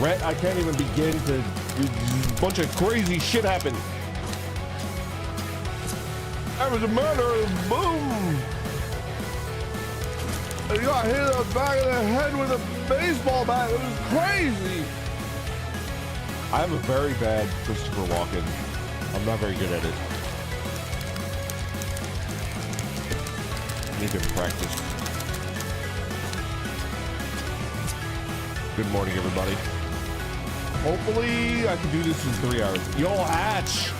Rhett, I can't even begin to. A bunch of crazy shit happened. There was a murder. Boom. And he got hit in the back of the head with a baseball bat. It was crazy. I have a very bad Christopher Walken. I'm not very good at it. I need to practice. Good morning, everybody. Hopefully, I can do this in 3 hours. Yo, Hatch!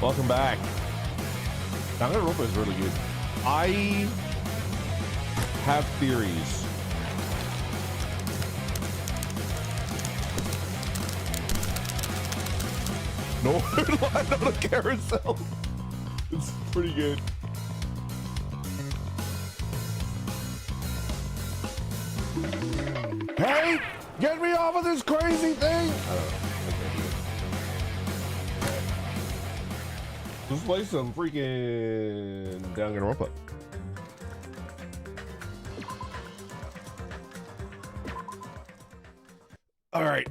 Welcome back. Danganronpa is really good. I have theories. No line on a carousel. It's pretty good. Hey, get me off of this crazy thing. Let's play some freaking Danganronpa. All right.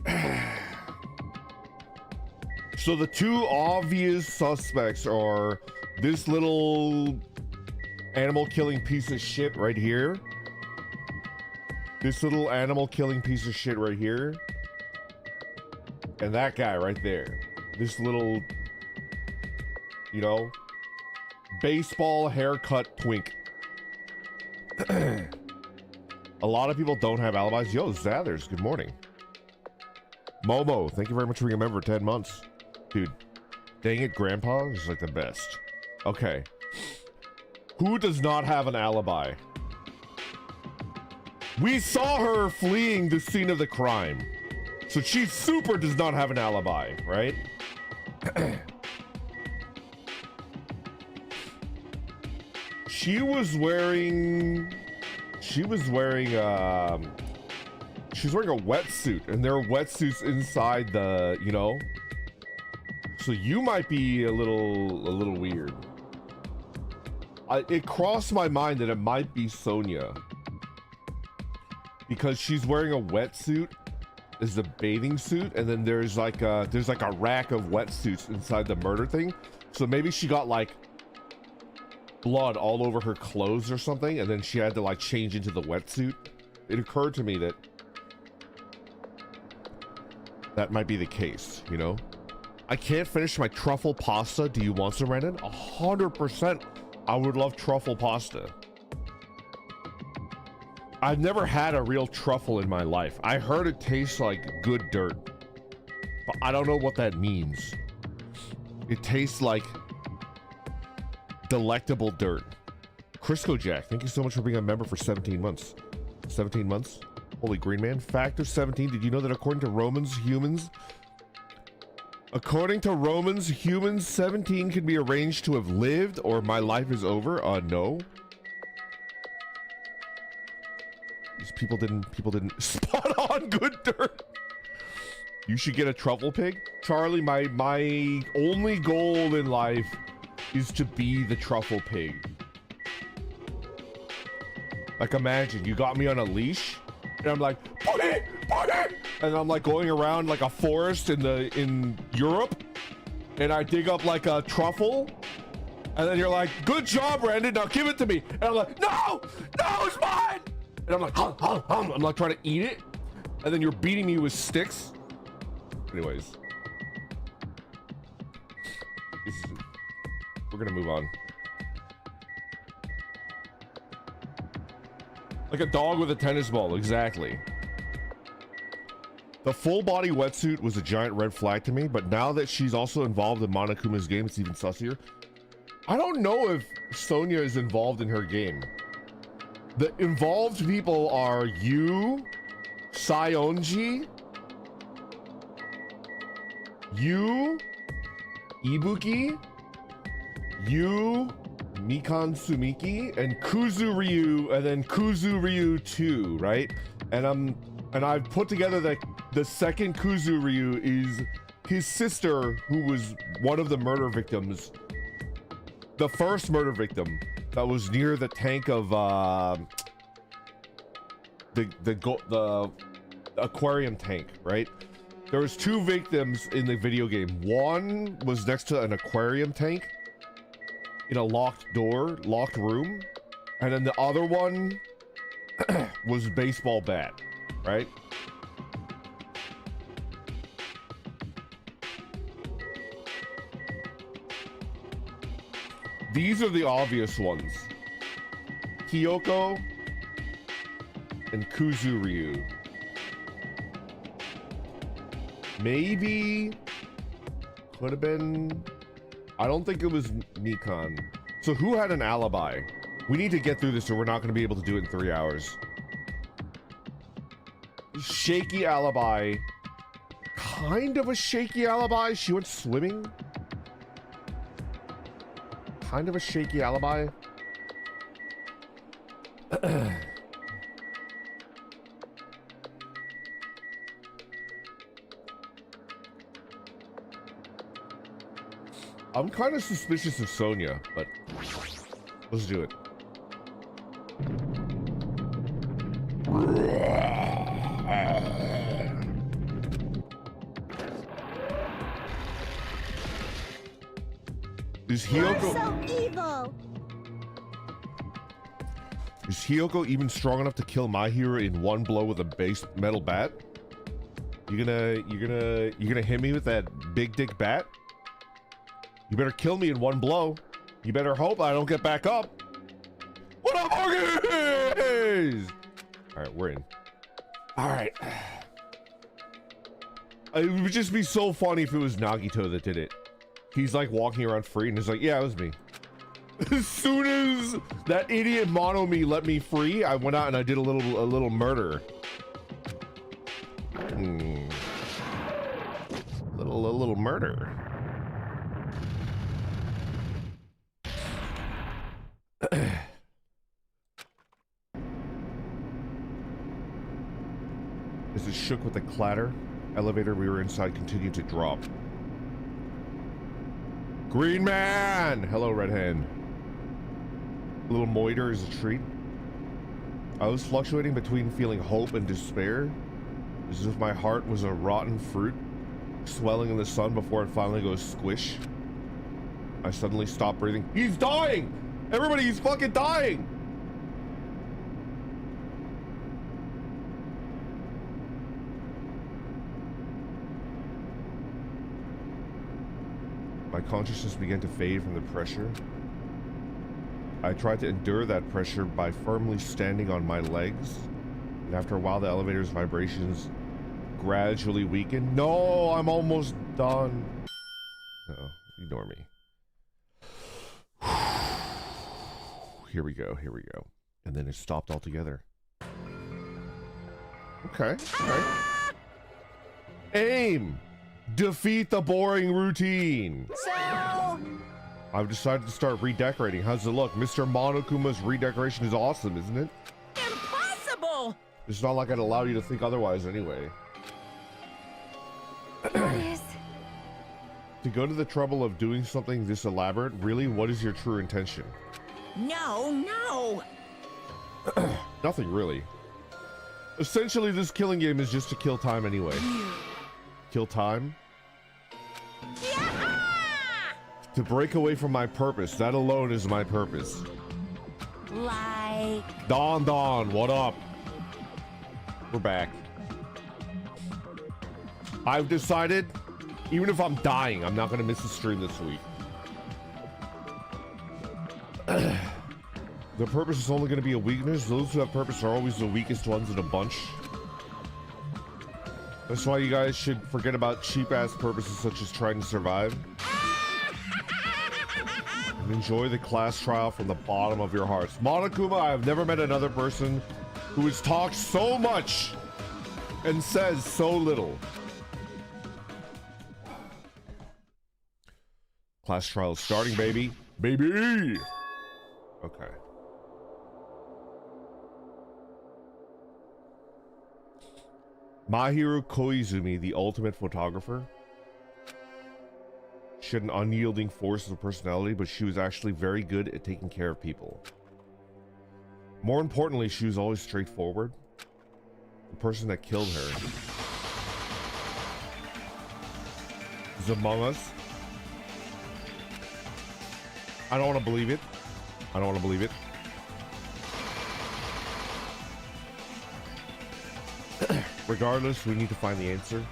So the two obvious suspects are this little animal killing piece of shit right here. This little animal killing piece of shit right here. And that guy right there. This little, you know, baseball haircut twink. A lot of people don't have alibis. Yo, Zathers, good morning. Momo, thank you very much for being a member for 10 months. Dude, dang it, Grandpa is like the best. Okay. Who does not have an alibi? We saw her fleeing the scene of the crime. So she super does not have an alibi, right? She was wearing a wetsuit, and there are wetsuits inside the, you know. So you might be a little weird. It crossed my mind that it might be Sonia. Because she's wearing a wetsuit is a bathing suit, and then there's like a rack of wetsuits inside the murder thing. So maybe she got like blood all over her clothes or something, and then she had to like change into the wetsuit. It occurred to me that that might be the case, you know? I can't finish my truffle pasta. Do you want some, Brandon? 100%. I would love truffle pasta. I've never had a real truffle in my life. I heard it tastes like good dirt, but I don't know what that means. It tastes like delectable dirt. Crisco Jack, thank you so much for being a member for 17 months. 17 months? Holy green man. Fact of 17, did you know that according to Romans, humans 17 can be arranged to have lived, or my life is over? No. These people didn't spot on good dirt. You should get a truffle pig. Charlie, my only goal in life is to be the truffle pig. Like, imagine you got me on a leash and I'm like, put it, and I'm like going around like a forest in Europe, and I dig up like a truffle, and then you're like, good job, Brandon, now give it to me. And I'm like, no, it's mine. And I'm like, I'm like trying to eat it, and then you're beating me with sticks. Anyways, we're gonna move on. Like a dog with a tennis ball, exactly. The full body wetsuit was a giant red flag to me, but now that she's also involved in Monokuma's game, it's even sussier. I don't know if Sonia is involved in her game. The involved people are you, Saionji, you, Ibuki, you, Mikan Sumiki, and Kuzu Ryu, and then Kuzu Ryu 2, right? And I've put together that the second Kuzu Ryu is his sister, who was one of the murder victims. The first murder victim that was near the tank of aquarium tank, right? There was 2 victims in the video game. One was next to an aquarium tank in a locked room, and then the other one was baseball bat, right? These are the obvious ones. Kyoko and Kuzuryu. Maybe could have been. I don't think it was Nikon. So who had an alibi? We need to get through this or we're not going to be able to do it in 3 hours. Shaky alibi. Kind of a shaky alibi. She went swimming. Kind of a shaky alibi. I'm kind of suspicious of Sonia, but let's do it. Is Hiyoko so evil? Is Hiyoko even strong enough to kill my hero in one blow with a base metal bat? You gonna hit me with that big dick bat? You better kill me in one blow. You better hope I don't get back up. What up, Morgan? All right, we're in. All right. It would just be so funny if it was Nagito that did it. He's like walking around free and he's like, yeah, it was me. As soon as that idiot Monomi let me free, I went out and I did a little murder. A little murder. As it shook with a clatter, elevator we were inside continued to drop. Green man! Hello, Red Hand. A little moiter is a treat. I was fluctuating between feeling hope and despair, as if my heart was a rotten fruit, swelling in the sun before it finally goes squish. I suddenly stopped breathing. He's dying! Everybody, he's fucking dying! My consciousness began to fade from the pressure. I tried to endure that pressure by firmly standing on my legs, and after a while the elevator's vibrations gradually weakened. No, I'm almost done. No, ignore me. Here we go, here we go. And then it stopped altogether. Okay, alright. Aim! Defeat the boring routine. So I've decided to start redecorating. How's it look? Mr. Monokuma's redecoration is awesome, isn't it? impossible. It's not like I'd allow you to think otherwise anyway. Yes. To go to the trouble of doing something this elaborate, really, what is your true intention? No. Nothing really. Essentially, this killing game is just to kill time anyway. Kill time? Yeah! To break away from my purpose. That alone is my purpose. Like... Don, what up? We're back. I've decided, even if I'm dying, I'm not gonna miss a stream this week. The purpose is only gonna be a weakness. Those who have purpose are always the weakest ones in a bunch. That's why you guys should forget about cheap-ass purposes such as trying to survive. And enjoy the class trial from the bottom of your hearts. Monokuma, I have never met another person who has talked so much and says so little. Class trial is starting, baby. Baby! Okay. Mahiru Koizumi, the ultimate photographer. She had an unyielding force of personality, but she was actually very good at taking care of people. More importantly, she was always straightforward. The person that killed her is among us. I don't want to believe it. I don't want to believe it. Regardless, we need to find the answer.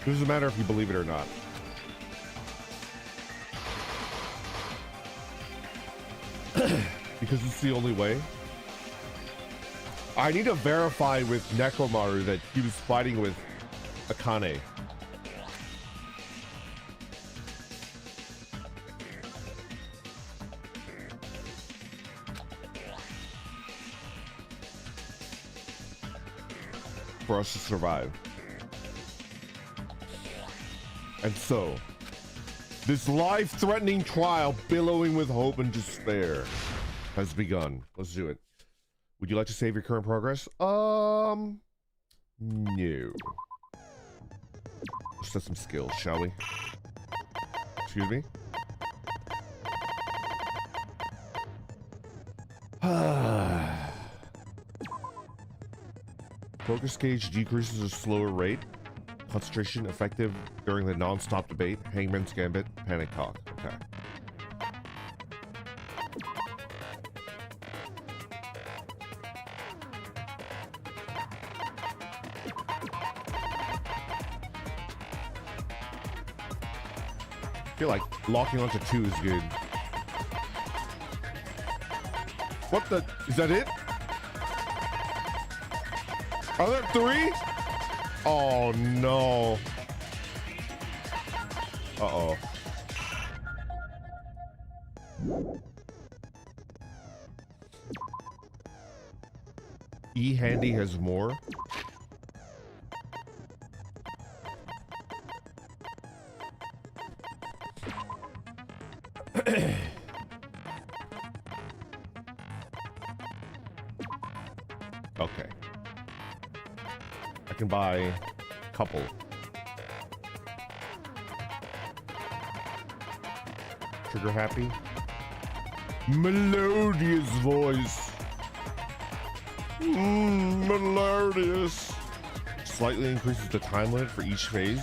It doesn't matter if you believe it or not. Because it's the only way. I need to verify with Nekomaru that he was fighting with Akane. For us to survive. And so, this life-threatening trial, billowing with hope and despair, has begun. Let's do it. Would you like to save your current progress? No. Let's test some skills, shall we? Excuse me? Focus gauge decreases at a slower rate. Concentration effective during the non-stop debate. Hangman's Gambit. Panic talk. Okay. I feel like locking onto 2 is good. What the? Is that it? Are there 3? Oh no. Uh-oh. E-Handy has more. Okay. I can buy a couple. Trigger happy. Melodious voice. Melodious. Slightly increases the time limit for each phase.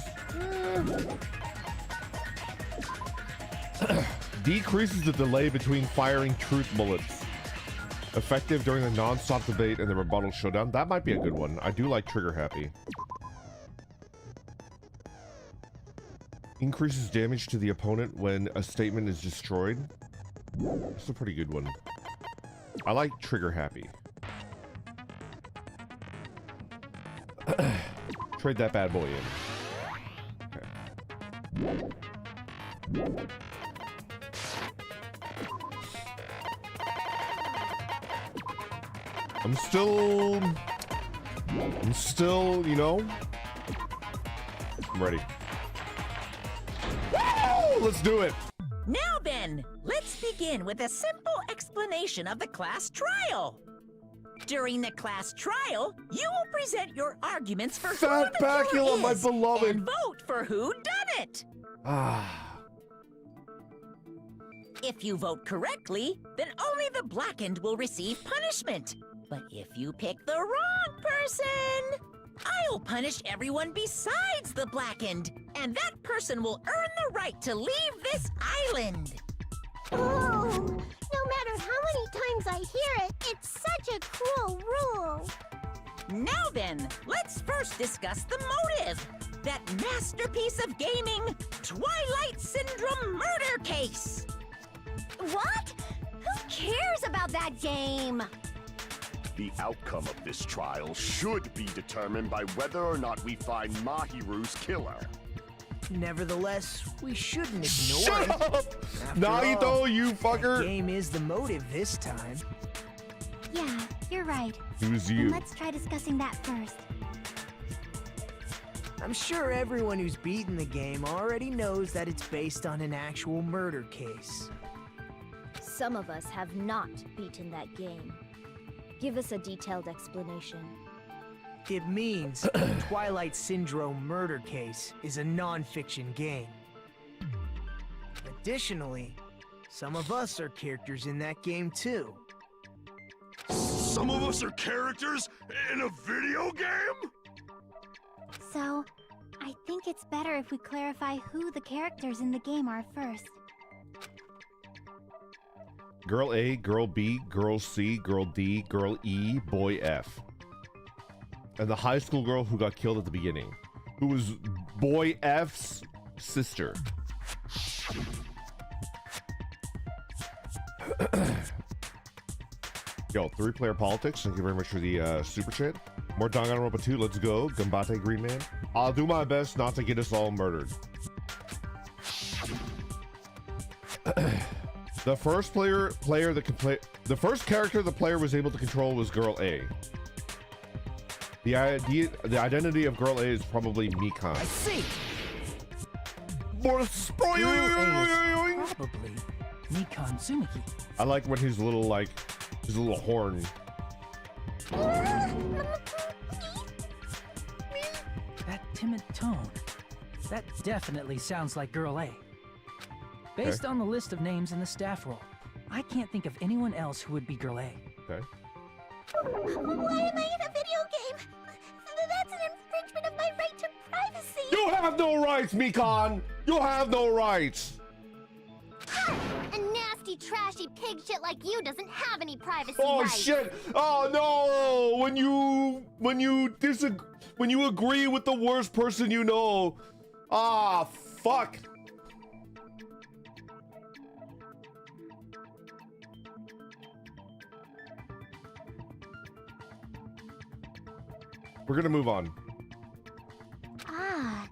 Decreases the delay between firing truth bullets. Effective during the non-stop debate and the rebuttal showdown. That might be a good one. I do like trigger happy. Increases damage to the opponent when a statement is destroyed. That's a pretty good one. I like trigger happy. Trade that bad boy in. Okay. I'm still, you know, I'm ready. Woo! Let's do it. Now then, let's begin with a simple explanation of the class trial. During the class trial, you will present your arguments for who the killer Bacula, my is beloved. and vote for who done it. If you vote correctly, then only the blackened will receive punishment. But if you pick the wrong person, I'll punish everyone besides the blackened, and that person will earn the right to leave this island. Oh, no matter how many times I hear it, it's such a cruel rule. Now then, let's first discuss the motive. That masterpiece of gaming, Twilight Syndrome murder case. What? Who cares about that game? The outcome of this trial should be determined by whether or not we find Mahiru's killer. Nevertheless, we shouldn't ignore Shut it. up! After Naito, all, you the fucker! game is the motive this time. Yeah, you're right. Who's Then you? let's try discussing that first. I'm sure everyone who's beaten the game already knows that it's based on an actual murder case. Some of us have not beaten that game. Give us a detailed explanation. It means Twilight Syndrome murder case is a non-fiction game. Additionally, some of us are characters in that game too. So Some of us are characters in a video game? So, I think it's better if we clarify who the characters in the game are first. Girl A, Girl B, Girl C, Girl D, Girl E, Boy F. And the high school girl who got killed at the beginning, who was Boy F's sister. Yo, 3-player politics. Thank you very much for the super chat. More Danganronpa 2. Let's go. Gambate Green Man. I'll do my best not to get us all murdered. The first player that can play. The first character the player was able to control was Girl A. The identity of Girl A is probably Mikan. I see. Probably Mikan Tsumiki. I like when his little his little horn. That timid tone. That definitely sounds like Girl A. Based on the list of names in the staff roll, I can't think of anyone else who would be Girl A. Okay. Why am I in a video game? That's an infringement of my right to privacy. You have no rights, Mikan. You have no rights. A nasty, trashy pig shit like you doesn't have any privacy Oh rights. shit! Oh no! When you agree with the worst person you know. Ah, fuck. We're gonna move on. Ah,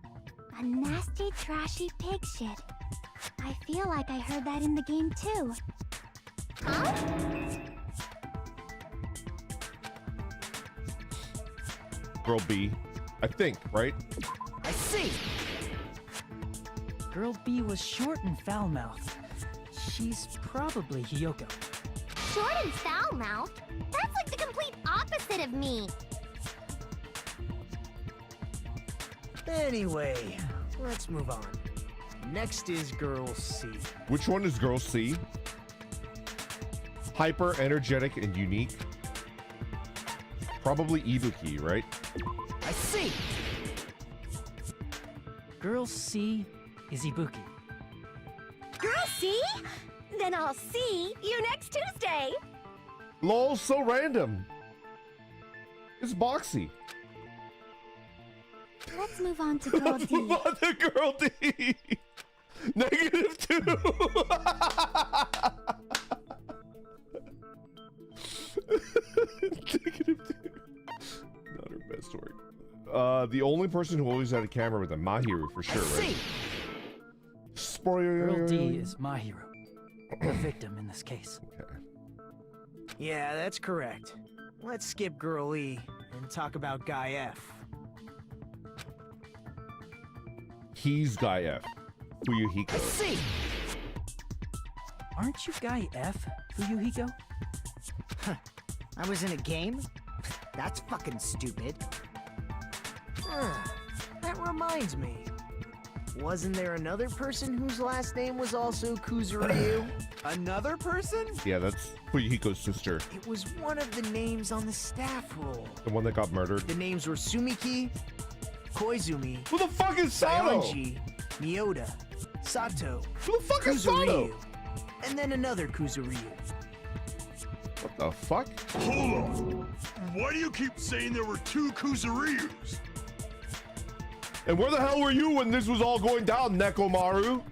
a nasty, trashy pig shit. I feel like I heard that in the game too. Huh? Girl B, I think, right? I see. Girl B was short and foul-mouthed. She's probably Hiyoko. Short and foul-mouthed? That's like the complete opposite of me. Anyway, let's move on. Next is Girl C. Which one is Girl C? Hyper, energetic, and unique. Probably Ibuki, right? I see. Girl C is Ibuki. Girl, see? Then I'll see you next Tuesday. Lol, so random. It's boxy. Let's move on to Girl D. Move on to Girl D. -2. -2. Not her best story. The only person who always had a camera with a Mahiru for sure, right? Girl D is my hero. The victim in this case. Okay. Yeah, that's correct. Let's skip Girl E and talk about Guy F. He's Guy F. Fuyuhiko. I see. Aren't you Guy F, Fuyuhiko? I was in a game? That's fucking stupid. That reminds me. Wasn't there another person whose last name was also Kuzuryu? Another person? Yeah, that's Fuyuhiko's sister. It was one of the names on the staff roll. The one that got murdered. The names were Sumiki, Koizumi, Who the fuck is Sato? Sayonji, Miyoda, Sato, Who the fuck is Sato? Kuzuryu, and then another Kuzuryu. What the fuck? Hold on. Why do you keep saying there were 2 Kuzuryus? And where the hell were you when this was all going down, Nekomaru?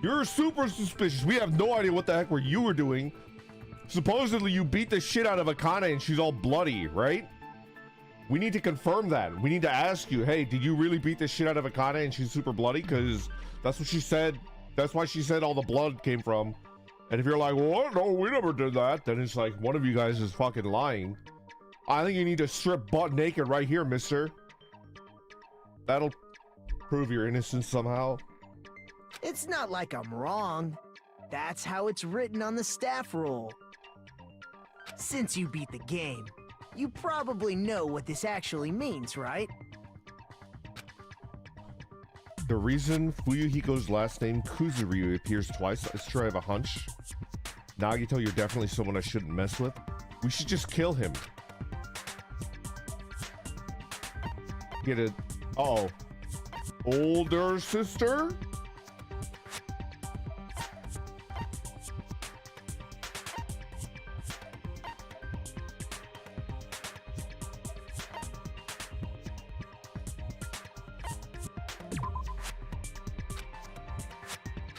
You're super suspicious. We have no idea what the heck you were doing. Supposedly you beat the shit out of Akane and she's all bloody, right? We need to confirm that. We need to ask you, hey, did you really beat the shit out of Akane and she's super bloody? Because that's what she said. That's why she said all the blood came from. And if you're like, well, no, we never did that, then it's like one of you guys is fucking lying. I think you need to strip butt naked right here, mister. That'll prove your innocence somehow. It's not like I'm wrong. That's how it's written on the staff roll. Since you beat the game, you probably know what this actually means, right? The reason Fuyuhiko's last name Kuzuryu appears twice, it's true, I have a hunch. Nagito, you're definitely someone I shouldn't mess with. We should just kill him. Get it. Oh. Older sister?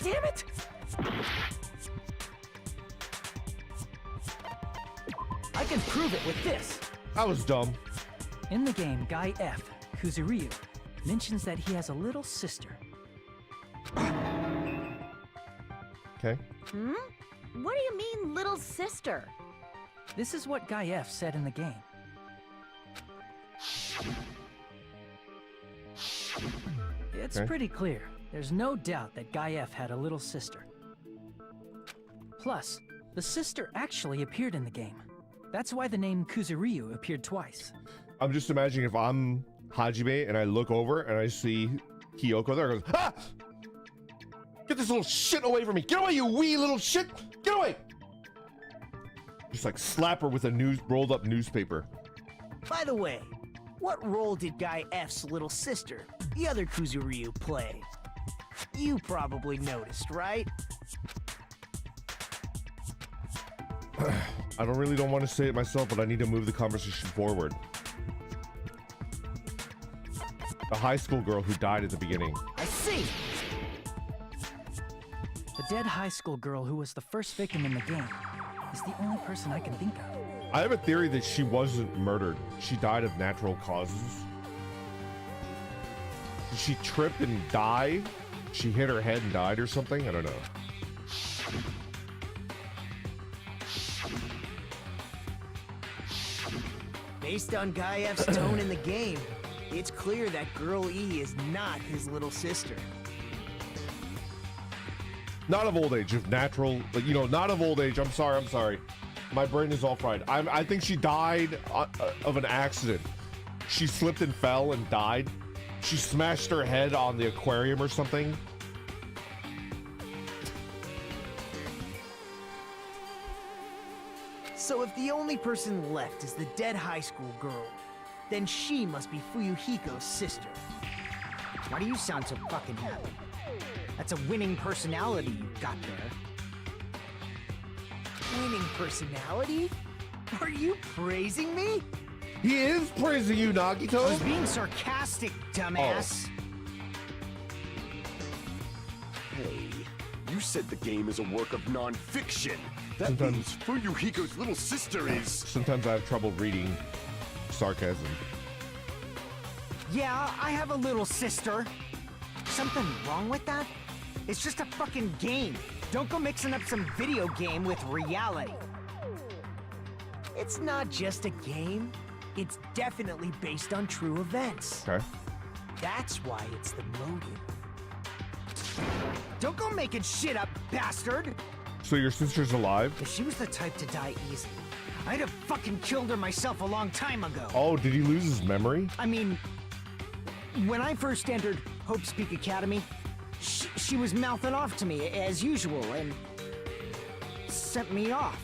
Damn it! I can prove it with this. That was dumb. In the game, Guy F, Kuzuryu, mentions that he has a little sister. Okay. What do you mean, little sister? This is what Guy F said in the game. It's Okay. pretty clear. There's no doubt that Guy F had a little sister. Plus, the sister actually appeared in the game. That's why the name Kuzuryu appeared twice. I'm just imagining if I'm Hajime and I look over and I see Kyoko there, goes, ah! Get this little shit away from me! Get away, you wee little shit! Get away! Just like slap her with a rolled up newspaper. By the way, what role did Guy F's little sister, the other Kuzuryu, play? You probably noticed, right? I don't want to say it myself, but I need to move the conversation forward. The high school girl who died at the beginning. I see! The dead high school girl who was the first victim in the game is the only person I can think of. I have a theory that she wasn't murdered. She died of natural causes. Did she trip and die? She hit her head and died or something? I don't know. Based on Guy F's tone in the game, it's clear that Girl E is not his little sister. Not of old age, of natural, like, you know, not of old age. I'm sorry. My brain is all fried. I think she died of an accident. She slipped and fell and died. She smashed her head on the aquarium or something. So if the only person left is the dead high school girl, then she must be Fuyuhiko's sister. Why do you sound so fucking happy? That's a winning personality you've got there. Winning personality? Are you praising me? He is praising you, I was Nagito. being sarcastic, dumbass. Hey, you said the game is a work of non-fiction. That Sometimes- means Fuyuhiko's little sister is... Sometimes I have trouble reading sarcasm. Yeah, I have a little sister. Something wrong with that? It's just a fucking game. Don't go mixing up some video game with reality. It's not just a game. It's definitely based on true events. Okay. That's why it's the motive. Don't go making shit up, bastard! So your sister's alive? If she was the type to die easily, I'd have fucking killed her myself a long time ago. Oh, did he lose his memory? I mean, when I first entered Hope Speak Academy, she was mouthing off to me as usual and sent me off.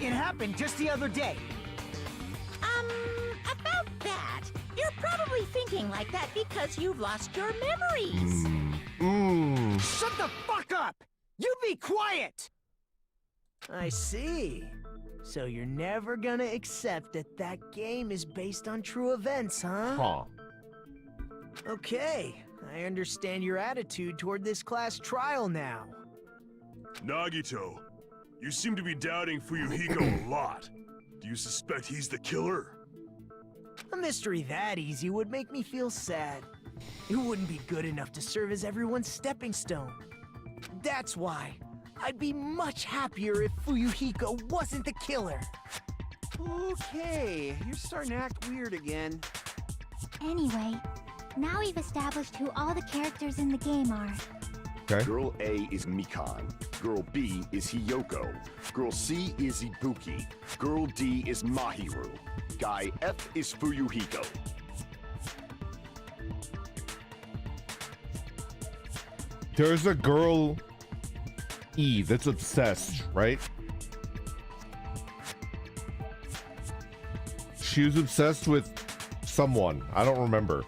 It happened just the other day. About that, you're probably thinking like that because you've lost your memories. Shut the fuck up! You be quiet! I see. So you're never gonna accept that that game is based on true events, huh? Huh. Okay, I understand your attitude toward this class trial now. Nagito, you seem to be doubting Fuyuhiko a lot. Do you suspect he's the killer? A mystery that easy would make me feel sad. It wouldn't be good enough to serve as everyone's stepping stone. That's why I'd be much happier if Fuyuhiko wasn't the killer. Okay, you're starting to act weird again. Anyway, now we've established who all the characters in the game are. Okay. Girl A is Mikan. Girl B is Hiyoko. Girl C is Ibuki. Girl D is Mahiru. Guy F is Fuyuhiko. There's a girl E that's obsessed, right? She was obsessed with someone. I don't remember.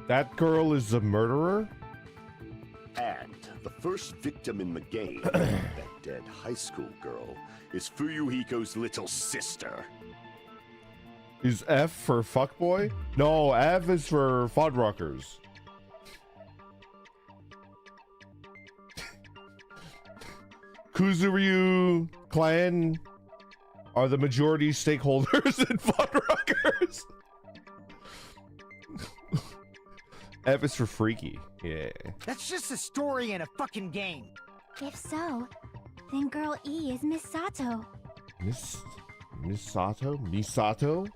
That girl is a murderer? And the first victim in the game, that dead high school girl, is Fuyuhiko's little sister. Is F for fuckboy? No, F is for fuddruckers. Kuzuryu clan are the majority stakeholders in fuddruckers. F is for freaky. Yeah. That's just a story in a fucking game. If so, then Girl E is Miss Sato. Misato? Misato?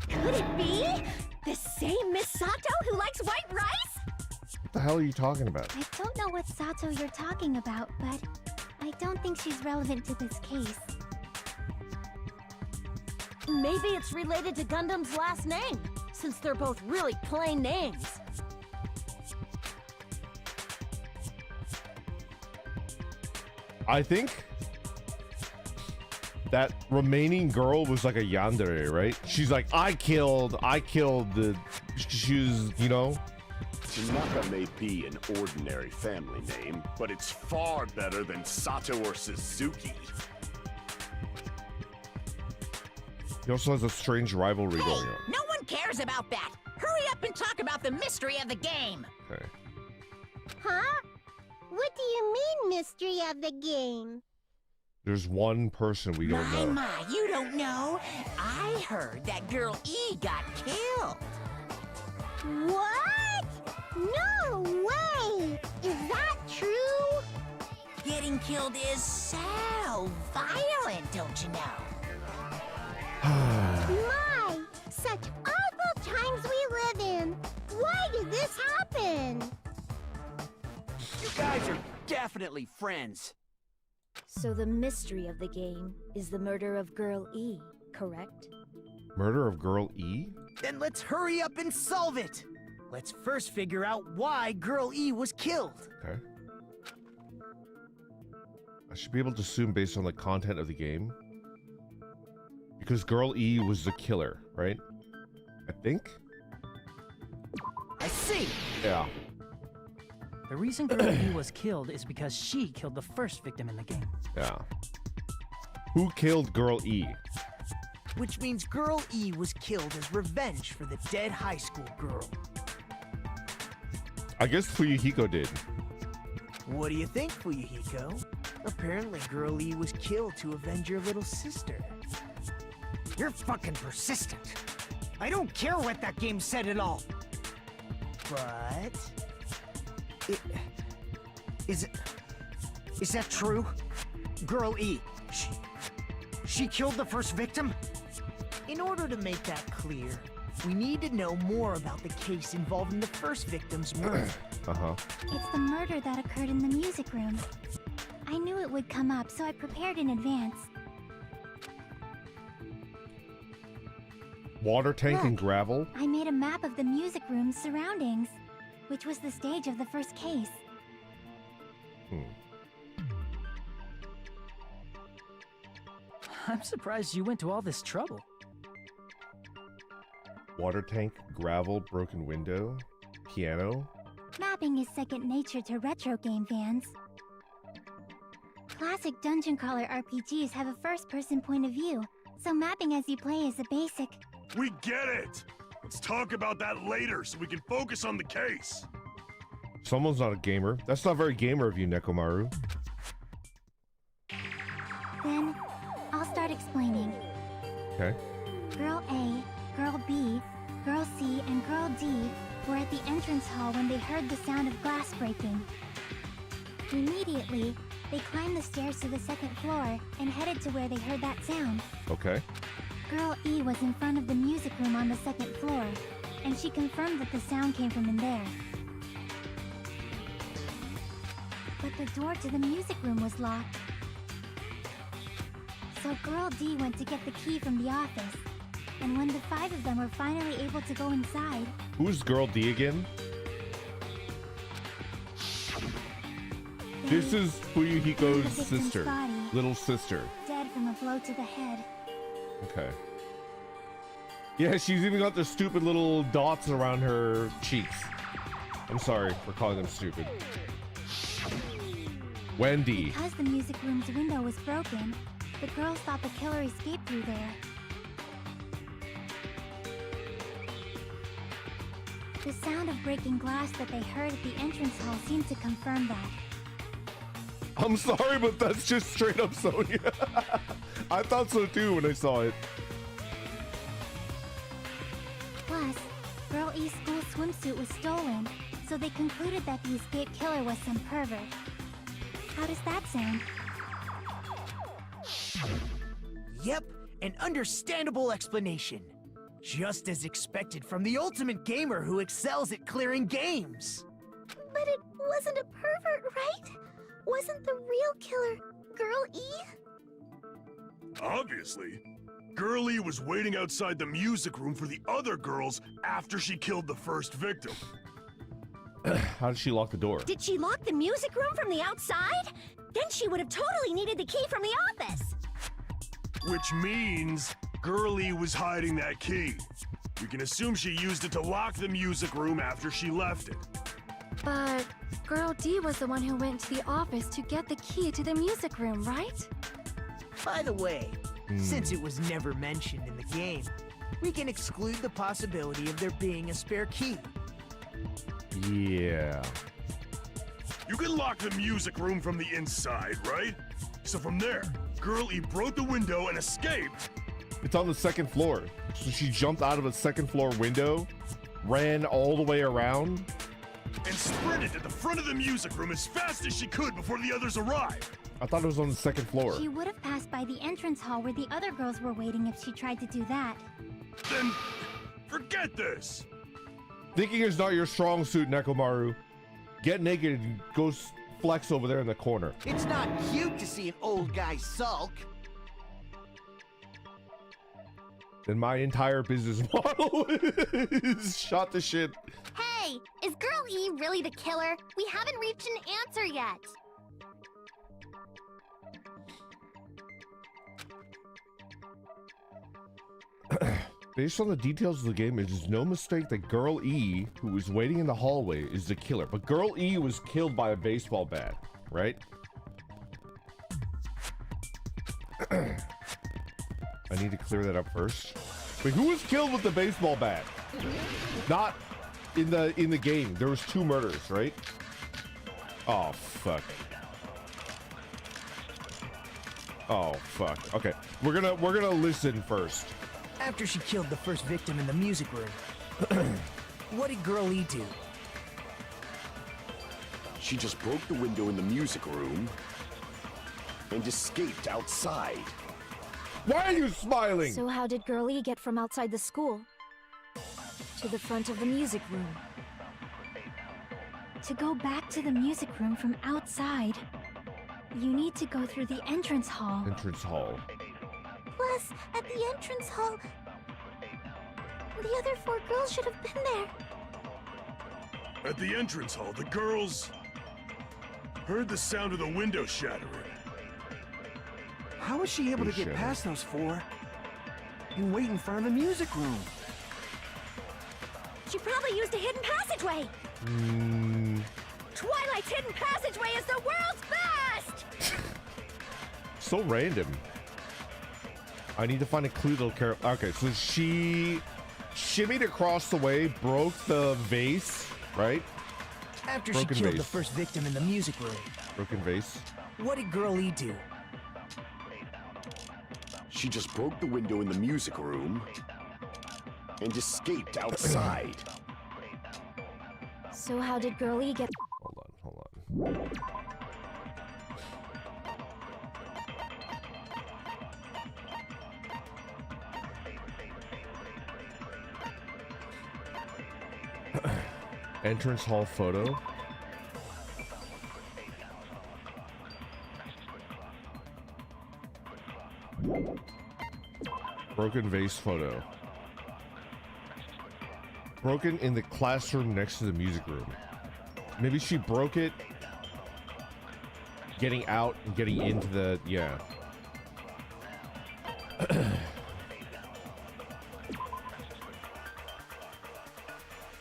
Could it be? The same Miss Sato who likes white rice? What the hell are you talking about? I don't know what Sato you're talking about, but I don't think she's relevant to this case. Maybe it's related to Gundam's last name, since they're both really plain names. I think that remaining girl was like a yandere, right? She's like, I killed the... She was, you know... Tanaka may be an ordinary family name, but it's far better than Sato or Suzuki. He also has a strange rivalry going on. No one cares about that. Hurry up and talk about the mystery of the game. Okay. Huh? What do you mean, mystery of the game? There's one person we don't know. My, you don't know? I heard that Girl E got killed. What? No way! Is that true? Getting killed is so violent, don't you know? My! Such awful times we live in! Why did this happen? You guys are definitely friends. So the mystery of the game is the murder of Girl E, correct? Murder of Girl E? Then let's hurry up and solve it. Let's first figure out why Girl E was killed. Okay. I should be able to assume based on the content of the game. Because Girl E was the killer, right? I think? I see. Yeah. The reason Girl E was killed is because she killed the first victim in the game. Yeah. Who killed Girl E? Which means Girl E was killed as revenge for the dead high school girl. I guess Fuyuhiko did. What do you think, Fuyuhiko? Apparently Girl E was killed to avenge your little sister. You're fucking persistent. I don't care what that game said at all. But... Is that true? Girl E, she killed the first victim? in order to make that clear, we need to know more about the case involving the first victim's murder. It's the murder that occurred in the music room. I knew it would come up, so I prepared in advance. Water tank and Look, gravel? I made a map of the music room's surroundings, which was the stage of the first case. I'm surprised you went to all this trouble. Water tank, gravel, broken window, piano. Mapping is second nature to retro game fans. Classic dungeon crawler RPGs have a first-person point of view, so mapping as you play is a basic. We get it! Let's talk about that later so we can focus on the case. Someone's not a gamer. That's not very gamer of you, Nekomaru. Then, I'll start explaining. Okay. Girl A, Girl B, Girl C, and Girl D were at the entrance hall when they heard the sound of glass breaking. Immediately, they climbed the stairs to the second floor and headed to where they heard that sound. Okay. Girl E was in front of the music room on the second floor, and she confirmed that the sound came from in there. But the door to the music room was locked. So Girl D went to get the key from the office, and when the 5 of them were finally able to go inside... Who's Girl D again? This is Fuyuhiko's The victim's sister, body. little sister. Dead from a blow to the head. Okay. Yeah, she's even got the stupid little dots around her cheeks. I'm sorry for calling them stupid. Wendy. Because the music room's window was broken, the girls thought the killer escaped through there. The sound of breaking glass that they heard at the entrance hall seemed to confirm that. I'm sorry, but that's just straight up Sonya. I thought so too when I saw it. Plus, Girl E's school swimsuit was stolen, so they concluded that the escaped killer was some pervert. How does that sound? Yep, an understandable explanation. Just as expected from the ultimate gamer who excels at clearing games. But it wasn't a pervert, right? Wasn't the real killer Girl E? Obviously. Girlie was waiting outside the music room for the other girls after she killed the first victim. How did she lock the door? Did she lock the music room from the outside? Then she would have totally needed the key from the office. Which means Girlie was hiding that key. We can assume she used it to lock the music room after she left it. But Girl D was the one who went to the office to get the key to the music room, right? By the way, since it was never mentioned in the game, we can exclude the possibility of there being a spare key. Yeah. You can lock the music room from the inside, right? So from there, Girlie broke the window and escaped. It's on the second floor. So she jumped out of a second floor window, ran all the way around, and sprinted to the front of the music room as fast as she could before the others arrived. I thought it was on the second floor. She would have passed by the entrance hall where the other girls were waiting if she tried to do that. Then forget this. Thinking is not your strong suit, Nekomaru. Get naked and go flex over there in the corner. It's not cute to see an old guy sulk. Then my entire business model is shot to shit. Hey, is Girl E really the killer? We haven't reached an answer yet. Based on the details of the game, it is no mistake that Girl E, who was waiting in the hallway, is the killer. But Girl E was killed by a baseball bat, right? I need to clear that up first. Wait, who was killed with the baseball bat? Not in the game. There was 2 murders, right? Oh fuck. Oh fuck. Okay, we're gonna listen first. After she killed the first victim in the music room, what did Girl E do? She just broke the window in the music room and escaped outside. Why are you smiling? So how did Girl E get from outside the school to the front of the music room? To go back to the music room from outside, you need to go through the entrance hall. Entrance hall. Plus, at the entrance hall, the other 4 girls should have been there. At the entrance hall, the girls heard the sound of the window shattering. How was she able to get past those 4 and wait in front of the music room? She probably used a hidden passageway. Twilight's hidden passageway is the world's best! So random. I need to find a clue that'll care. Okay, so she shimmied across the way, broke the vase, right? After Broken she killed vase. the first victim in the music room, Broken vase. what did Girl E do? She just broke the window in the music room and escaped outside. So how did Girl E get... Hold on. Entrance hall photo. Broken vase photo. Broken in the classroom next to the music room. Maybe she broke it getting out and getting into the, yeah.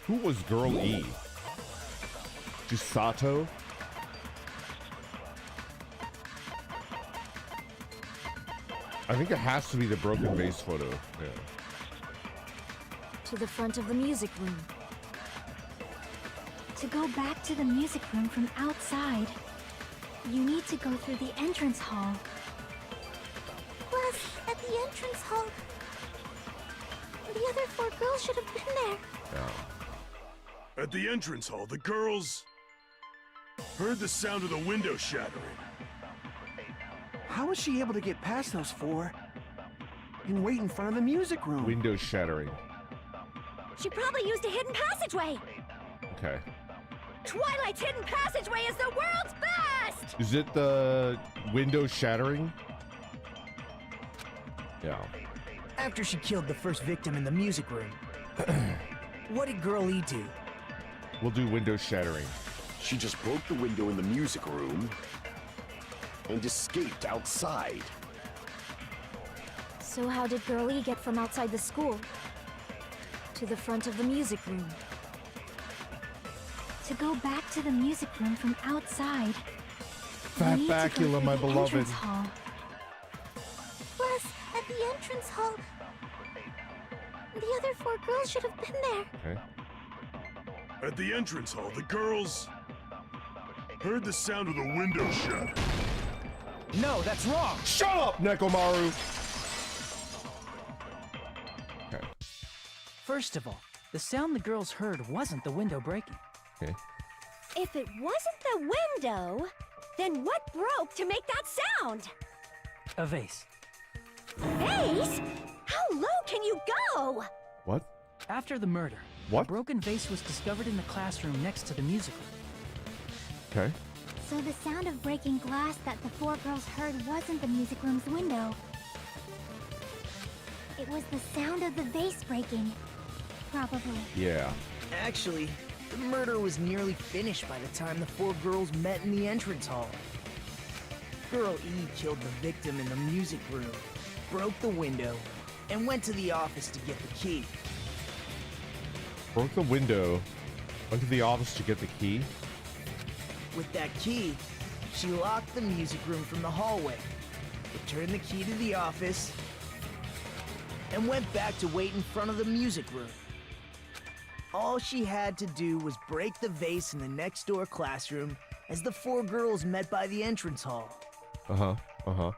Who was Girl E? Just Sato? I think it has to be the broken vase photo. Yeah. To the front of the music room. To go back to the music room from outside, you need to go through the entrance hall. Plus, at the entrance hall, the other 4 girls should have been there. Yeah. At the entrance hall, the girls heard the sound of the window shattering. How was she able to get past those 4 and wait in front of the music room? Window shattering. She probably used a hidden passageway. Okay. Twilight's hidden passageway is the world's best! Is it the window shattering? Yeah. After she killed the first victim in the music room, what did Girl E do? We'll do window shattering. She just broke the window in the music room and escaped outside. So how did Girl E get from outside the school to the front of the music room? To go back to the music room from outside, Fat you need to go Bacula, through my the beloved. entrance hall. Plus, at the entrance hall, the other 4 girls should have been there. Okay. At the entrance hall, the girls heard the sound of the window shatter. No, that's wrong. Shut up, Nekomaru! Okay. First of all, the sound the girls heard wasn't the window breaking. Okay. If it wasn't the window, then what broke to make that sound? A vase. Vase? How low can you go? What? After the murder, What? a broken vase was discovered in the classroom next to the music room. Okay. So the sound of breaking glass that the 4 girls heard wasn't the music room's window. It was the sound of the vase breaking. Probably. Yeah. Actually, the murder was nearly finished by the time the 4 girls met in the entrance hall. Girl E killed the victim in the music room, broke the window, and went to the office to get the key. Broke the window, went to the office to get the key. With that key, she locked the music room from the hallway, returned the key to the office, and went back to wait in front of the music room. All she had to do was break the vase in the next door classroom as the 4 girls met by the entrance hall. Uh-huh. Uh-huh.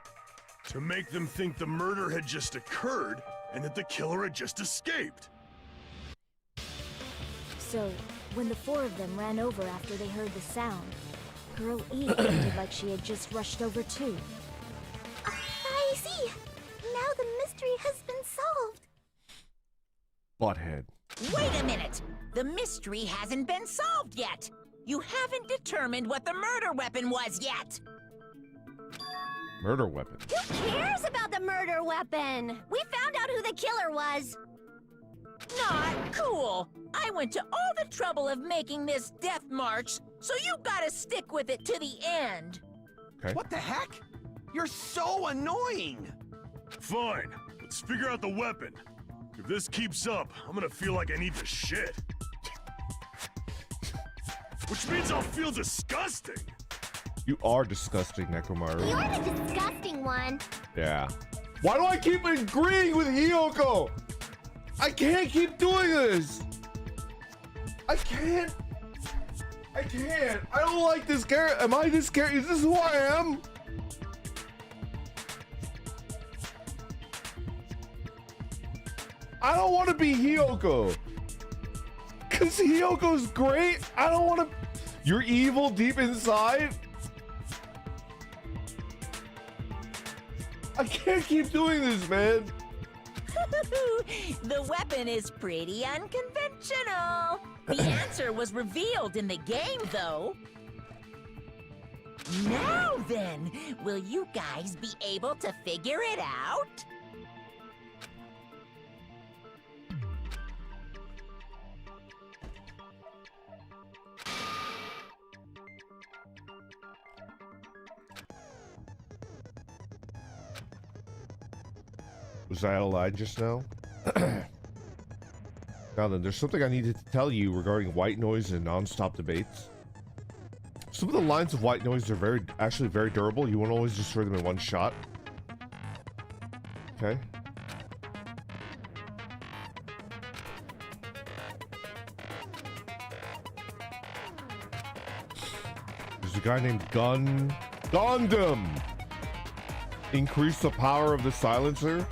To make them think the murder had just occurred and that the killer had just escaped. So, when the 4 of them ran over after they heard the sound, Girl E acted like she had just rushed over too. I see. Now the mystery has been solved. Butthead. Wait a minute! The mystery hasn't been solved yet! You haven't determined what the murder weapon was yet! Murder weapon. Who cares about the murder weapon? We found out who the killer was. Not cool! I went to all the trouble of making this death march, so you gotta stick with it to the end! Okay. What the heck? You're so annoying! Fine, let's figure out the weapon. If this keeps up, I'm gonna feel like I need to shit. Which means I'll feel disgusting. You are disgusting, Nekomaru. You're the disgusting one. Yeah. Why do I keep agreeing with Hiyoko? I can't keep doing this. I can't. I don't like this character. Am I this character? Is this who I am? I don't want to be Hiyoko. Cause Hiyoko's great. I don't want to. You're evil deep inside. I can't keep doing this, man. The weapon is pretty unconventional. The answer was revealed in the game, though. Now then, will you guys be able to figure it out? Was I out of line just now? Now then, there's something I needed to tell you regarding white noise and non-stop debates. Some of the lines of white noise are actually very durable. You won't always destroy them in one shot. Okay. There's a guy named Gundam. Increase the power of the silencer.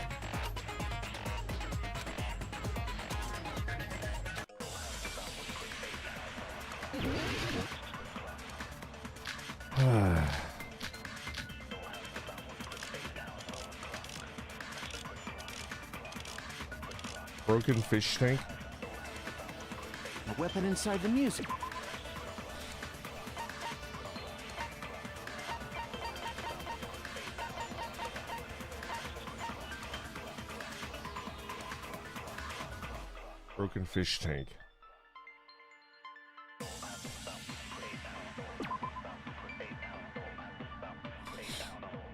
Broken fish tank. A weapon inside the music. Broken fish tank.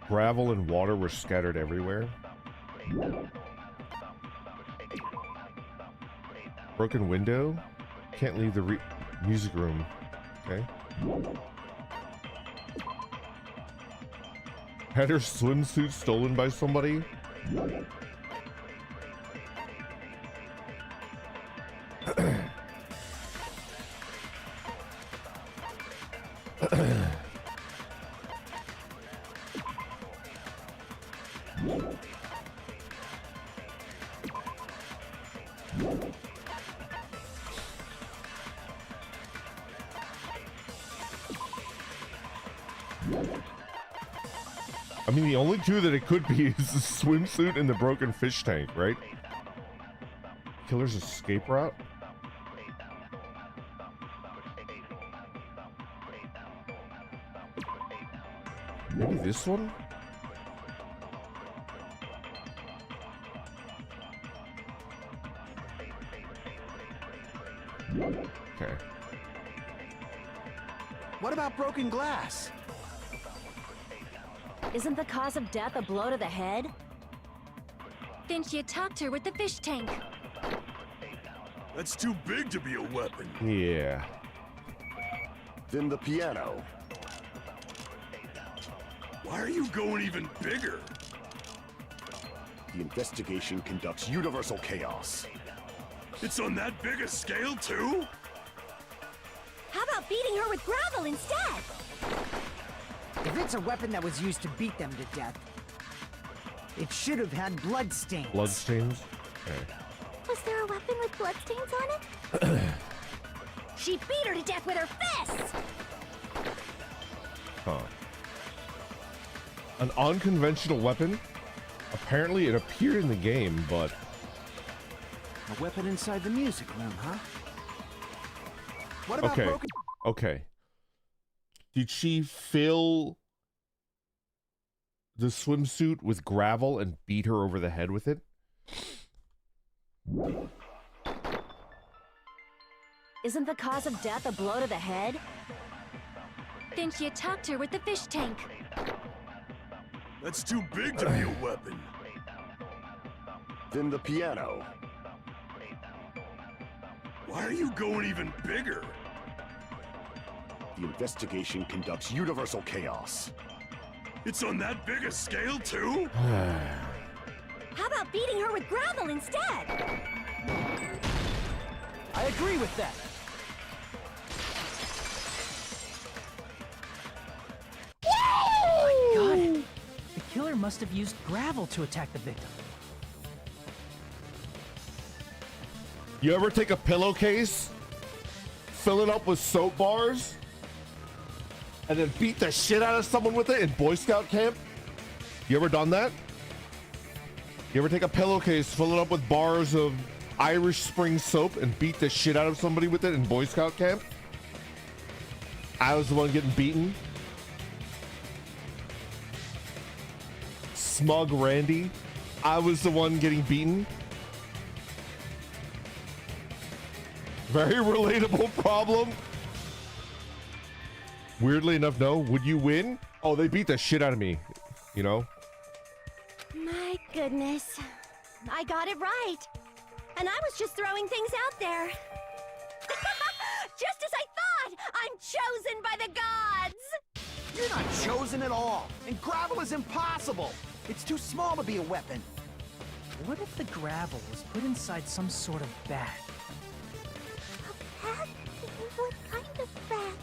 Gravel and water were scattered everywhere. Broken window. Can't leave the music room. Okay. Had her swimsuit stolen by somebody. I mean, the only two that it could be is the swimsuit and the broken fish tank, right? Killer's escape route? Maybe this one? Okay. What about broken glass? Isn't the cause of death a blow to the head? Then she attacked her with the fish tank. That's too big to be a weapon. Yeah. Then the piano. Why are you going even bigger? The investigation conducts universal chaos. It's on that big a scale, too? How about beating her with gravel instead? If it's a weapon that was used to beat them to death, it should have had bloodstains. Bloodstains? Okay. Was there a weapon with bloodstains on it? She beat her to death with her fists! Huh. An unconventional weapon? Apparently it appeared in the game, but... A weapon inside the music room, huh? What about Okay. broken... Okay. Did she fill the swimsuit with gravel and beat her over the head with it? Isn't the cause of death a blow to the head? Then she attacked her with the fish tank. That's too big to be a weapon. Then the piano. Why are you going even bigger? The investigation conducts universal chaos. It's on that big a scale, too? How about beating her with gravel instead? I agree with that. My God! The killer must have used gravel to attack the victim. You ever take a pillowcase, fill it up with soap bars, and then beat the shit out of someone with it in Boy Scout camp? You ever done that? You ever take a pillowcase, fill it up with bars of Irish Spring soap and beat the shit out of somebody with it in Boy Scout camp? I was the one getting beaten. Smug Randy, I was the one getting beaten. Very relatable problem. Weirdly enough, no. Would you win? Oh, they beat the shit out of me. You know? My goodness. I got it right. And I was just throwing things out there. Just as I thought! I'm chosen by the gods! You're not chosen at all, and gravel is impossible. It's too small to be a weapon. What if the gravel was put inside some sort of bag? A bag? What kind of bag?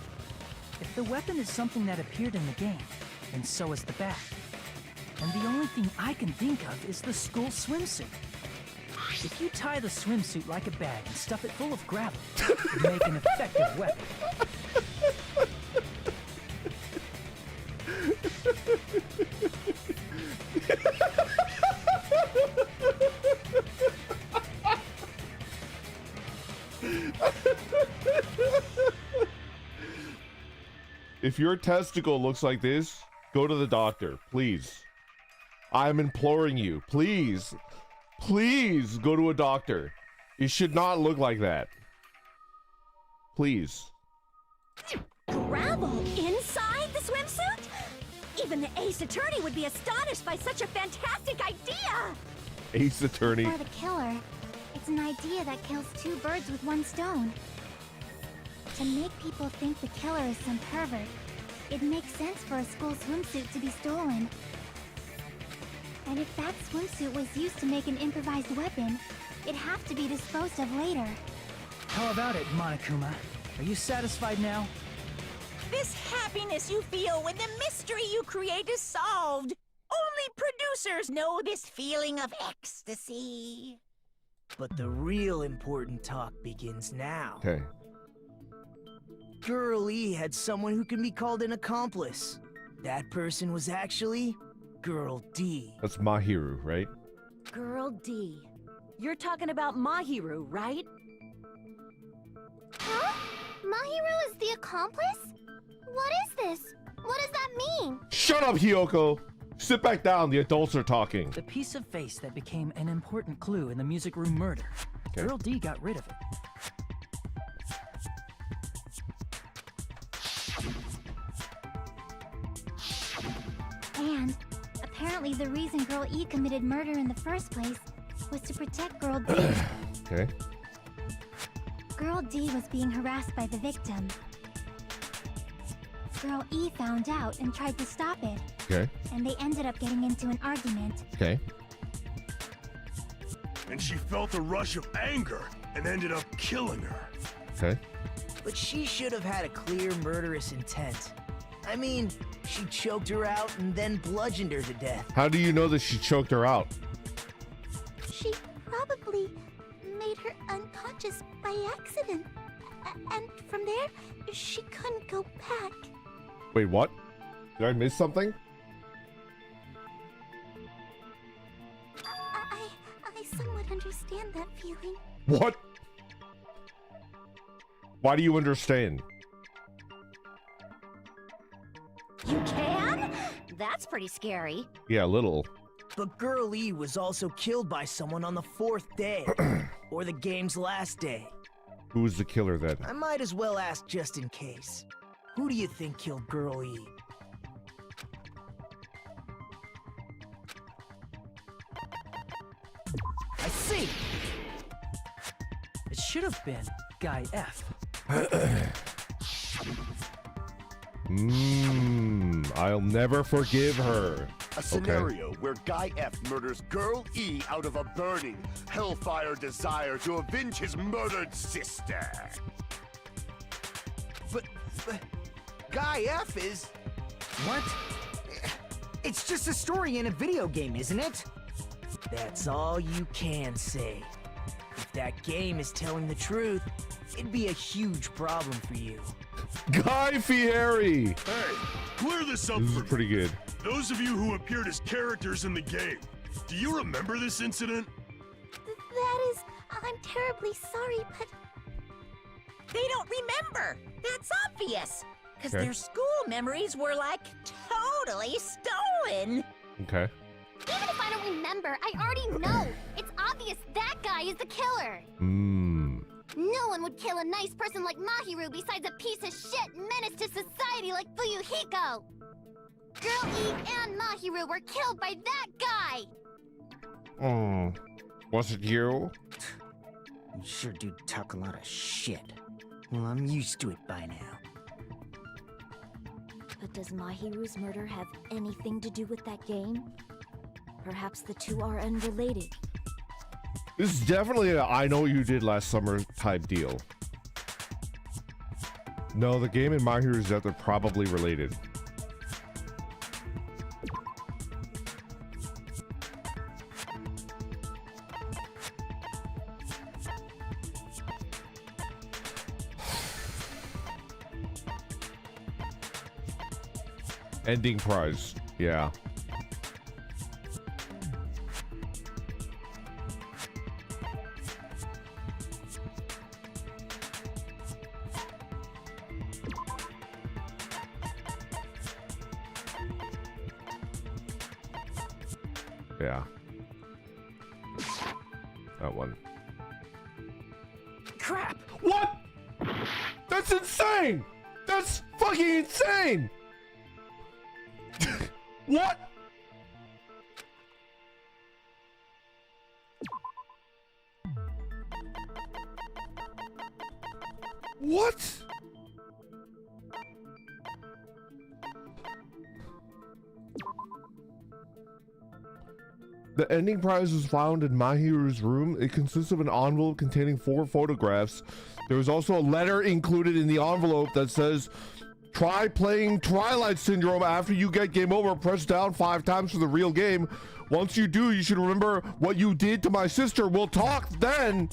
If the weapon is something that appeared in the game, then so is the bag. And the only thing I can think of is the school swimsuit. If you tie the swimsuit like a bag and stuff it full of gravel, you make an effective weapon. If your testicle looks like this, go to the doctor, please. I'm imploring you, please. Please go to a doctor. It should not look like that. Please. Gravel inside the swimsuit? Even the ace attorney would be astonished by such a fantastic idea! Ace Attorney. For the killer, it's an idea that kills two birds with one stone. To make people think the killer is some pervert, it makes sense for a school swimsuit to be stolen. And if that swimsuit was used to make an improvised weapon, it'd have to be disposed of later. How about it, Monokuma? Are you satisfied now? This happiness you feel when the mystery you create is solved. Only producers know this feeling of ecstasy. But the real important talk begins now. Okay. Girl E had someone who can be called an accomplice. That person was actually Girl D. That's Mahiru, right? Girl D. You're talking about Mahiru, right? Huh? Mahiru is the accomplice? What is this? What does that mean? Shut up, Hiyoko! Sit back down, the adults are talking. The piece of face that became an important clue in the music room murder. Okay. Girl D got rid of it. And apparently the reason Girl E committed murder in the first place was to protect Girl D. Okay. Girl D was being harassed by the victim. Girl E found out and tried to stop it, Okay. and they ended up getting into an argument. Okay. And she felt a rush of anger and ended up killing her. Okay. But she should have had a clear murderous intent. I mean, she choked her out and then bludgeoned her to death. How do you know that she choked her out? She probably made her unconscious by accident. And from there, she couldn't go back. Wait, what? Did I miss something? I somewhat understand that feeling. What? Why do you understand? You can? That's pretty scary. Yeah, a little. But Girl E was also killed by someone on the 4th day, or the game's last day. Who was the killer then? I might as well ask just in case. Who do you think killed Girl E? I see! It should have been Guy F. I'll never forgive her. A scenario where Guy F murders Girl E out of a burning, hellfire desire to avenge his murdered sister. But Guy F is... What? It's just a story in a video game, isn't it? That's all you can say. If that game is telling the truth, it'd be a huge problem for you. Guy Fieri! Hey, clear this up This for is me. pretty good. Those of you who appeared as characters in the game, do you remember this incident? That is... I'm terribly sorry, but... They don't remember. That's obvious. Because Okay. their school memories were like totally stolen. Okay. Even if I don't remember, I already know. It's obvious that guy is the killer. No one would kill a nice person like Mahiru besides a piece of shit menace to society like Fuyuhiko. Girl E and Mahiru were killed by that guy. Was it you? You sure do talk a lot of shit. Well, I'm used to it by now. But does Mahiru's murder have anything to do with that game? Perhaps the two are unrelated. This is definitely a I know what you did last summer type deal. No, the game and My Hero's Death are probably related. Ending prize, yeah. Yeah. That one. Crap! What? That's insane! That's fucking insane! What? What? The ending prize was found in Mahiru's room. It consists of an envelope containing 4 photographs. There was also a letter included in the envelope that says, "Try playing Twilight Syndrome after you get game over. Press down 5 times for the real game. Once you do, you should remember what you did to my sister. We'll talk then."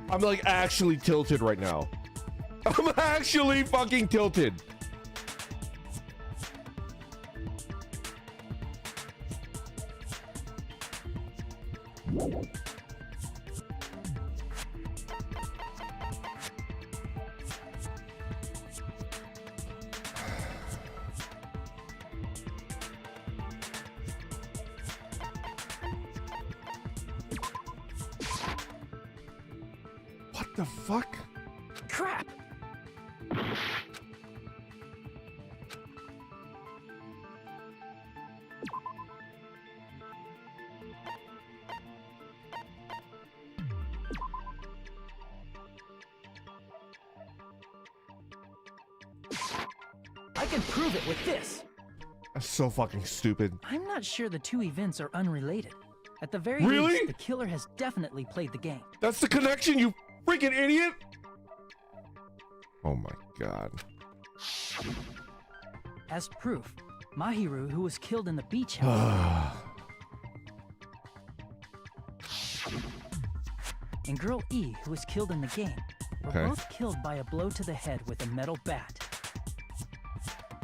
I'm like actually tilted right now. I'm actually fucking tilted. What the fuck? Crap! I can prove it with this. That's so fucking stupid. I'm not sure the two events are unrelated. At the very Really? least, the killer has definitely played the game. That's the connection, you freaking idiot! Oh my god. As proof, Mahiru, who was killed in the beach house, and Girl E, who was killed in the game, were Okay. both killed by a blow to the head with a metal bat.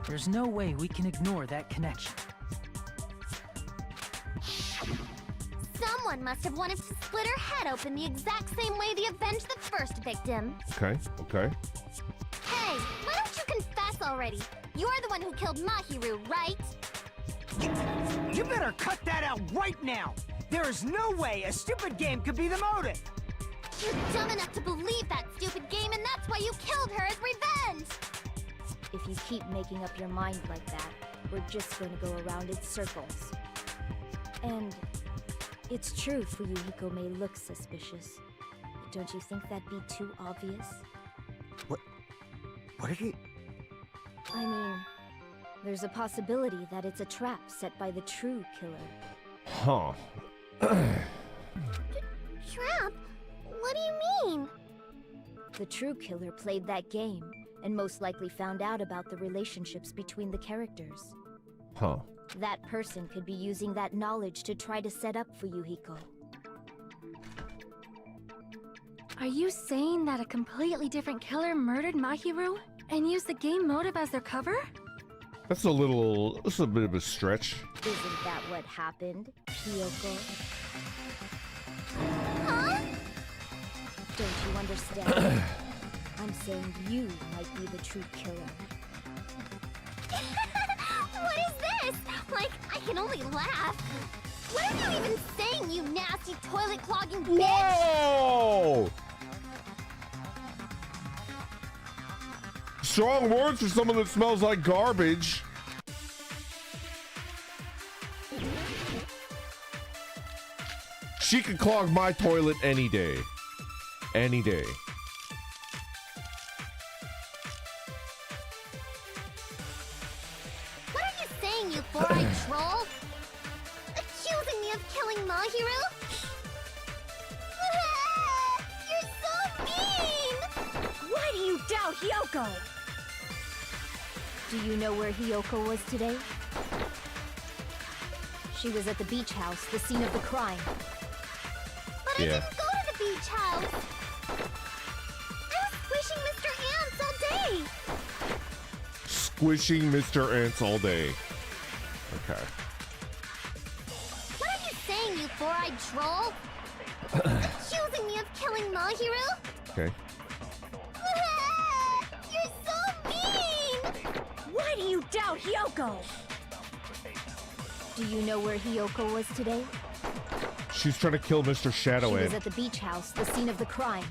There's no way we can ignore that connection. Someone must have wanted to split her head open the exact same way they avenged the first victim. Okay, okay. Hey, why don't you confess already? You're the one who killed Mahiru, right? You better cut that out right now! There is no way a stupid game could be the motive! You're dumb enough to believe that stupid game, and that's why you killed her as revenge! If you keep making up your mind like that, we're just going to go around in circles. And it's true Fuyuhiko may look suspicious, but don't you think that'd be too obvious? What did you... I mean, there's a possibility that it's a trap set by the true killer. Huh. Trap? What do you mean? The true killer played that game, and most likely found out about the relationships between the characters. Huh. That person could be using that knowledge to try to set up Fuyuhiko. Are you saying that a completely different killer murdered Mahiru and used the game motive as their cover? That's a bit of a stretch. Isn't that what happened, Kyoko? Huh? Don't you understand? I'm saying you might be the true killer. What is this? Like, I can only laugh. What are you even saying, you nasty toilet clogging bitch? Whoa! Strong words for someone that smells like garbage. She could clog my toilet any day. Any day. What are you saying, you four-eyed troll? Accusing me of killing Mahiru? You're so mean! Why do you doubt Hyoko? Do you know where Hyoko was today? She was at the beach house, the scene of the crime. But I didn't go to the beach house! I was squishing Mr. Ants all day! Squishing Mr. Ants all day. Okay. What are you saying, you four-eyed troll? Accusing me of killing Mahiru? Okay. You're so mean! Why do you doubt Hyoko? Do you know where Hyoko was today? She's trying to kill Mr. Shadow She was Ant. at the beach house, the scene of the crime.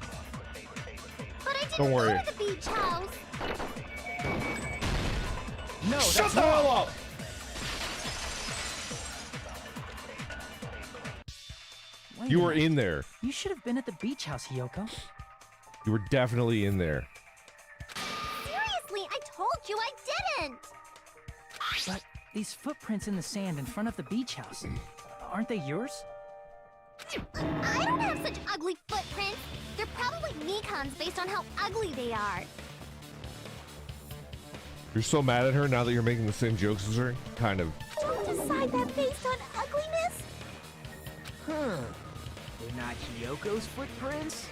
But I didn't Don't worry. go to the beach house! No, Shut that's the wrong. hell up! Wait You a were minute. in there. You should have been at the beach house, Hyoko. You were definitely in there. Seriously, I told you I didn't! But these footprints in the sand in front of the beach house, aren't they yours? I don't have such ugly footprints! They're probably Nikon's based on how ugly they are. You're so mad at her now that you're making the same jokes as her? Kind of. Don't decide that based on ugliness! Huh. They're not Hyoko's footprints?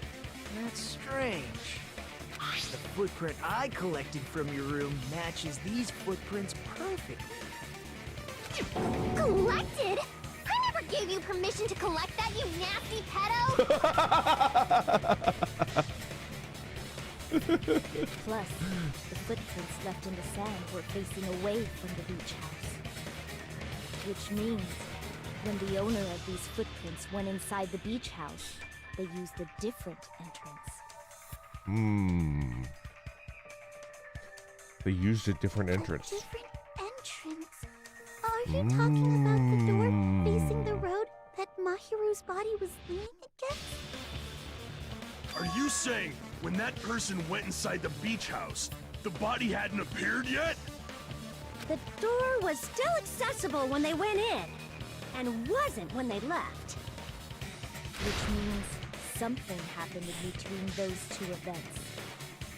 That's strange. The footprint I collected from your room matches these footprints perfectly. Collected? I never gave you permission to collect that, you nasty pedo! Plus, the footprints left in the sand were facing away from the beach house. Which means, when the owner of these footprints went inside the beach house, they used a different entrance. They used a different entrance. Different entrance? Are you talking about the door facing the road that Mahiru's body was leaning against? Are you saying when that person went inside the beach house, the body hadn't appeared yet? The door was still accessible when they went in, and wasn't when they left. Which means something happened in between those two events.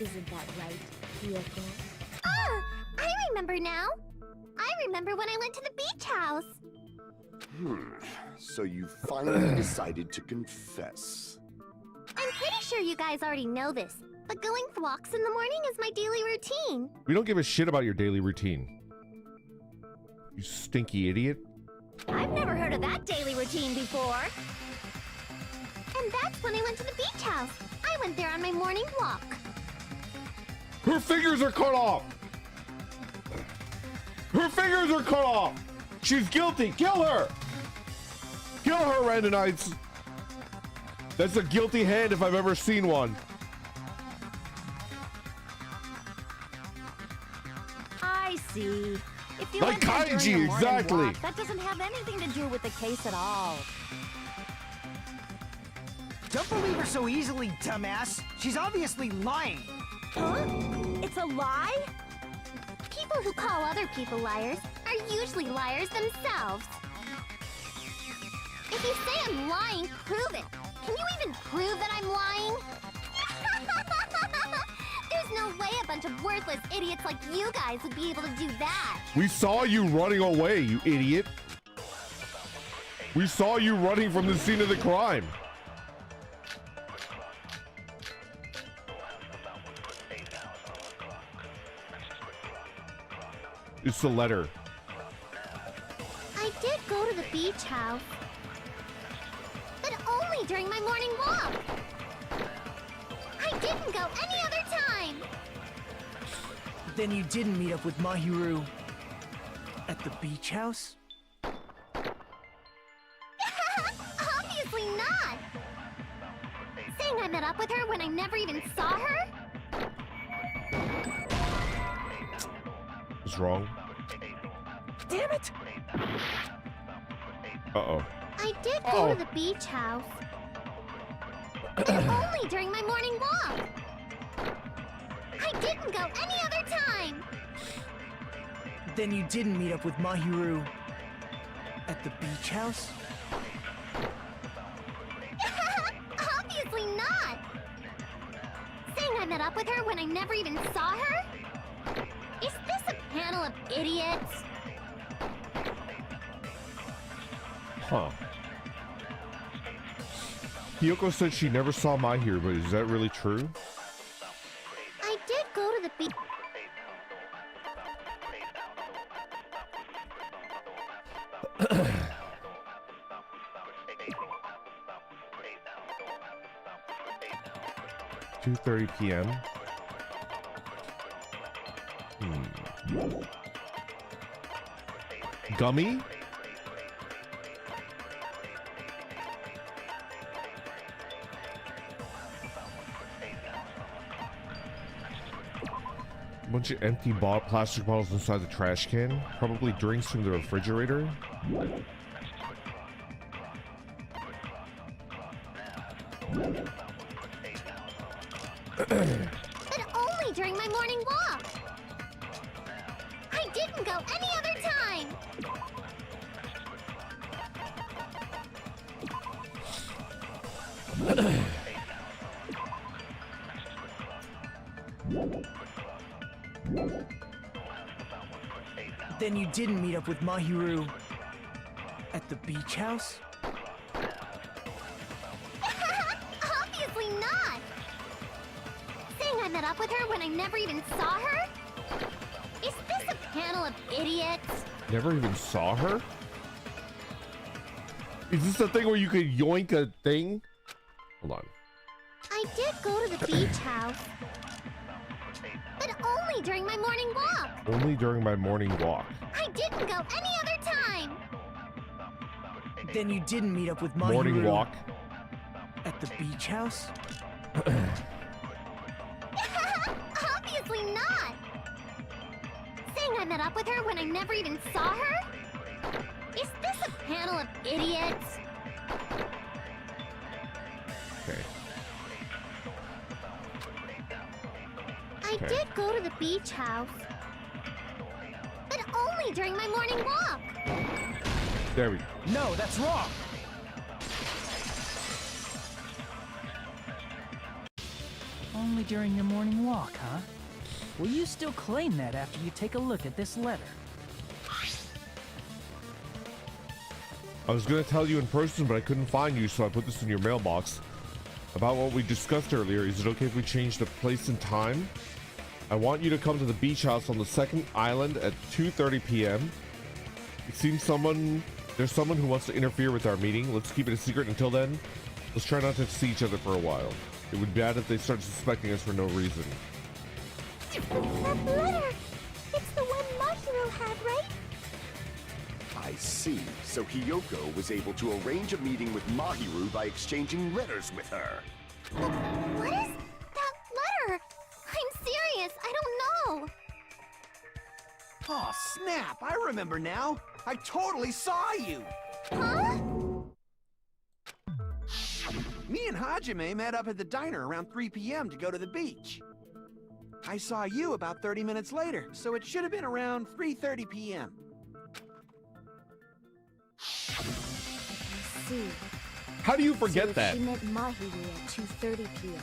Isn't that right, Hyoko? Ah! I remember now! I remember when I went to the beach house! So you finally decided to confess. I'm pretty sure you guys already know this, but going for walks in the morning is my daily routine. We don't give a shit about your daily routine. You stinky idiot. I've never heard of that daily routine before. And that's when I went to the beach house. I went there on my morning walk. Her fingers are cut off! Her fingers are cut off! She's guilty! Kill her! Kill her, Randonites! That's a guilty hand if I've ever seen one. I see. If you Like went there during Kaiji, a morning exactly. walk, that doesn't have anything to do with the case at all. Don't believe her so easily, dumbass. She's obviously lying. Huh? It's a lie? People who call other people liars are usually liars themselves. If you say I'm lying, prove it. Can you even prove that I'm lying? There's no way a bunch of worthless idiots like you guys would be able to do that. We saw you running away, you idiot. We saw you running from the scene of the crime. It's the letter. I did go to the beach house. But only during my morning walk. I didn't go any other time. Then you didn't meet up with Mahiru at the beach house? up with her when I never even saw her? What's wrong? Damn it! Uh-oh. I did go to the beach house. But only during my morning walk. I didn't go any other time. Then you didn't meet up with Mahiru at the beach house? Obviously not. Saying I met up with her when I never even saw her? Is this a panel of idiots? Huh. Hiyoko said she never saw Mahiru, but is that really true? I did go to the beach. 2:30 p.m. Gummy? A bunch of empty plastic bottles inside the trash can. Probably drinks from the refrigerator. But only during my morning walk. I didn't go any other time. Then you didn't meet up with Mahiru at the beach house? Obviously not. Saying I met up with her when I never even saw her? Is this a panel of idiots? Never even saw her? Is this the thing where you could yoink a thing? Hold on. I did go to the beach house. But only during my morning walk. Only during my morning walk. I didn't go any other time. Then you didn't meet up with Mahiru Morning walk. at the beach house? Obviously not. Saying I met up with her when I never even saw her? Is this a panel of idiots? Okay. I did go to the beach house. But only during my morning walk. There we go. No, that's wrong. Only during your morning walk, huh? Will you still claim that after you take a look at this letter? I was gonna tell you in person, but I couldn't find you, so I put this in your mailbox. About what we discussed earlier, is it okay if we change the place and time? I want you to come to the beach house on the second island at 2:30 p.m. It seems there's someone who wants to interfere with our meeting. Let's keep it a secret until then. Let's try not to see each other for a while. It would be bad if they start suspecting us for no reason. That letter! It's the one Mahiro had, right? I see. So Hiyoko was able to arrange a meeting with Mahiru by exchanging letters with her. What is that letter? I'm serious, I don't know. Oh, snap! I remember now. I totally saw you. Huh? Me and Hajime met up at the diner around 3 p.m. to go to the beach. I saw you about 30 minutes later, so it should have been around 3:30 p.m. See. How do you So forget if that? she met Mahiru at 2:30 p.m.,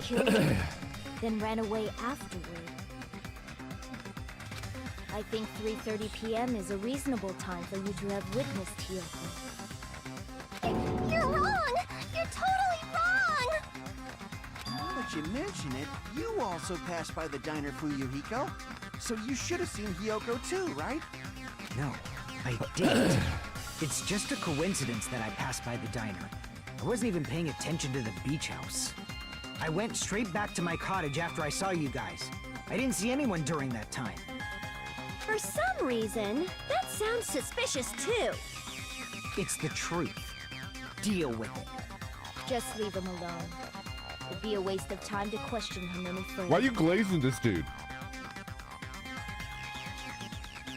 killed her, then ran away afterward. I think 3:30 p.m. is a reasonable time for you to have witnessed Hiyoko. You're wrong! You're totally wrong! Now that you mention it, you also passed by the diner, Fuyuhiko. So you should have seen Hiyoko too, right? No, I didn't. It's just a coincidence that I passed by the diner. I wasn't even paying attention to the beach house. I went straight back to my cottage after I saw you guys. I didn't see anyone during that time. For some reason, that sounds suspicious too. It's the truth. Deal with it. Just leave him alone. It'd be a waste of time to question him any further. Why are you glazing this dude?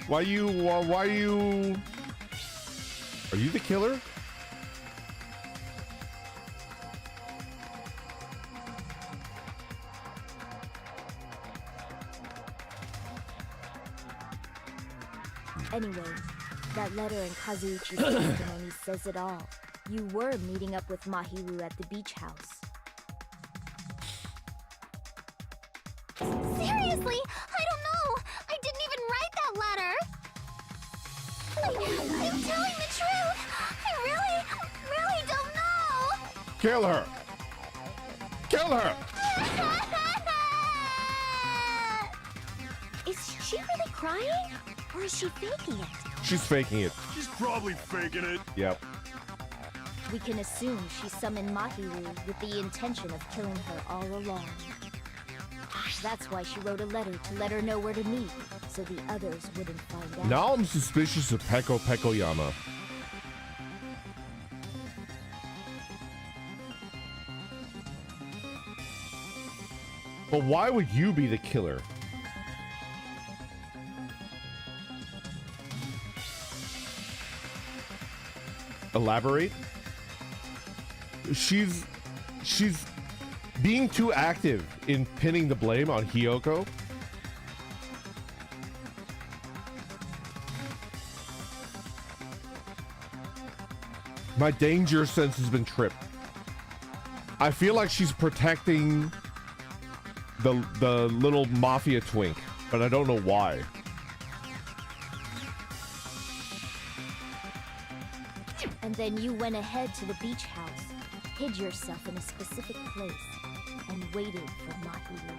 Why you? Are you the killer? Anyway, that letter in Kazuichi's testimony says it all. You were meeting up with Mahiru at the beach house. Seriously? I don't know. I didn't even write that letter. I'm telling the truth. I really don't know. Kill her! Kill her! Is she really crying? Or is she faking it? She's faking it. She's probably faking it. Yep. We can assume she summoned Mahiru with the intention of killing her all along. That's why she wrote a letter to let her know where to meet, so the others wouldn't find out. Now I'm suspicious of Peko Pekoyama. But why would you be the killer? Elaborate? She's being too active in pinning the blame on Hiyoko. My danger sense has been tripped. I feel like she's protecting the little mafia twink, but I don't know why. And then you went ahead to the beach house, hid yourself in a specific place, and waited for Mahiru.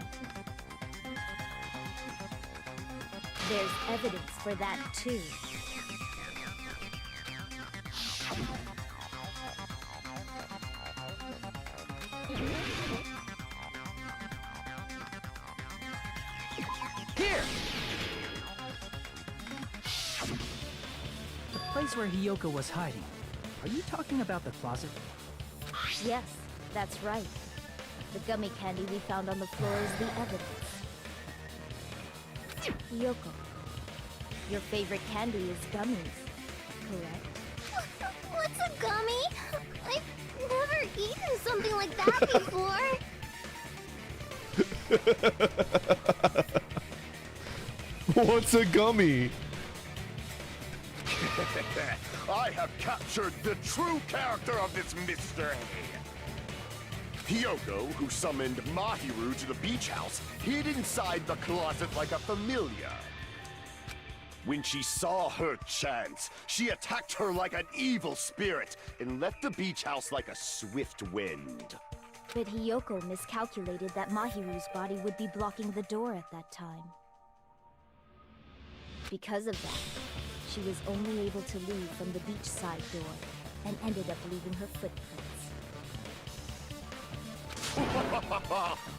There's evidence for that too. Here! The place where Hiyoko was hiding. Are you talking about the closet? Yes, that's right. The gummy candy we found on the floor is the evidence. Hiyoko, your favorite candy is gummies, correct? What's a gummy? I've never eaten something like that before. What's a gummy? I have captured the true character of this mystery. Hiyoko, who summoned Mahiru to the beach house, hid inside the closet like a familiar. When she saw her chance, she attacked her like an evil spirit and left the beach house like a swift wind. But Hiyoko miscalculated that Mahiru's body would be blocking the door at that time. Because of that, she was only able to leave from the beachside door and ended up leaving her footprints.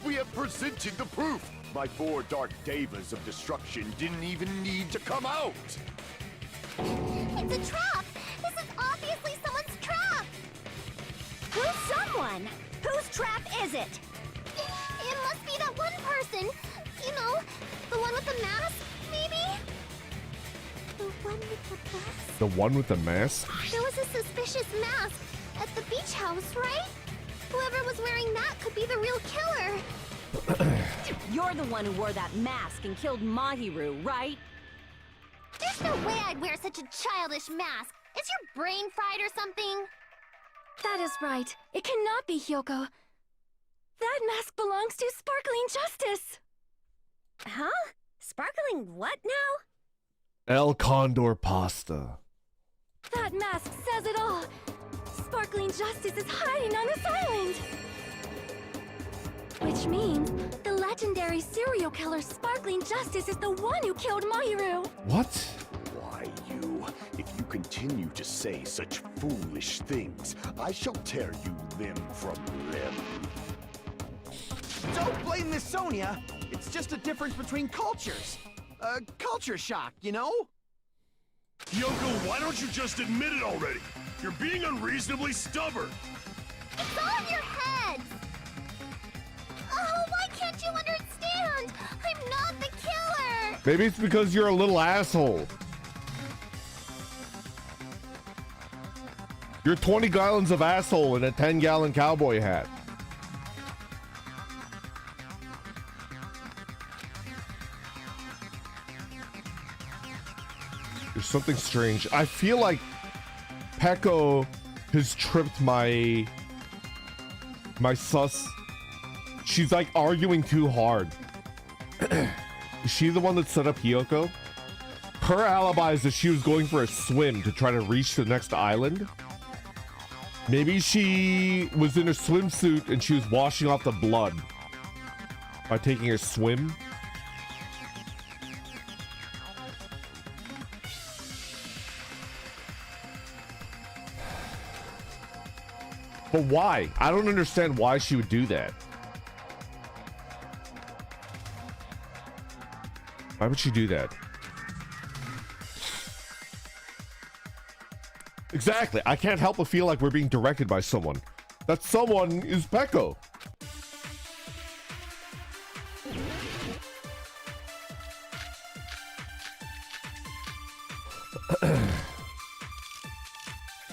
We have presented the proof! My 4 dark devas of destruction didn't even need to come out! It's a trap! This is obviously someone's trap! Who's someone? Whose trap is it? It must be that one person. You know, the one with the mask, maybe? The one with the mask? The one with the mask? There was a suspicious mask at the beach house, right? Whoever was wearing that could be the real killer. You're the one who wore that mask and killed Mahiru, right? There's no way I'd wear such a childish mask. Is your brain fried or something? That is right. It cannot be Hiyoko. That mask belongs to Sparkling Justice! Huh? Sparkling what now? El Condor Pasta. That mask says it all! Sparkling Justice is hiding on this island! Which means the legendary serial killer Sparkling Justice is the one who killed Mahiru! What? Why, you? If you continue to say such foolish things, I shall tear you limb from limb. Don't blame Miss Sonia. It's just a difference between cultures. Culture shock, you know? Yoko, why don't you just admit it already? You're being unreasonably stubborn. It's all in your heads! Maybe it's because you're a little asshole. You're 20 gallons of asshole in a 10-gallon cowboy hat. There's something strange. I feel like Peko has tripped my sus. She's like arguing too hard. Is she the one that set up Hiyoko? Her alibi is that she was going for a swim to try to reach the next island. Maybe she was in a swimsuit and she was washing off the blood by taking a swim. But why? I don't understand why she would do that. Why would she do that? Exactly. I can't help but feel like we're being directed by someone. That someone is Peko.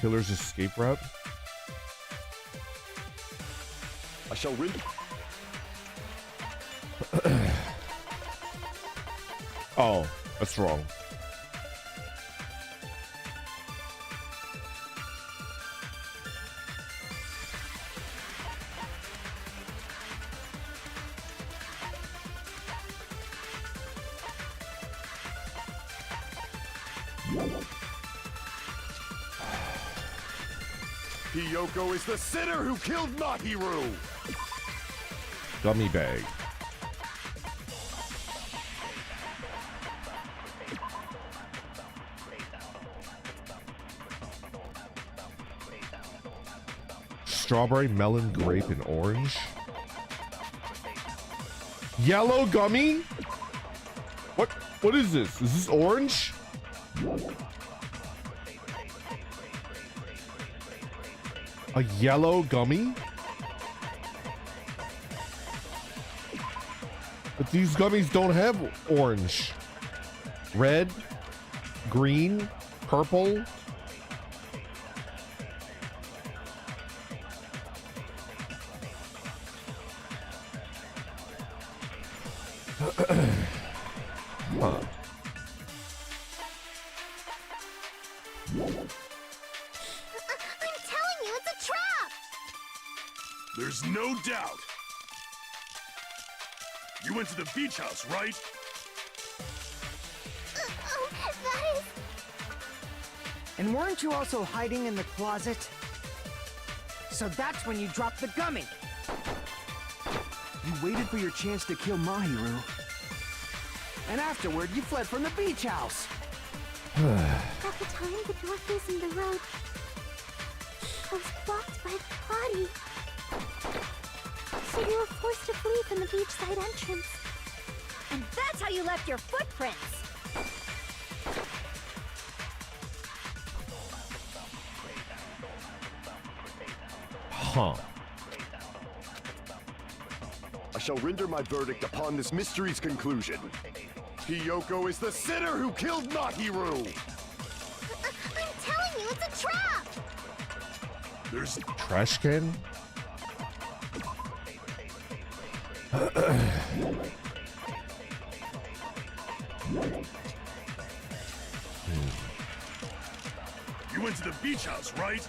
Killer's escape route. I shall win. Oh, that's wrong. Hiyoko is the sinner who killed Mahiru! Gummy bag. Strawberry, melon, grape, and orange. Yellow gummy? What is this? Is this orange? A yellow gummy? But these gummies don't have orange. Red, green, purple. Huh. I'm telling you, it's a trap! There's no doubt. You went to the beach house, right? Oh, that is... And weren't you also hiding in the closet? So that's when you dropped the gummy. You waited for your chance to kill Mahiru. And afterward, you fled from the beach house. At the time, the door facing the road was blocked by the body. So you were forced to flee from the beachside entrance. And that's how you left your footprints! Huh. I shall render my verdict upon this mystery's conclusion. Hiyoko is the sinner who killed Mahiru! I'm telling you, it's a trap! There's Trash can? You went to the beach house, right?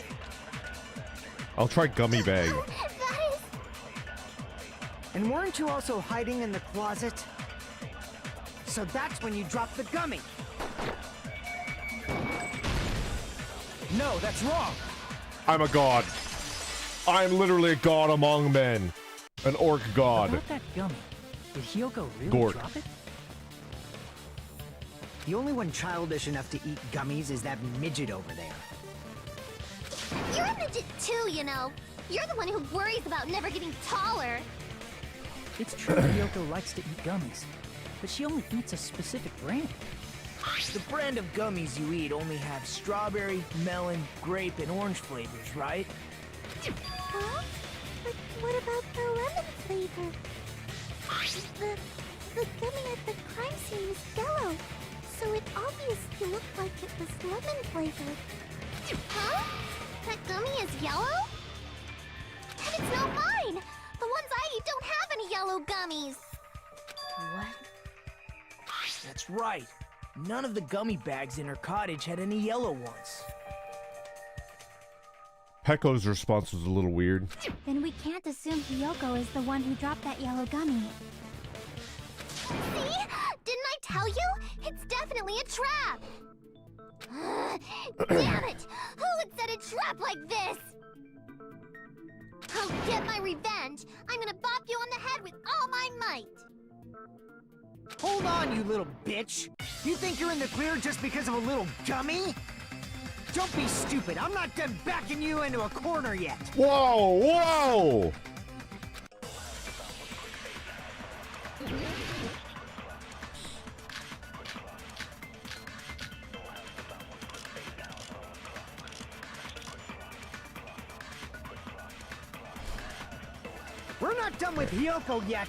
I'll try gummy bag. Oh, that is... And weren't you also hiding in the closet? So that's when you dropped the gummy. No, that's wrong. I'm a god. I'm literally a god among men. An orc god. About that gummy, did Hiyoko really Gork. drop it? The only one childish enough to eat gummies is that midget over there. You're a midget too, you know. You're the one who worries about never getting taller. It's true Hiyoko likes to eat gummies, but she only eats a specific brand. The brand of gummies you eat only have strawberry, melon, grape, and orange flavors, right? Huh? But what about the lemon flavor? The gummy at the crime scene is yellow. Oh, so it obviously looked like it was lemon flavored. Huh? That gummy is yellow? And it's not mine! The ones I eat don't have any yellow gummies! What? That's right. None of the gummy bags in her cottage had any yellow ones. Pecco's response was a little weird. Then we can't assume Hiyoko is the one who dropped that yellow gummy. See? Didn't I tell you? It's definitely a trap! Damn it! Who would set a trap like this? I'll get my revenge! I'm gonna bop you on the head with all my might! Hold on, you little bitch! You think you're in the clear just because of a little gummy? Don't be stupid. I'm not done backing you into a corner yet. Whoa, whoa! We're not done with Hiyoko yet.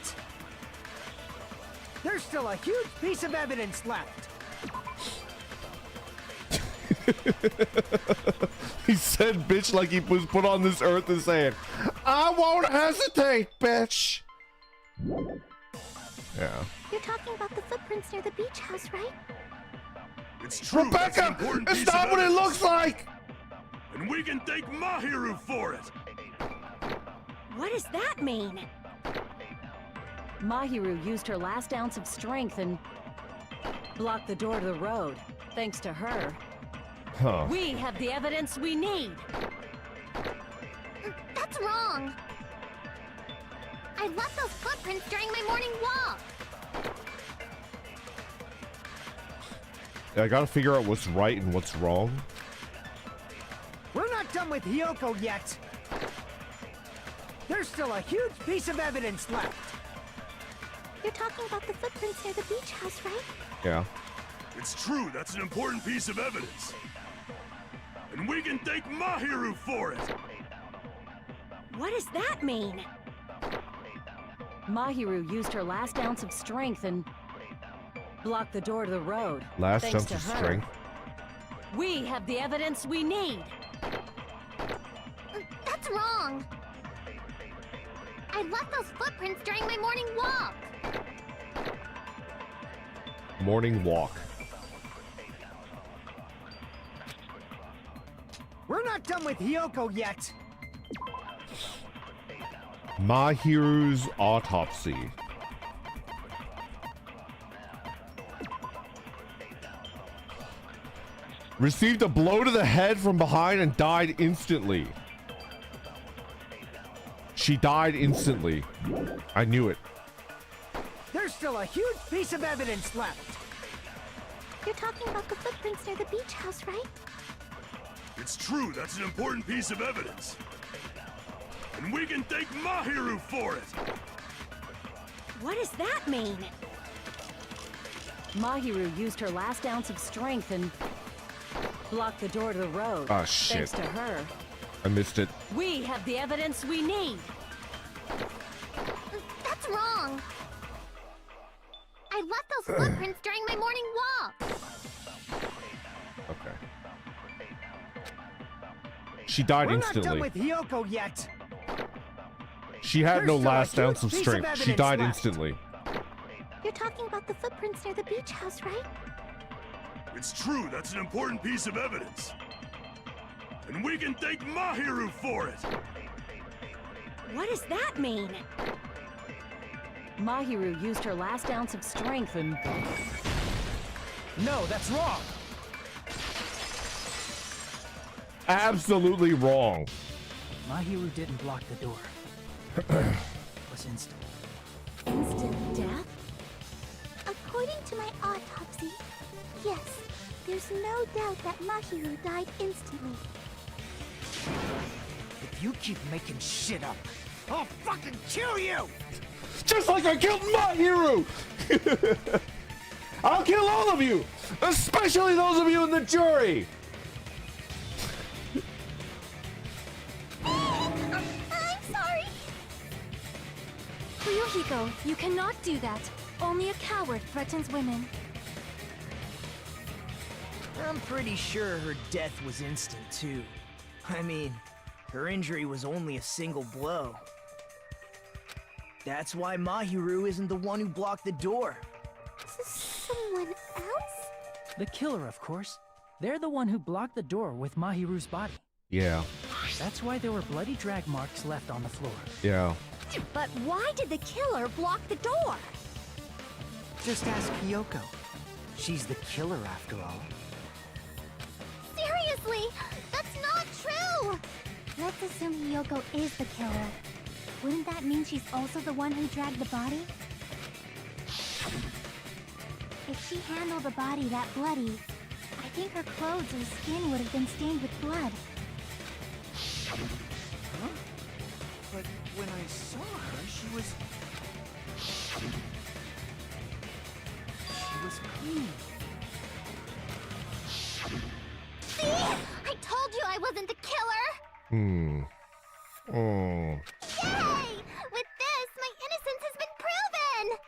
There's still a huge piece of evidence left. He said bitch like he was put on this earth and saying, I won't hesitate, bitch. Yeah. You're talking about the footprints near the beach house, right? It's true. That's an Rebecca, important it's piece of not what it evidence. looks like! And we can thank Mahiru for it. What does that mean? Mahiru used her last ounce of strength and blocked the door to the road. Thanks to her, Huh. we have the evidence we need. That's wrong! I left those footprints during my morning walk! I gotta figure out what's right and what's wrong. We're not done with Hiyoko yet. There's still a huge piece of evidence left. You're talking about the footprints near the beach house, right? Yeah. It's true. That's an important piece of evidence. And we can thank Mahiru for it. What does that mean? Mahiru used her last ounce of strength and blocked the door to the road. Last Thanks ounce to of her, strength. we have the evidence we need. That's wrong! I left those footprints during my morning walk! Morning walk. We're not done with Hiyoko yet. Mahiru's autopsy. Received a blow to the head from behind and died instantly. She died instantly. I knew it. There's still a huge piece of evidence left. You're talking about the footprints near the beach house, right? It's true. That's an important piece of evidence. And we can thank Mahiru for it. What does that mean? Mahiru used her last ounce of strength and blocked the door to the road. Ah, shit. Thanks to her, I missed it. we have the evidence we need. That's wrong! I left those footprints during my morning walk! Okay. She died We're instantly. not done with Hiyoko yet. She had There's no still a last huge ounce of piece of strength. She evidence died left. instantly. You're talking about the footprints near the beach house, right? It's true. That's an important piece of evidence. And we can thank Mahiru for it. What does that mean? Mahiru used her last ounce of strength and No, that's wrong. Absolutely wrong. Mahiru didn't block the door. It was instant. Instant death? According to my autopsy, yes, there's no doubt that Mahiru died instantly. If you keep making shit up, I'll fucking kill you! Just like I killed Mahiru! I'll kill all of you! Especially those of you in the jury! I'm sorry! Ryuhiko, you cannot do that. Only a coward threatens women. I'm pretty sure her death was instant, too. I mean, her injury was only a single blow. That's why Mahiru isn't the one who blocked the door. Someone else? The killer, of course. They're the one who blocked the door with Mahiru's body. Yeah. That's why there were bloody drag marks left on the floor. Yeah. But why did the killer block the door? Just ask Hiyoko. She's the killer after all. Seriously, that's not true! Let's assume Hiyoko is the killer. Wouldn't that mean she's also the one who dragged the body? If she handled the body that bloody, I think her clothes or skin would have been stained with blood. Huh? But when I saw her, she was clean. See? I told you I wasn't the killer! Oh. Yay! With this, my innocence has been proven!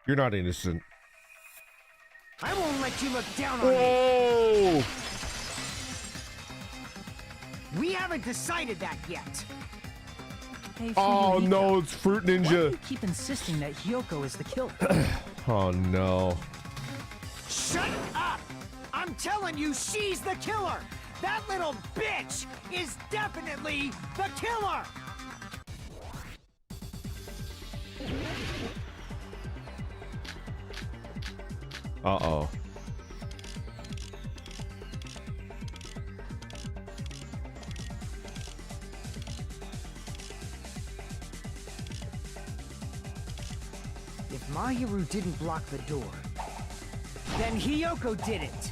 You're not innocent. I won't let you look down on me. Whoa! We haven't decided that yet. Hey, Oh Fuyuhiko, no, it's Fruit Why do Ninja. you keep insisting that Hiyoko is the killer? Oh no. Shut up! I'm telling you, she's the killer! That little bitch is definitely the killer! Uh-oh. If Mahiru didn't block the door, then Hiyoko did it.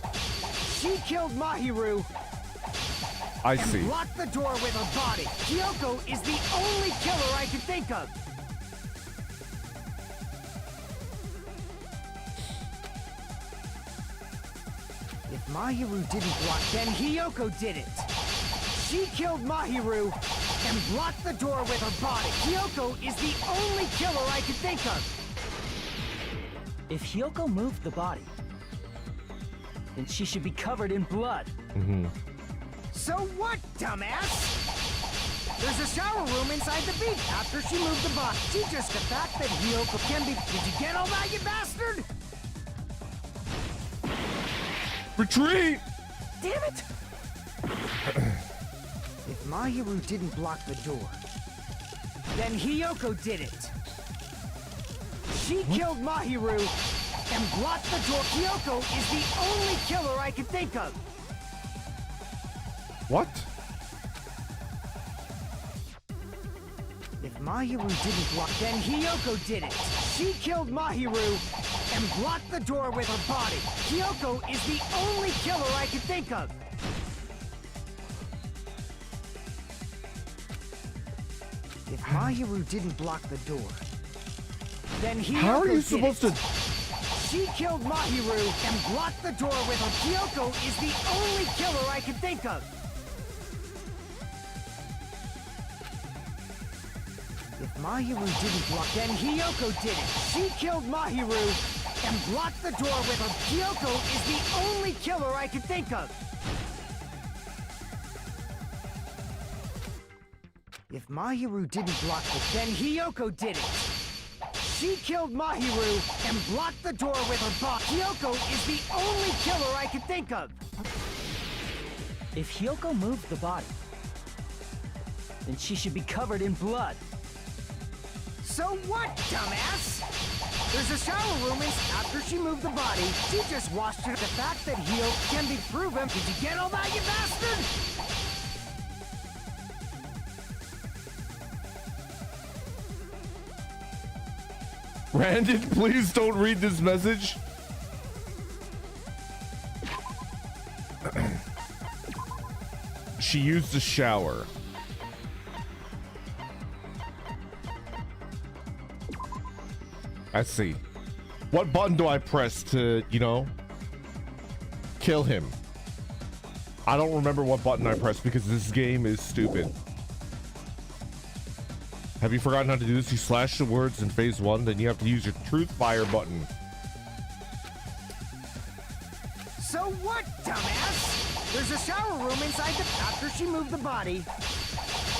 She killed Mahiru I and see. blocked the door with her body. Hiyoko is the only killer I can think of. If Mahiru didn't block, then Hiyoko did it. She killed Mahiru and blocked the door with her body. Hiyoko is the only killer I can think of. If Hiyoko moved the body, then she should be covered in blood. So what, dumbass? There's a shower room inside the beach after she moved the body. She just the fact that Hiyoko can be... Did you get all that, you bastard? Retreat! Damn it! If Mahiru didn't block the door, then Hiyoko did it. She killed Mahiru and blocked the door. Hiyoko is the only killer I can think of. What? If Mahiru didn't block, then Hiyoko did it. She killed Mahiru and blocked the door with her body. Hiyoko is the only killer I can think of. If Mahiru didn't block the door, then Hiyoko How are you did supposed it. to... She killed Mahiru and blocked the door with her. Hiyoko is the only killer I can think of. If Mahiru didn't block, then Hiyoko did it. She killed Mahiru and blocked the door with her. Hiyoko is the only killer I can think of. If Mahiru didn't block it, then Hiyoko did it. She killed Mahiru and blocked the door with her body. Hiyoko is the only killer I can think of. If Hiyoko moved the body, then she should be covered in blood. So what, dumbass? There's a shower room after she moved the body. She just washed it. The fact that Hiyoko can be proven. Did you get all that, you bastard? Brandon, please don't read this message. She used the shower. I see. What button do I press to, you know, kill him? I don't remember what button I pressed because this game is stupid. Have you forgotten how to do this? You slash the words in phase 1, then you have to use your truth fire button. So what, dumbass? There's a shower room inside the... After she moved the body,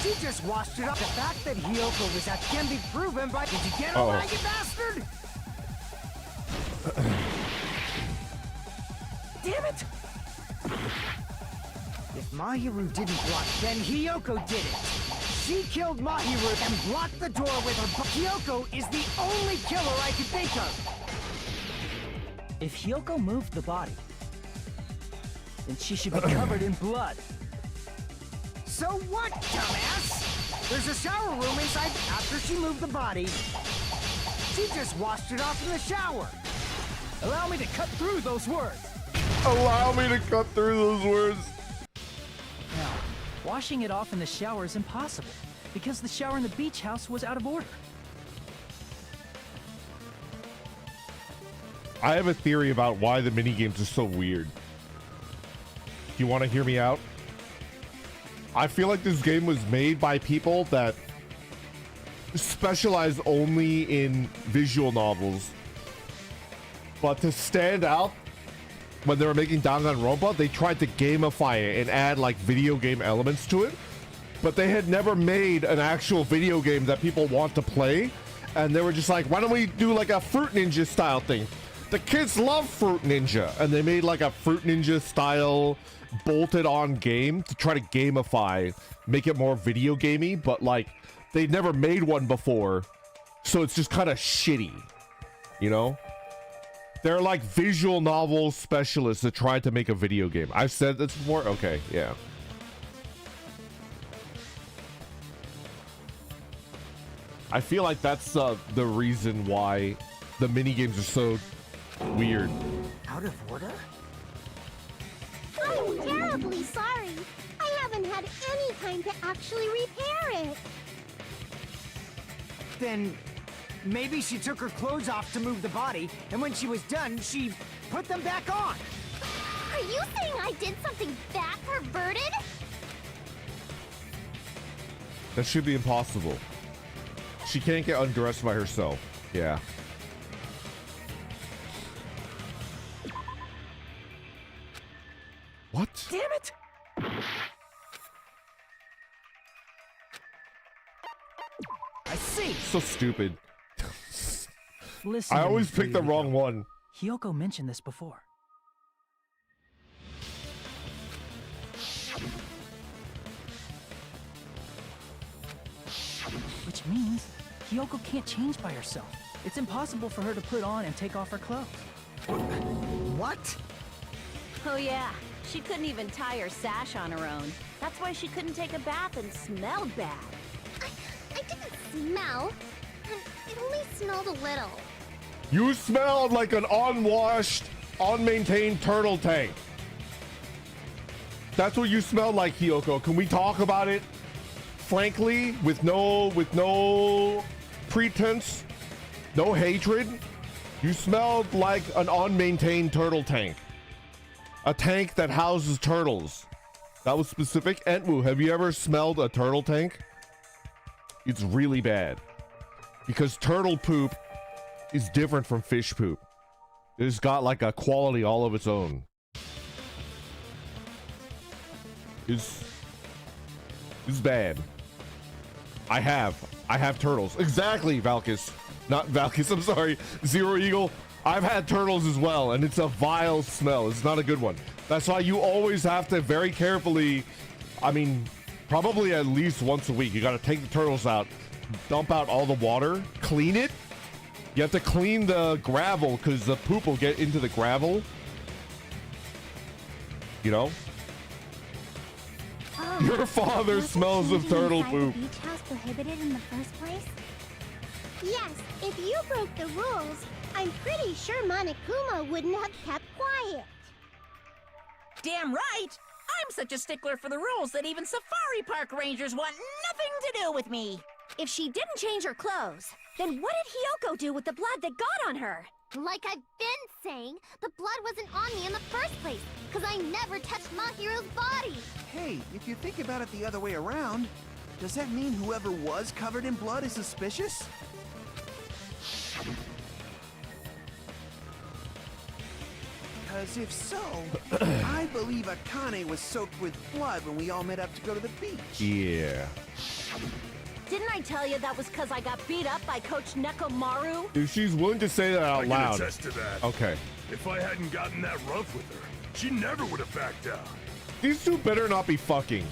she just washed it off. The fact that Hiyoko was at can be proven by... Did you get all that, you bastard? Damn it! If Mahiru didn't block, then Hiyoko did it. She killed Mahiru and blocked the door with her... Hiyoko is the only killer I could think of. If Hiyoko moved the body, then she should be covered in blood. So what, dumbass? There's a shower room inside. After she moved the body, she just washed it off in the shower. Allow me to cut through those words. Allow me to cut through those words. Now, washing it off in the shower is impossible, because the shower in the beach house was out of order. I have a theory about why the minigames are so weird. Do you want to hear me out? I feel like this game was made by people that specialize only in visual novels. But to stand out, when they were making Danganronpa, they tried to gamify it and add like video game elements to it. But they had never made an actual video game that people want to play. And they were just like, why don't we do like a Fruit Ninja style thing? The kids love Fruit Ninja. And they made like a Fruit Ninja style bolted on game to try to gamify, make it more video gamey. But like, they'd never made one before. So it's just kind of shitty, you know? They're like visual novel specialists that tried to make a video game. I've said this before? Okay, yeah. I feel like that's the reason why the minigames are so weird. Out of order? I'm terribly sorry. I haven't had any time to actually repair it. Then maybe she took her clothes off to move the body, and when she was done, she put them back on. Are you saying I did something that perverted? That should be impossible. She can't get undressed by herself. Yeah. What? Damn it! I see. So stupid. Listen I to me, always pick the Ryuko. wrong one. Hiyoko mentioned this before. Which means Hiyoko can't change by herself. It's impossible for her to put on and take off her clothes. What? Oh yeah, she couldn't even tie her sash on her own. That's why she couldn't take a bath and smelled bad. I didn't smell. It only smelled a little. You smelled like an unwashed, unmaintained turtle tank. That's what you smelled like, Hiyoko. Can we talk about it frankly, with no pretense, no hatred? You smelled like an unmaintained turtle tank. A tank that houses turtles. That was specific. Entwu, have you ever smelled a turtle tank? It's really bad. Because turtle poop is different from fish poop. It's got like a quality all of its own. It's bad. I have turtles. Exactly, Valkis. Not Valkis, I'm sorry. Zero Eagle. I've had turtles as well, and it's a vile smell. It's not a good one. That's why you always have to very carefully, I mean, probably at least once a week, you gotta take the turtles out, dump out all the water, clean it. You have to clean the gravel because the poop will get into the gravel. You know? Your father Was smells of changing turtle inside poop. The beach house prohibited in the first place? Yes, if you broke the rules, I'm pretty sure Monokuma wouldn't have kept quiet. Damn right! I'm such a stickler for the rules that even safari park rangers want nothing to do with me. If she didn't change her clothes, then what did Hiyoko do with the blood that got on her? Like I've been saying, the blood wasn't on me in the first place, because I never touched Mahiru's body. Hey, if you think about it the other way around, does that mean whoever was covered in blood is suspicious? Because if so, I believe Akane was soaked with blood when we all met up to go to the beach. Yeah. Didn't I tell you that was because I got beat up by Coach Nekomaru? If she's willing to say that I out can loud. attest to that. Okay. If I hadn't gotten that rough with her, she never would have backed out. These two better not be fucking.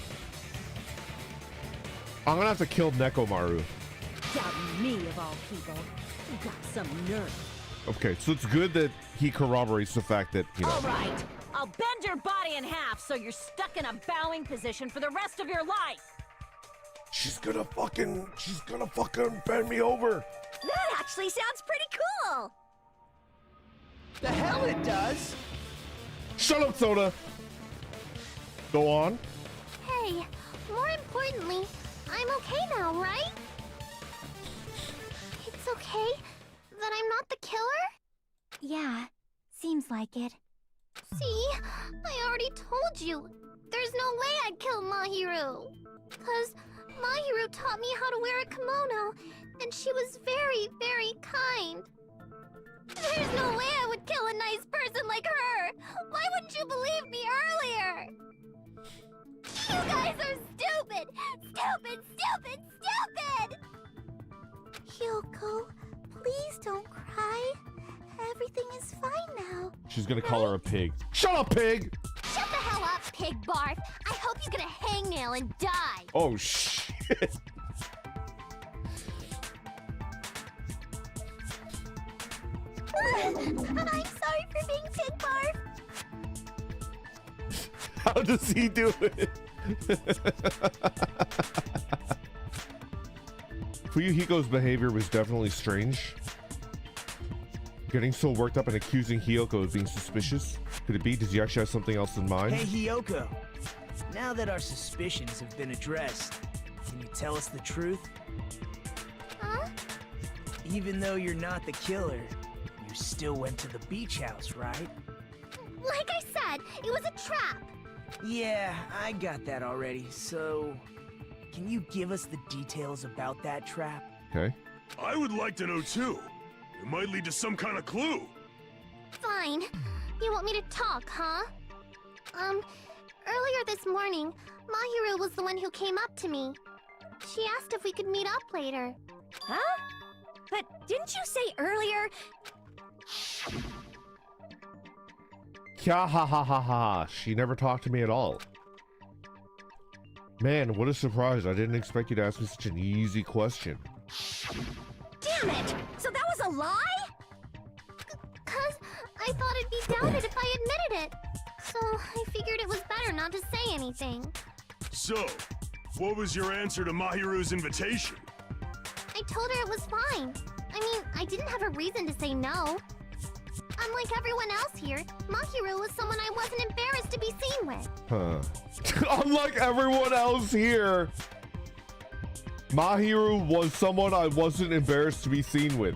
I'm gonna have to kill Nekomaru. Doubting me of all people. You got some nerve. Okay, so it's good that he corroborates the fact that, you know. All right, I'll bend your body in half so you're stuck in a bowing position for the rest of your life. She's gonna fucking bend me over. That actually sounds pretty cool. The hell it does! Shut up, Soda. Go on. Hey, more importantly, I'm okay now, right? It's okay that I'm not the killer? Yeah, seems like it. See, I already told you. There's no way I'd kill Mahiru. 'Cause Mahiru taught me how to wear a kimono, and she was very, very kind. There's no way I would kill a nice person like her! Why wouldn't you believe me earlier? You guys are stupid! Stupid, stupid, stupid! Hyoko, please don't cry. Everything is fine now. She's gonna call her a pig. Shut up, pig! Shut the hell up, pig barf! I hope you get a hangnail and die! Oh, shit. I'm sorry for being pig barf. How does he do it? Fuyuhiko's behavior was definitely strange. Getting so worked up and accusing Hyoko of being suspicious. Could it be? Does he actually have something else in mind? Hey, Hyoko. Now that our suspicions have been addressed, can you tell us the truth? Huh? Even though you're not the killer, you still went to the beach house, right? Like I said, it was a trap. Yeah, I got that already. So, can you give us the details about that trap? Okay. I would like to know too. It might lead to some kind of clue. Fine. You want me to talk, huh? Earlier this morning, Mahiru was the one who came up to me. She asked if we could meet up later. Huh? But didn't you say earlier? Ha ha ha ha ha. She never talked to me at all. Man, what a surprise. I didn't expect you to ask me such an easy question. Damn it! So that was a lie? 'Cause I thought it'd be doubted if I admitted it. So I figured it was better not to say anything. So, what was your answer to Mahiru's invitation? I told her it was fine. I mean, I didn't have a reason to say no. Unlike everyone else here, Mahiru was someone I wasn't embarrassed to be seen with. Huh. Unlike everyone else here, Mahiru was someone I wasn't embarrassed to be seen with.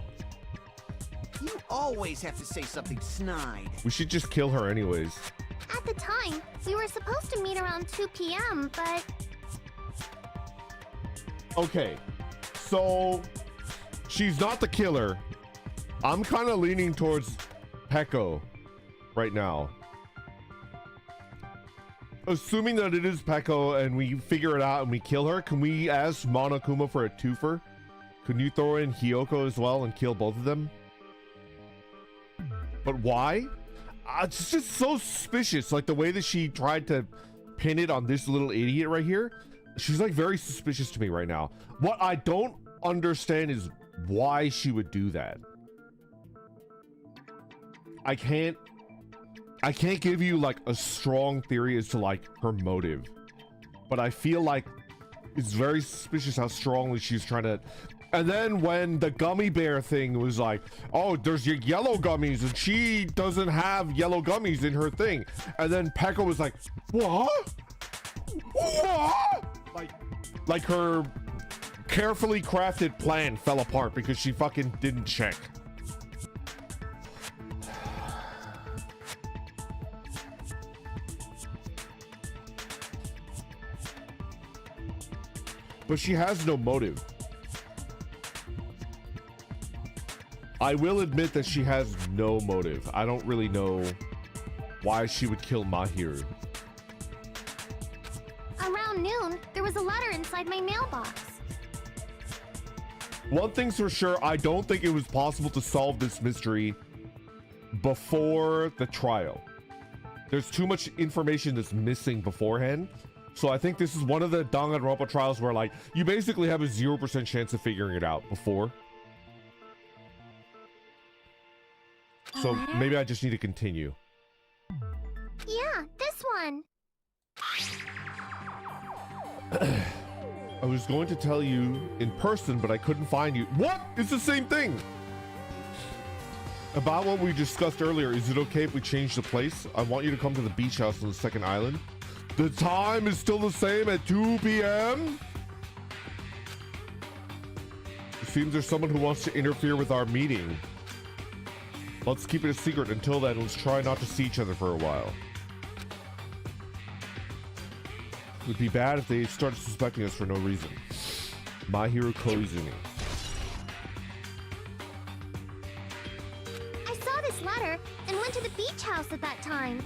You always have to say something snide. We should just kill her anyways. At the time, we were supposed to meet around 2 p.m., but... Okay, so she's not the killer. I'm kind of leaning towards Peko right now. Assuming that it is Peko and we figure it out and we kill her, can we ask Monokuma for a twofer? Can you throw in Hyoko as well and kill both of them? But why? It's just so suspicious, like the way that she tried to pin it on this little idiot right here. She's like very suspicious to me right now. What I don't understand is why she would do that. I can't give you like a strong theory as to like her motive, but I feel like it's very suspicious how strongly she's trying to. And then when the gummy bear thing was like, oh, there's your yellow gummies and she doesn't have yellow gummies in her thing, and then Peko was like, what? Like her carefully crafted plan fell apart because she fucking didn't check. But she has no motive. I will admit that she has no motive. I don't really know why she would kill Mahiru. Around noon, there was a letter inside my mailbox. One thing's for sure, I don't think it was possible to solve this mystery before the trial. There's too much information that's missing beforehand. So I think this is one of the Danganronpa trials where, like, you basically have a 0% chance of figuring it out before. So maybe I just need to continue. Yeah, this one. I was going to tell you in person, but I couldn't find you. What? It's the same thing. About what we discussed earlier, is it okay if we change the place? I want you to come to the beach house on the second island. The time is still the same at 2 p.m. It seems there's someone who wants to interfere with our meeting. Let's keep it a secret. Until then, let's try not to see each other for a while. It would be bad if they started suspecting us for no reason. Mahiru Koizumi. I saw this letter and went to the beach house at that time.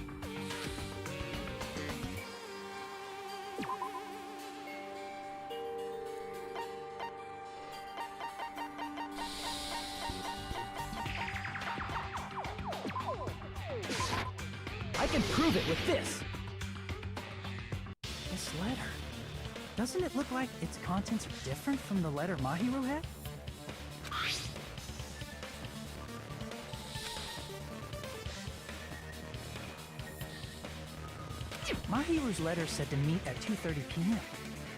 I can prove it with this. This letter. Doesn't it look like its contents are different from the letter Mahiru had? Mahiru's letter said to meet at 2:30 p.m.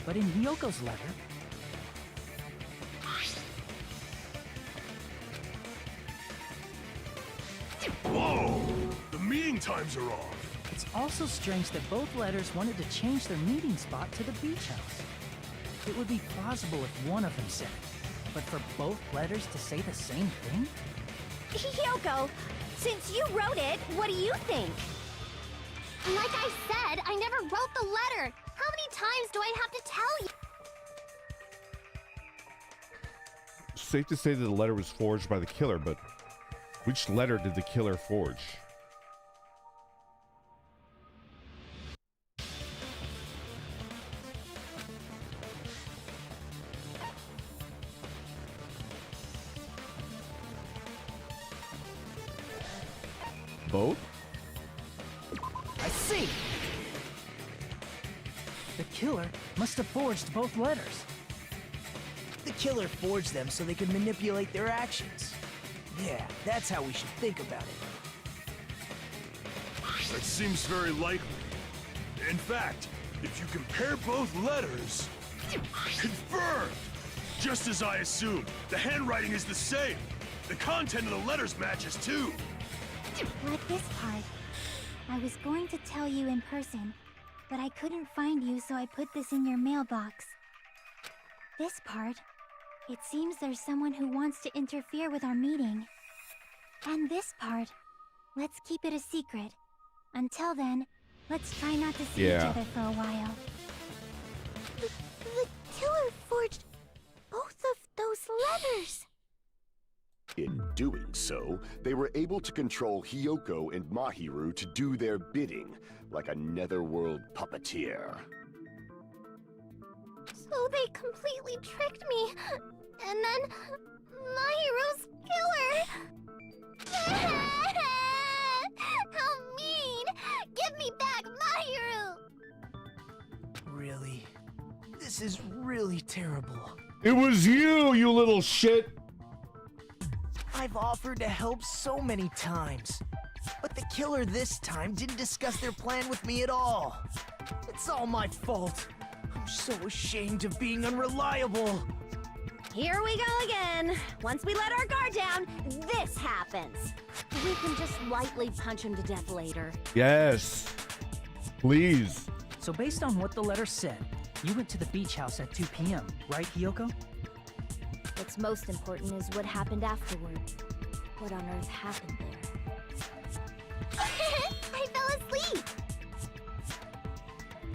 But in Hyoko's letter... Whoa! The meeting times are off. It's also strange that both letters wanted to change their meeting spot to the beach house. It would be plausible if one of them said it, but for both letters to say the same thing? Hyoko, since you wrote it, what do you think? Like I said, I never wrote the letter. How many times do I have to tell you? Safe to say that the letter was forged by the killer, but which letter did the killer forge? Both? I see! The killer must have forged both letters. The killer forged them so they could manipulate their actions. Yeah, that's how we should think about it. That seems very likely. In fact, if you compare both letters... Confirmed! Just as I assumed, the handwriting is the same. The content of the letters matches too. Like this part. I was going to tell you in person, but I couldn't find you, so I put this in your mailbox. This part. It seems there's someone who wants to interfere with our meeting. And this part. Let's keep it a secret. Until then, let's try not to see each other for a while. The killer forged both of those letters. In doing so, they were able to control Hyoko and Mahiru to do their bidding, like a netherworld puppeteer. So they completely tricked me. And then Mahiru's killer. How mean! Give me back Mahiru! Really? This is really terrible. It was you, you little shit! I've offered to help so many times. But the killer this time didn't discuss their plan with me at all. It's all my fault. I'm so ashamed of being unreliable. Here we go again. Once we let our guard down, this happens. We can just lightly punch him to death later. Yes. Please. So based on what the letter said, you went to the beach house at 2 p.m., right, Hyoko? What's most important is what happened afterward. What on earth happened there? I fell asleep.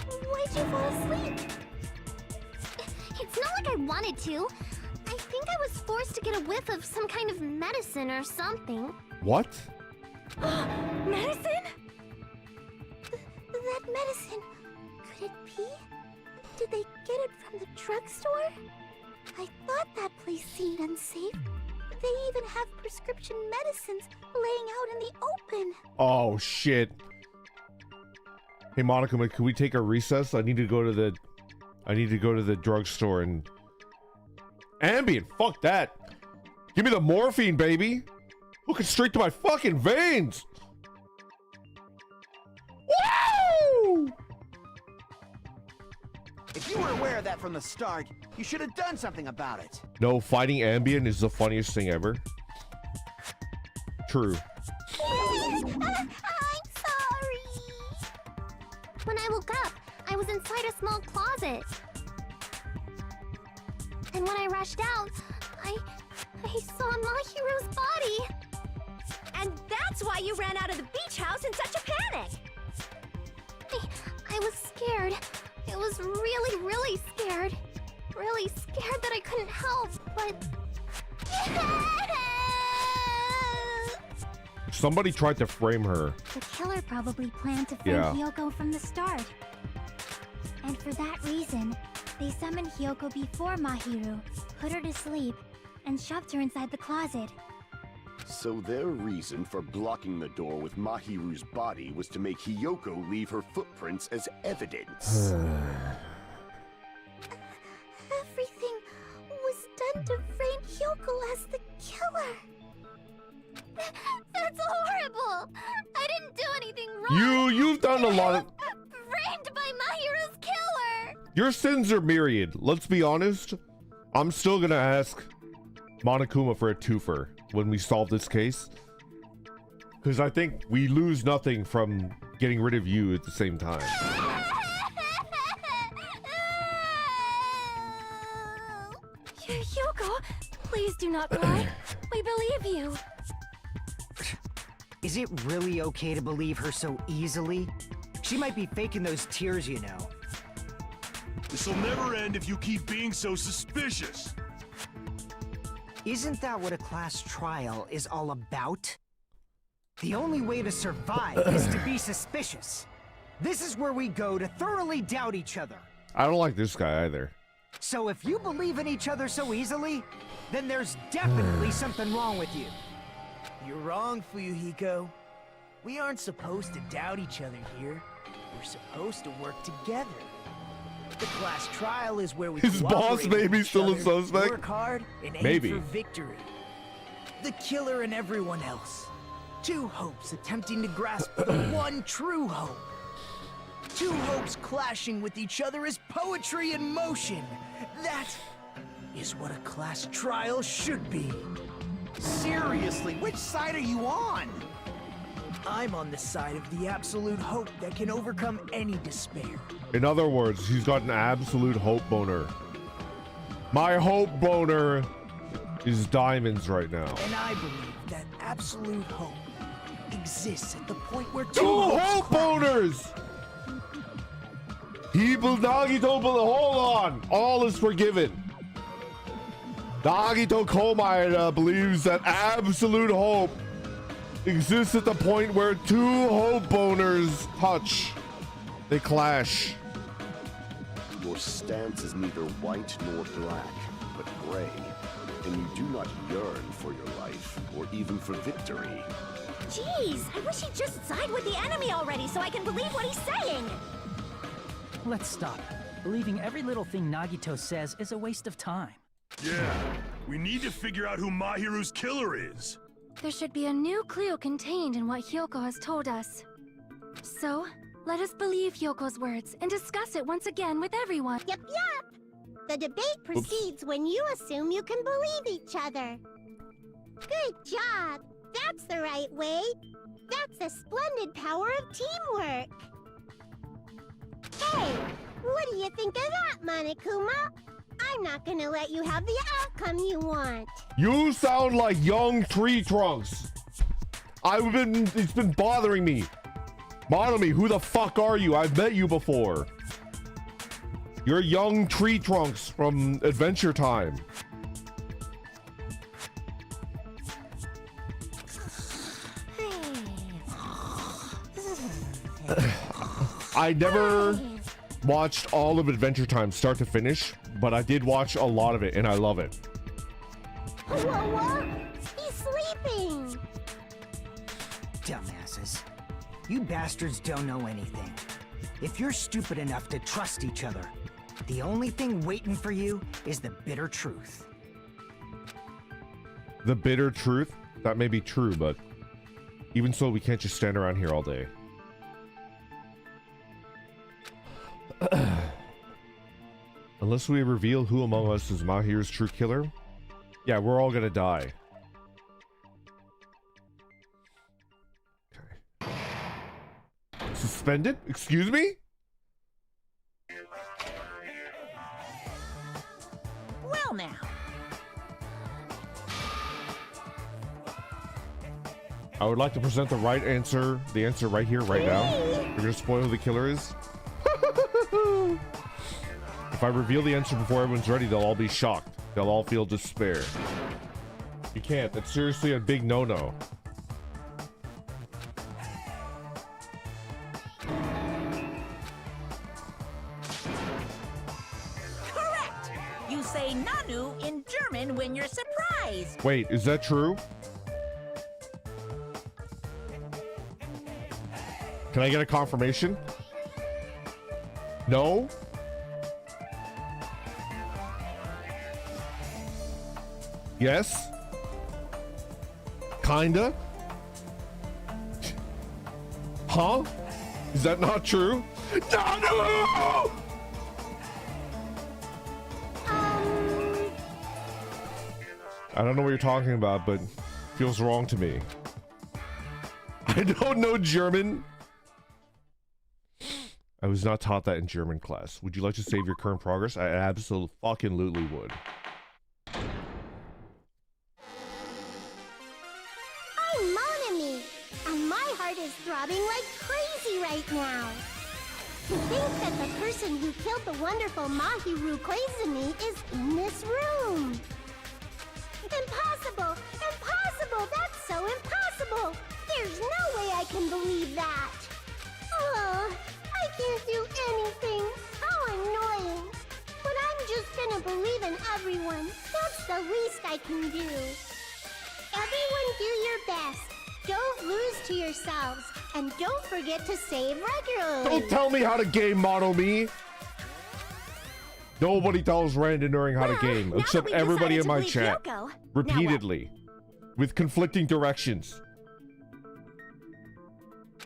Why'd you fall asleep? It's not like I wanted to. I think I was forced to get a whiff of some kind of medicine or something. What? Medicine? medicine. Could it be? Did they get it from the drugstore? I thought that place seemed unsafe. They even have prescription medicines laying out in the open. Oh shit. Hey Monica, can we take a recess? I need to go to the drugstore and Ambien, fuck that. Give me the morphine, baby. Looking straight to my fucking veins. Woo! If you were aware of that from the start, you should have done something about it. No, fighting Ambien is the funniest thing ever. True. I'm sorry. When I woke up, I was inside a small closet. And when I rushed out, I saw Mahiru's body. And that's why you ran out of the beach house in such a panic. I was scared. I was really, really scared. Really scared that I couldn't help, but... Somebody tried to frame her. The killer probably planned to frame Yeah. Hyoko from the start. And for that reason, they summoned Hyoko before Mahiru, put her to sleep, and shoved her inside the closet. So their reason for blocking the door with Mahiru's body was to make Hiyoko leave her footprints as evidence. Everything was done to frame Hyoko as the killer. That's horrible. I didn't do anything wrong. You've done a lot of... Framed by Mahiru's killer. Your sins are myriad. Let's be honest. I'm still gonna ask Monokuma for a twofer when we solve this case. Because I think we lose nothing from getting rid of you at the same time. Hyoko, please do not cry. We believe you. Is it really okay to believe her so easily? She might be faking those tears, you know. This'll never end if you keep being so suspicious. Isn't that what a class trial is all about? The only way to survive is to be suspicious. This is where we go to thoroughly doubt each other. I don't like this guy either. So if you believe in each other so easily, then there's definitely something wrong with you. You're wrong, Fuyuhiko. We aren't supposed to doubt each other here. We're supposed to work together. The class trial is where we His boss cooperate may with be each still a other, suspect. work hard, and aim Maybe. for victory. The killer and everyone else. Two hopes attempting to grasp the one true hope. Two hopes clashing with each other is poetry in motion. That is what a class trial should be. Seriously, which side are you on? I'm on the side of the absolute hope that can overcome any despair. In other words, he's got an absolute hope boner. My hope boner is diamonds right now. And I believe that absolute hope exists at the point where Two hope boners! People, Nagito, hold on. All is forgiven. Nagito Komaeda believes that absolute hope exists at the point where two hope boners touch. They clash. Your stance is neither white nor black, but gray, and you do not yearn for your life, or even for victory. Jeez, I wish he'd just side with the enemy already so I can believe what he's saying. Let's stop. Believing every little thing Nagito says is a waste of time. Yeah, we need to figure out who Mahiru's killer is. There should be a new clue contained in what Hyoko has told us. So, let us believe Hyoko's words and discuss it once again with everyone. Yep. The debate proceeds when you assume you can believe each other. Good job. That's the right way. That's the splendid power of teamwork. Hey, what do you think of that, Monokuma? I'm not gonna let you have the outcome you want. You sound like young tree trunks. It's been bothering me. Monomi, who the fuck are you? I've met you before. You're young tree trunks from Adventure Time. I never watched all of Adventure Time start to finish, but I did watch a lot of it and I love it. What? He's sleeping. Dumbasses. You bastards don't know anything. If you're stupid enough to trust each other, the only thing waiting for you is the bitter truth. The bitter truth? That may be true, but even so, we can't just stand around here all day. Unless we reveal who among us is Mahiru's true killer, yeah, we're all gonna die. Okay. Suspended? Excuse me? Well now. I would like to present the right answer, the answer right here, right now. You're gonna spoil who the killer is? If I reveal the answer before everyone's ready, they'll all be shocked. They'll all feel despair. You can't. That's seriously a big no-no. Correct! You say Nanu in German when you're surprised. Wait, is that true? Can I get a confirmation? No? Yes? Kinda? Huh? Is that not true? No! I don't know what you're talking about, but feels wrong to me. I don't know German. I was not taught that in German class. Would you like to save your current progress? I absolutely would. I'm mon ami, and my heart is throbbing like crazy right now. To think that the person who killed the wonderful Mahiru Koizumi is in this room. Impossible! Impossible! That's so impossible! There's no way I can believe that! Oh, I can't do anything! How annoying! But I'm just gonna believe in everyone. That's the least I can do. Everyone do your best. Don't lose to yourselves. And don't forget to save regularly. Don't tell me how to game model me! Nobody tells Rand during how to game, except everybody in my chat. Repeatedly. With conflicting directions.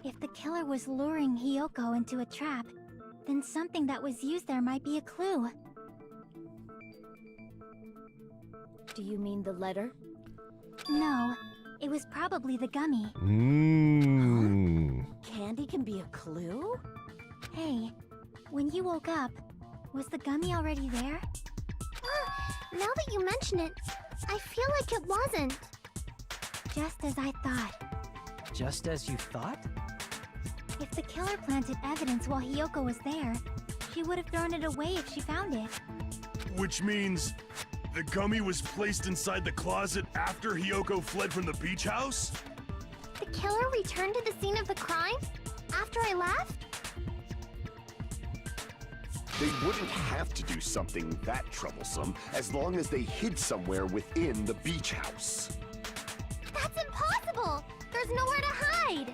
If the killer was luring Hiyoko into a trap, then something that was used there might be a clue. Do you mean the letter? No, it was probably the gummy. Candy can be a clue? Hey, when you woke up, was the gummy already there? Now that you mention it, I feel like it wasn't. Just as I thought. Just as you thought? If the killer planted evidence while Hiyoko was there, she would have thrown it away if she found it. Which means the gummy was placed inside the closet after Hiyoko fled from the beach house? The killer returned to the scene of the crime? After I left? They wouldn't have to do something that troublesome as long as they hid somewhere within the beach house. That's impossible! There's nowhere to hide!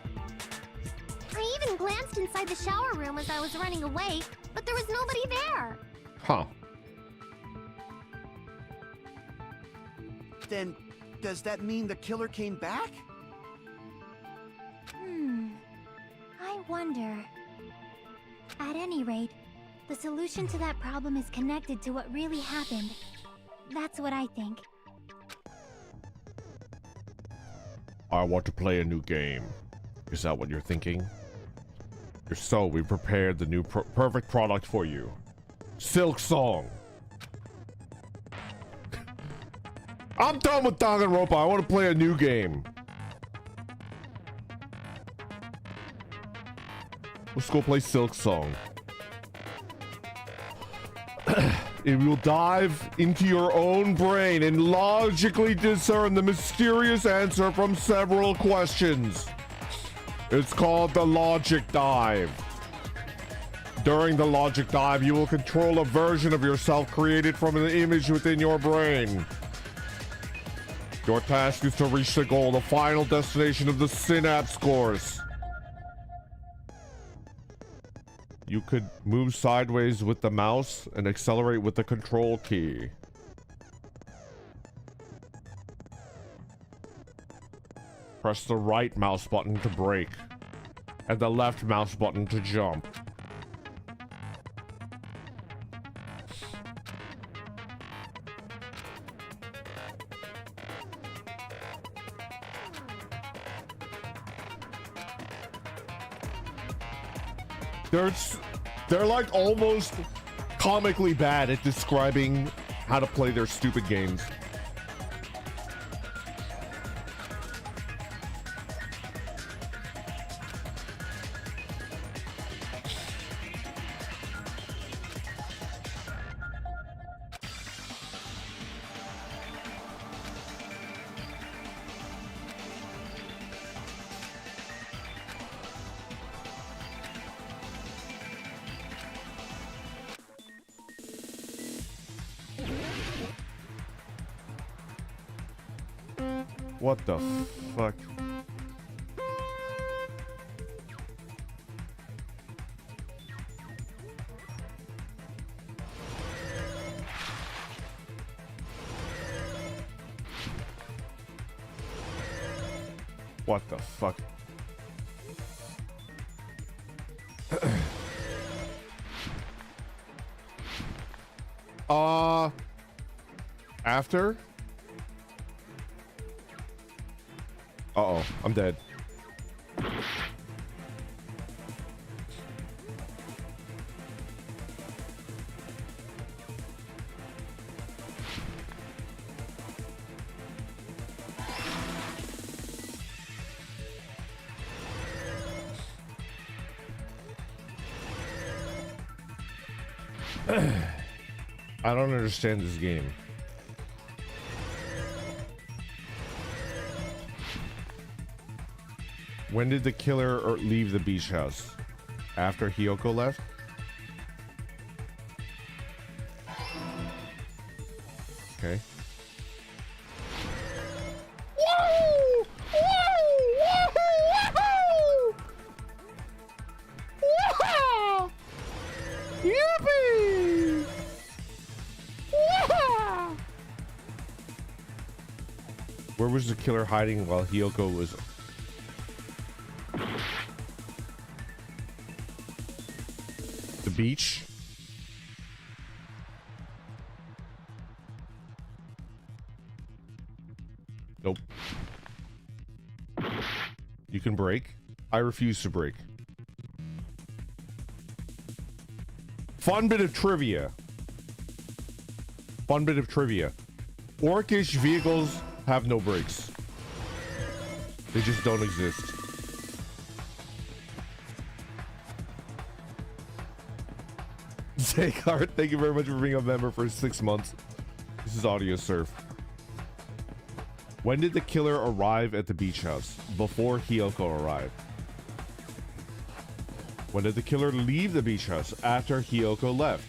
I even glanced inside the shower room as I was running away, but there was nobody there. Huh. Then, does that mean the killer came back? I wonder. At any rate, the solution to that problem is connected to what really happened. That's what I think. I want to play a new game. Is that what you're thinking? If so, we prepared the new perfect product for you. Silk Song. I'm done with Danganronpa. I want to play a new game. Let's go play Silk Song. It will dive into your own brain and logically discern the mysterious answer from several questions. It's called the Logic Dive. During the logic dive, you will control a version of yourself created from an image within your brain. Your task is to reach the goal, the final destination of the synapse course. You could move sideways with the mouse and accelerate with the control key. Press the right mouse button to brake, and the left mouse button to jump. They're like almost comically bad at describing how to play their stupid games. What the fuck? What the fuck? After? Uh-oh, I'm dead. I don't understand this game. When did the killer leave the beach house? After Hiyoko left? Okay. Woohoo! Woohoo! Woohoo! Woohoo! Yippee! Woohoo! Where was the killer hiding while Hiyoko was... The beach? Nope. You can break. I refuse to break. Fun bit of trivia. Fun bit of trivia. Orcish vehicles have no brakes. They just don't exist. Zakart, thank you very much for being a member for 6 months. This is Audio Surf. When did the killer arrive at the beach house? Before Hiyoko arrived. When did the killer leave the beach house? After Hiyoko left.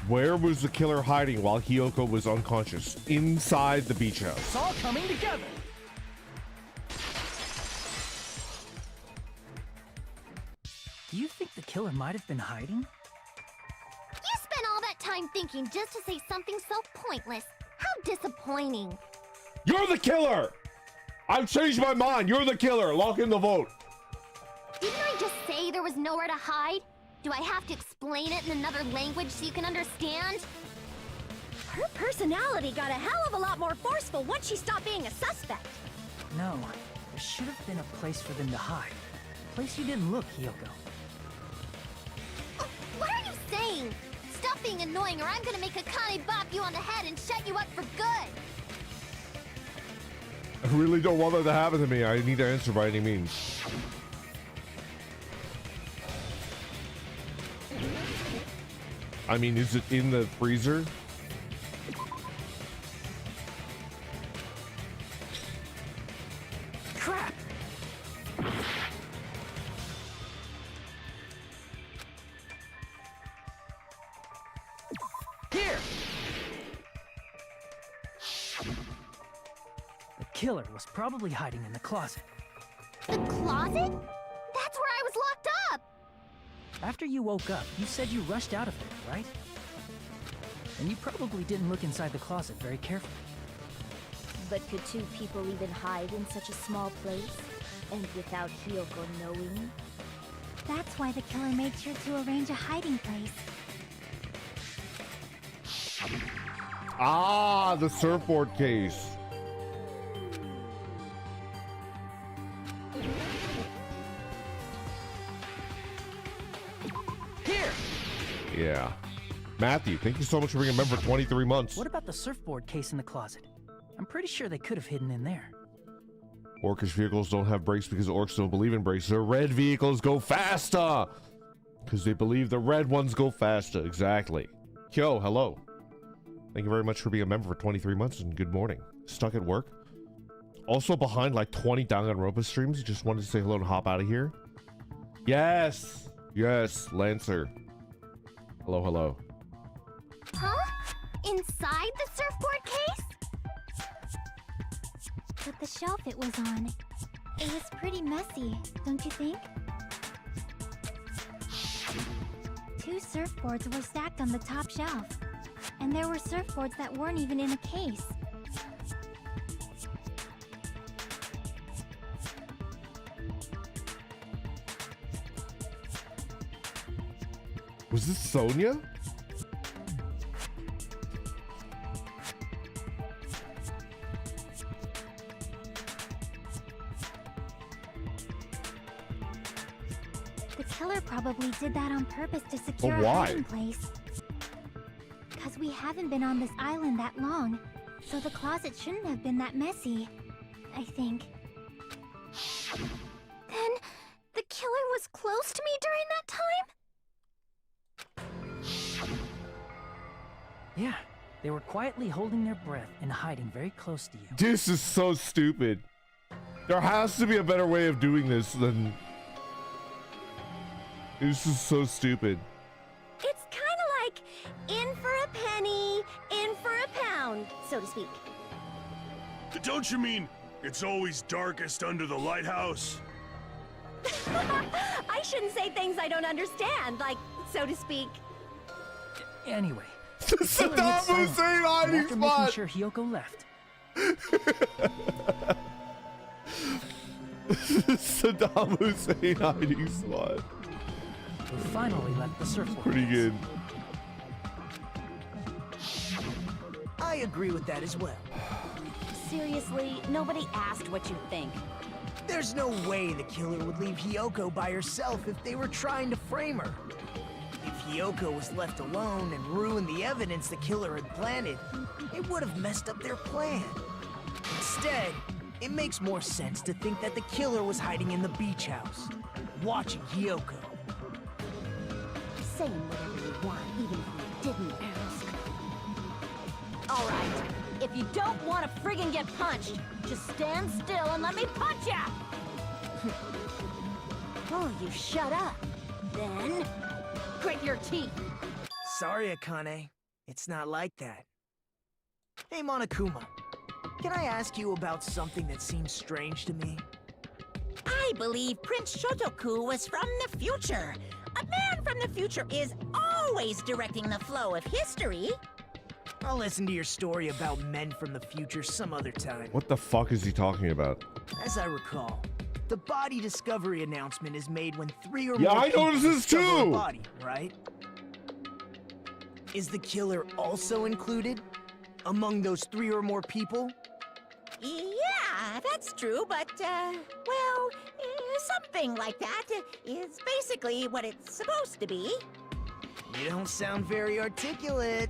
Where was the killer hiding while Hiyoko was unconscious? Inside the beach house. It's all coming together. Do you think the killer might have been hiding? You spent all that time thinking just to say something so pointless. How disappointing. You're the killer! I've changed my mind. You're the killer. Lock in the vote. Didn't I just say there was nowhere to hide? Do I have to explain it in another language so you can understand? Her personality got a hell of a lot more forceful once she stopped being a suspect. No, there should have been a place for them to hide. A place you didn't look, Hiyoko. What are you saying? Stop being annoying or I'm gonna make Akane bop you on the head and shut you up for good! I really don't want that to happen to me. I need to answer by any means. I mean, is it in the freezer? Crap! killer was probably hiding in the closet. The closet? That's where I was locked up! After you woke up, you said you rushed out of there, right? And you probably didn't look inside the closet very carefully. But could two people even hide in such a small place? And without Hiyoko knowing? That's why the killer made sure to arrange a hiding place. Ah, the surfboard case. Here! Yeah. Matthew, thank you so much for being a member for 23 months. What about the surfboard case in the closet? I'm pretty sure they could have hidden in there. Orcish vehicles don't have brakes because orcs don't believe in brakes. The red vehicles go faster! Because they believe the red ones go faster. Exactly. Kyo, hello. Thank you very much for being a member for 23 months and good morning. Stuck at work? Also behind like 20 Danganronpa streams. Just wanted to say hello and hop out of here. Yes! Yes, Lancer. Hello, hello. Huh? Inside the surfboard case? But the shelf it was on, it was pretty messy, don't you think? Two surfboards were stacked on the top shelf. And there were surfboards that weren't even in a case. Was this Sonia? The killer probably did that on purpose to secure But a why? hiding place. Because we haven't been on this island that long, so the closet shouldn't have been that messy, I think. Then, the killer was close to me during that time? Yeah, they were quietly holding their breath and hiding very close to you. This is so stupid. There has to be a better way of doing this than... This is so stupid. It's kind of like in for a penny, in for a pound, so to speak. Don't you mean it's always darkest under the lighthouse? I shouldn't say things I don't understand, like, so to speak. Anyway, Saddam Hussein hiding after spot! making sure Hiyoko left, Saddam Hussein hiding spot. we finally left the surfboard. Pretty case. good. I agree with that as well. Seriously, nobody asked what you think. There's no way the killer would leave Hiyoko by herself if they were trying to frame her. If Hiyoko was left alone and ruined the evidence the killer had planted, it would have messed up their plan. Instead, it makes more sense to think that the killer was hiding in the beach house, watching Hiyoko. Saying whatever you want, even if you didn't ask. All right, if you don't want to friggin' get punched, just stand still and let me punch ya! Oh, you shut up. Then, grit your teeth. Sorry, Akane. It's not like that. Hey, Monokuma. Can I ask you about something that seems strange to me? I believe Prince Shotoku was from the future. A man from the future is always directing the flow of history. I'll listen to your story about men from the future some other time. What the fuck is he talking about? As I recall, the body discovery announcement is made when 3 or Yeah, more I people noticed this discover a too! body, right? Is the killer also included among those 3 or more people? Yeah, that's true, but, well, something like that is basically what it's supposed to be. You don't sound very articulate.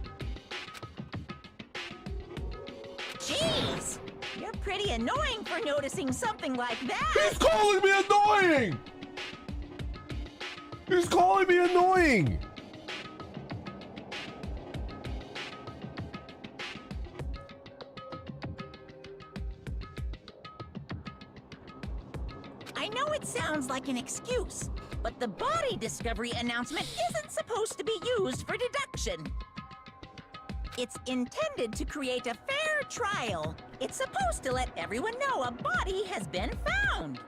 Jeez, you're pretty annoying for noticing something like that. He's calling me annoying! He's calling me annoying! I know it sounds like an excuse, but the body discovery announcement isn't supposed to be used for deduction. It's intended to create a fair trial, It's supposed to let everyone know a body has been found.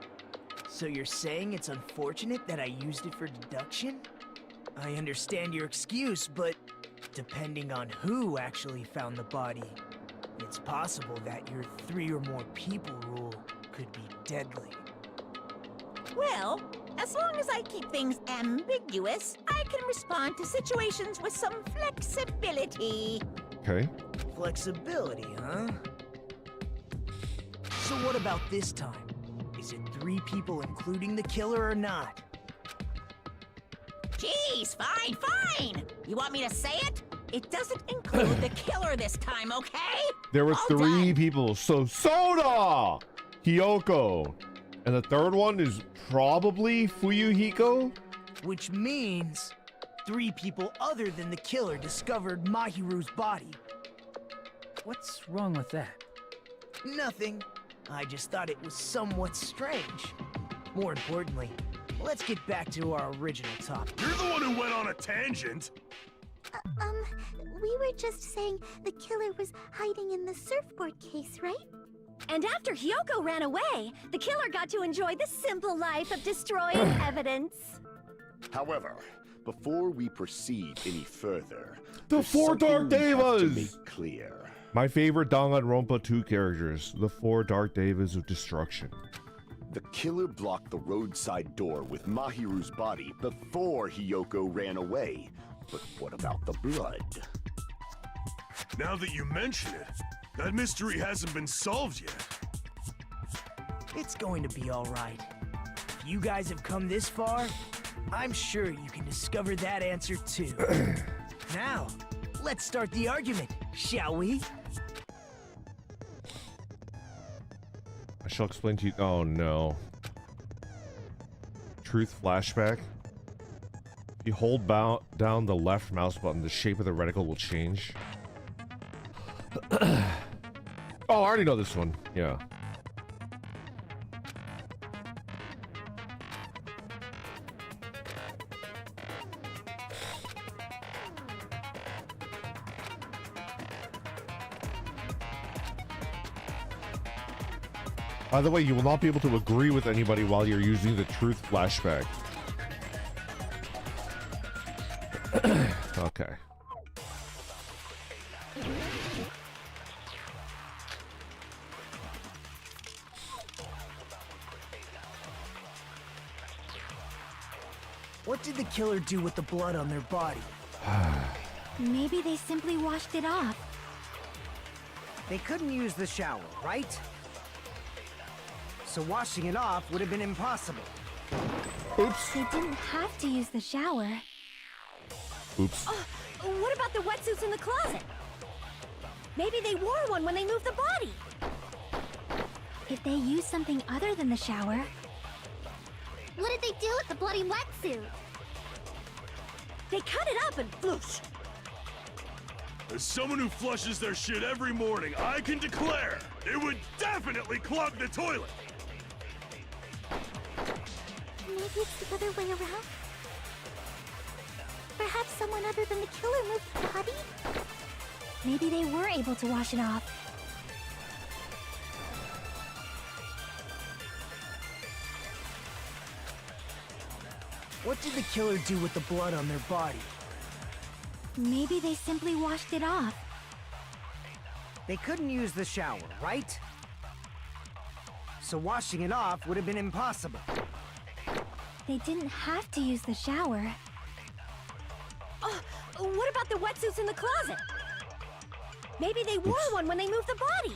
So you're saying it's unfortunate that I used it for deduction? I understand your excuse, but depending on who actually found the body, it's possible that your 3 or more people rule could be deadly. Well, as long as I keep things ambiguous, I can respond to situations with some flexibility. Okay. Flexibility, huh? So what about this time? Is it 3 people including the killer or not? Jeez, fine. You want me to say it? It doesn't include the killer this time, okay? There was All 3 done. people. So Soda, Hiyoko, and the third one is probably Fuyuhiko. Which means 3 people other than the killer discovered Mahiru's body. What's wrong with that? Nothing. I just thought it was somewhat strange. More importantly, let's get back to our original topic. You're the one who went on a tangent. We were just saying the killer was hiding in the surfboard case, right? And after Hiyoko ran away, the killer got to enjoy the simple life of destroying evidence. However, before we proceed any further, The there's 4 Dark something we have to Devas! make clear. My favorite Danganronpa 2 characters, the 4 Dark Devas of Destruction. The killer blocked the roadside door with Mahiru's body before Hiyoko ran away. But what about the blood? Now that you mention it, that mystery hasn't been solved yet. It's going to be all right. If you guys have come this far, I'm sure you can discover that answer too. Now, let's start the argument, shall we? I shall explain to you. Oh no. Truth flashback. If you hold down the left mouse button, the shape of the reticle will change. Oh, I already know this one. Yeah. By the way, you will not be able to agree with anybody while you're using the truth flashback. Okay. What did the killer do with the blood on their body? Maybe they simply washed it off. They couldn't use the shower, right? So washing it off would have been impossible. Oops. They didn't have to use the shower. Oops. What about the wetsuits in the closet? Maybe they wore one when they moved the body. If they used something other than the shower, What did they do with the bloody wetsuit? They cut it up and floosh. As someone who flushes their shit every morning, I can declare it would definitely clog the toilet. Maybe it's the other way around? Perhaps someone other than the killer moved the body? maybe they were able to wash it off. What did the killer do with the blood on their body? Maybe they simply washed it off. They couldn't use the shower, right? So washing it off would have been impossible. They didn't have to use the shower. What about the wetsuits in the closet? Maybe they wore one when they moved the body.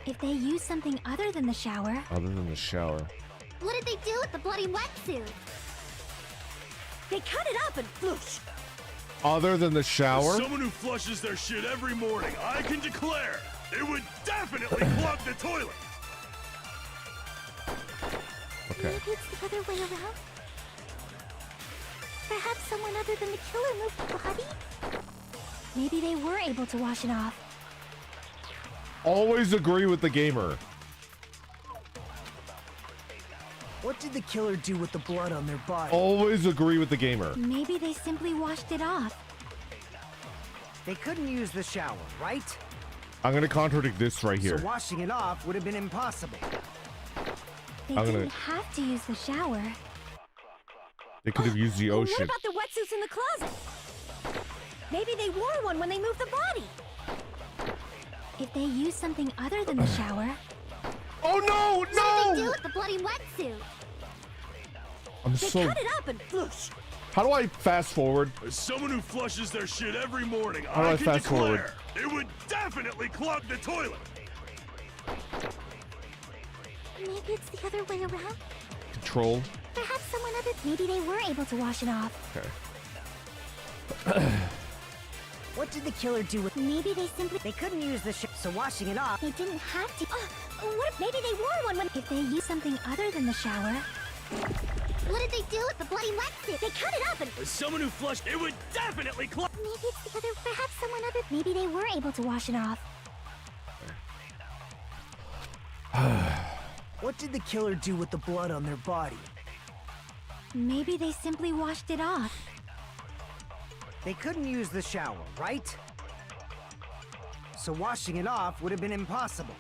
If they used something other than the shower, Other than the shower. What did they do with the bloody wetsuit? They cut it up and floosh. Other than the shower? As someone who flushes their shit every morning, I can declare it would definitely clog the toilet. Okay. Maybe it's the other way around? Perhaps someone other than the killer moved the body? maybe they were able to wash it off. Always agree with the gamer. What did the killer do with the blood on their body? Always agree with the gamer. Maybe they simply washed it off. They couldn't use the shower, right? I'm gonna contradict this right here. So washing it off would have been impossible. They I'm gonna- didn't have to use the shower. They could have used the What ocean. about the wetsuits in the closet? Maybe they wore one when they moved the body. If they used something other than the shower, Oh no! What did they do No! with the bloody wetsuit? I'm They so. cut it up and flush. How do I fast forward? As someone who flushes their shit every morning, How do I I can fast forward? declare it would definitely clog the toilet. maybe it's the other way around. Control. Perhaps someone other. Maybe they were able to wash it off. Okay. What did the killer do with? Maybe they simply. They couldn't use the so washing it off. They didn't have to. What if maybe they wore one when... If they used something other than the shower, What did they do with the bloody wetsuit? They cut it up and... As someone who flushed, it would definitely clog. maybe it's the other. Perhaps someone other. Maybe they were able to wash it off. What did the killer do with the blood on their body? Maybe they simply washed it off. They couldn't use the shower, right? So washing it off would have been impossible.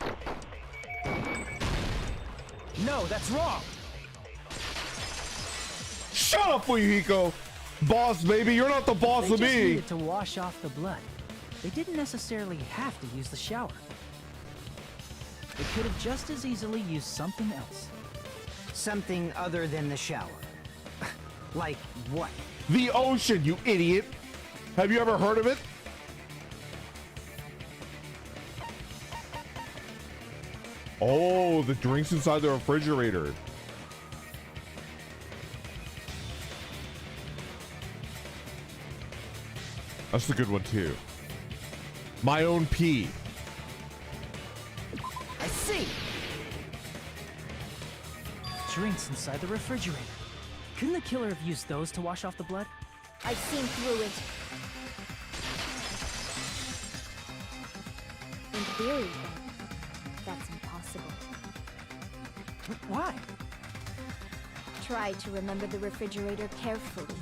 No, that's wrong. Shut up, Fuyuhiko! Boss, baby, you're not the boss They of just me! needed to wash off the blood. They didn't necessarily have to use the shower. They could have just as easily used something else. Something other than the shower. Like what? The ocean, you idiot! Have you ever heard of it? Oh, the drinks inside the refrigerator. That's a good one too. My own pee. I see. Drinks inside the refrigerator. Couldn't the killer have used those to wash off the blood? I've seen through it. In theory, that's impossible. Why? Try to remember the refrigerator carefully,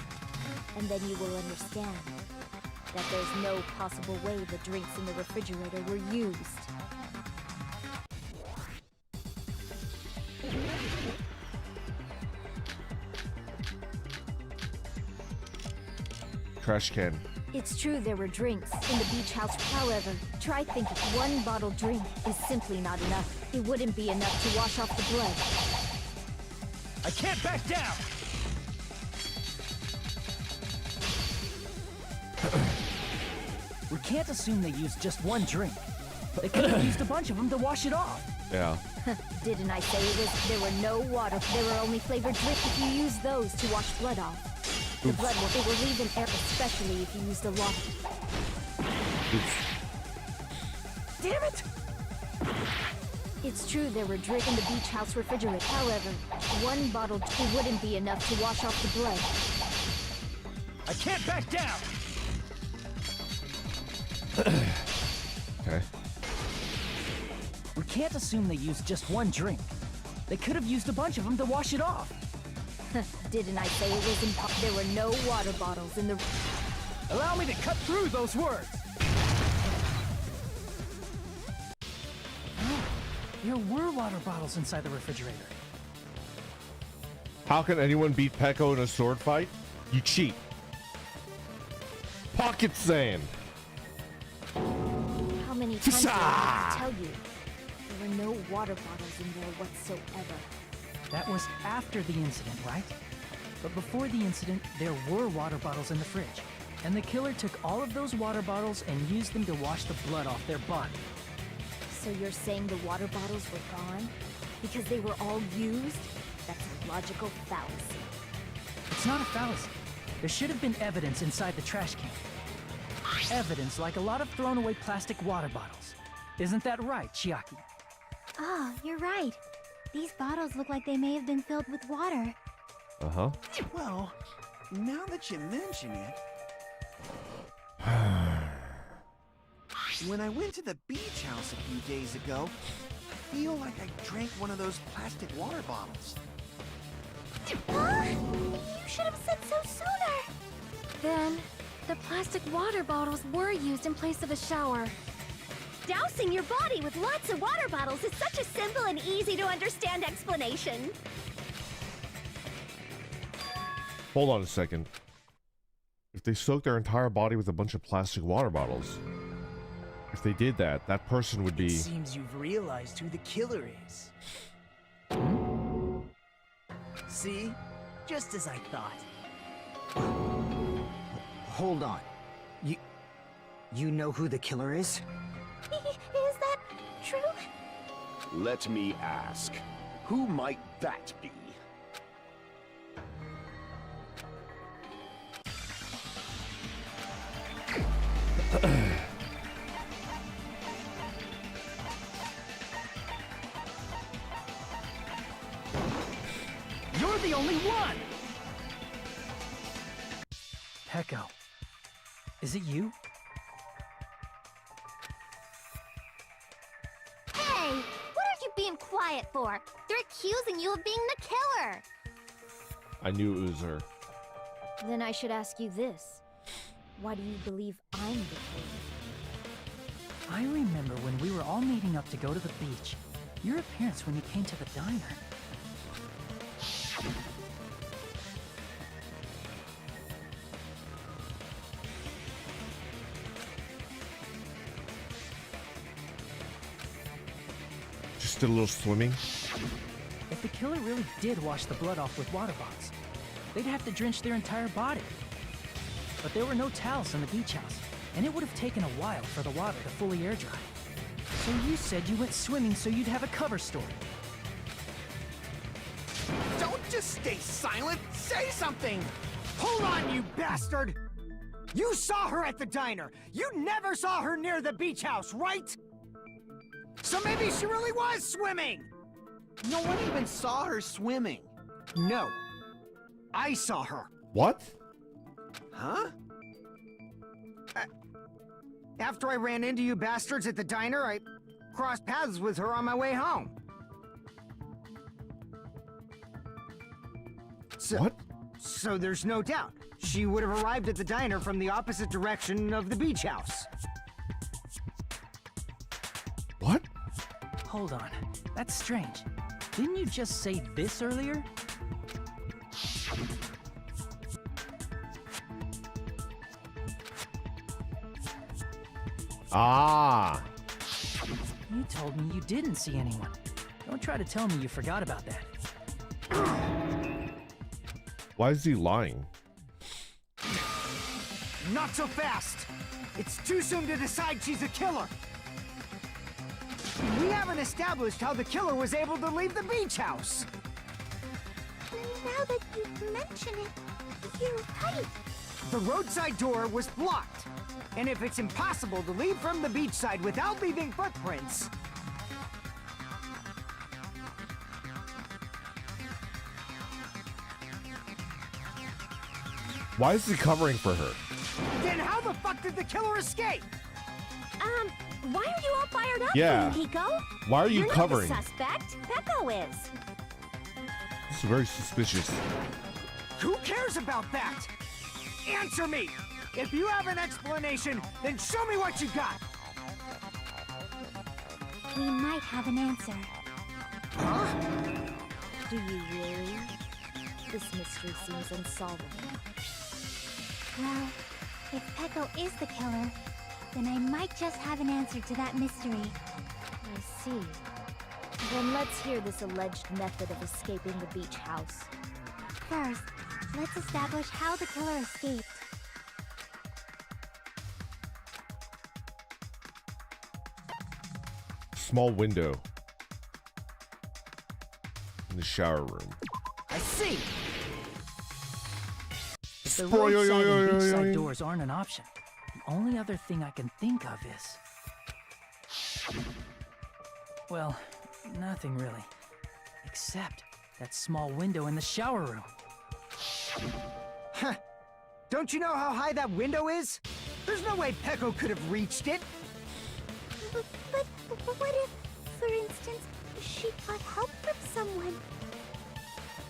and then you will understand that there's no possible way the drinks in the refrigerator were used. Trash can. It's true there were drinks in the beach house. However, try thinking one bottled drink is simply not enough. It wouldn't be enough to wash off the blood. I can't back down! We can't assume they used just one drink. They could have used a bunch of them to wash it off. Yeah. Didn't I say it was? There were no water. There were only flavored drinks. If you use those to wash blood off, the blood will leave an air, especially if you used a lot. Damn it! It's true there were drinks in the beach house refrigerator. However, one bottle wouldn't be enough to wash off the blood. I can't back down! Okay. We can't assume they used just one drink. They could have used a bunch of them to wash it off. Didn't I say it was impossible? There were no water bottles in the... Allow me to cut through those words! Oh, there were water bottles inside the refrigerator. How can anyone beat Peko in a sword fight? You cheat. Pocket sand. How many times do I have to tell you? There were no water bottles in there whatsoever. That was after the incident, right? But before the incident, there were water bottles in the fridge. And the killer took all of those water bottles and used them to wash the blood off their body. So you're saying the water bottles were gone? Because they were all used? That's a logical fallacy. It's not a fallacy. There should have been evidence inside the trash can. Evidence like a lot of thrown away plastic water bottles. Isn't that right, Chiaki? Oh, you're right. These bottles look like they may have been filled with water. Uh-huh. Well, now that you mention it... When I went to the beach house a few days ago, I feel like I drank one of those plastic water bottles. You should have said so sooner. Then, the plastic water bottles were used in place of a shower. Dousing your body with lots of water bottles is such a simple and easy to understand explanation. Hold on a second. If they soak their entire body with a bunch of plastic water bottles, if they did that, that person would be... It seems you've realized who the killer is. See? Just as I thought. Hold on. You know who the killer is? Is that true? Let me ask, who might that be? You're the only one! Peko. Is it you? Hey! What are you being quiet for? They're accusing you of being the killer! I knew it was her. Then I should ask you this. Why do you believe I'm the killer? I remember when we were all meeting up to go to the beach. Your appearance when you came to the diner. Just did a little swimming. If the killer really did wash the blood off with water bottles, they'd have to drench their entire body. But there were no towels in the beach house, and it would have taken a while for the water to fully air dry. So you said you went swimming so you'd have a cover story. Don't just stay silent. Say something. Hold on, you bastard! You saw her at the diner! You never saw her near the beach house, right? So maybe she really was swimming! No one even saw her swimming. No. I saw her. What? Huh? After I ran into you bastards at the diner, I crossed paths with her on my way home. What? So there's no doubt. She would have arrived at the diner from the opposite direction of the beach house. What? Hold on. That's strange. Didn't you just say this earlier? Ah! You told me you didn't see anyone. Don't try to tell me you forgot about that. Why is he lying? Not so fast! It's too soon to decide she's a killer! We haven't established how the killer was able to leave the beach house! Now that you mention it, you're right. The roadside door was blocked. And if it's impossible to leave from the beachside without leaving footprints... Why is he covering for her? Then how the fuck did the killer escape? Why are you all fired up, Yeah. Hiko? Why are you You're covering? Not the suspect. Peko is. This is very suspicious. Who cares about that? Answer me! If you have an explanation, then show me what you got! We might have an answer. Huh? Do you really? This mystery seems unsolvable. Well, if Peko is the killer, then I might just have an answer to that mystery. I see. Then let's hear this alleged method of escaping the beach house. First, let's establish how the killer escaped. Small window in the shower room. I see! If the roadside and beachside doors aren't an option, the only other thing I can think of is... Well, nothing really. Except that small window in the shower room. Huh. Don't you know how high that window is? There's no way Peko could have reached it! But what if, for instance, she got help from someone?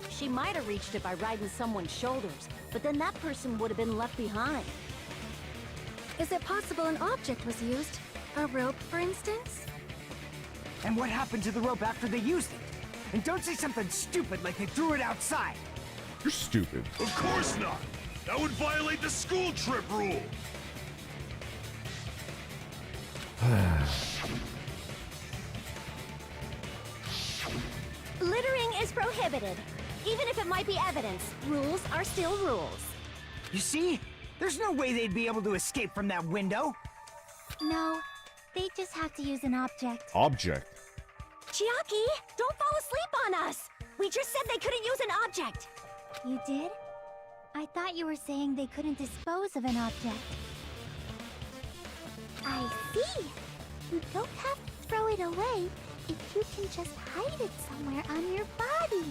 She might have reached it by riding someone's shoulders, but then that person would have been left behind. Is it possible an object was used? A rope, for instance? And what happened to the rope after they used it? And don't say something stupid like they threw it outside. You're stupid. Of course not! That would violate the school trip rule! Littering is prohibited. Even if it might be evidence, rules are still rules. You see? There's no way they'd be able to escape from that window. No, they just have to use an object. Object. Chiaki, don't fall asleep on us! We just said they couldn't use an object! You did? I thought you were saying they couldn't dispose of an object. I see. You don't have to throw it away if you can just hide it somewhere on your body.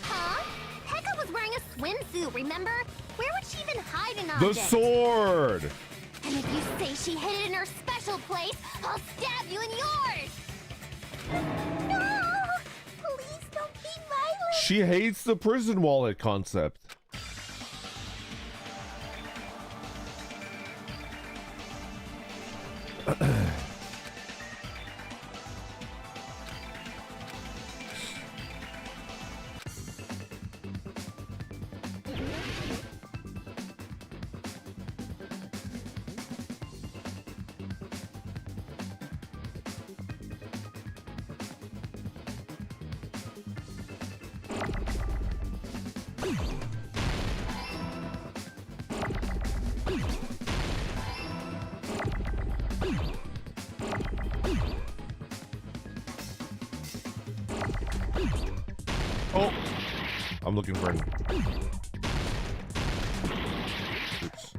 Huh? Pekka was wearing a swimsuit, remember? Where would she even hide an The object? sword! And if you say she hid it in her special place, I'll stab you in yours! No! Please don't be violent! She hates the prison wallet concept. Oh, I'm looking for an. Oops.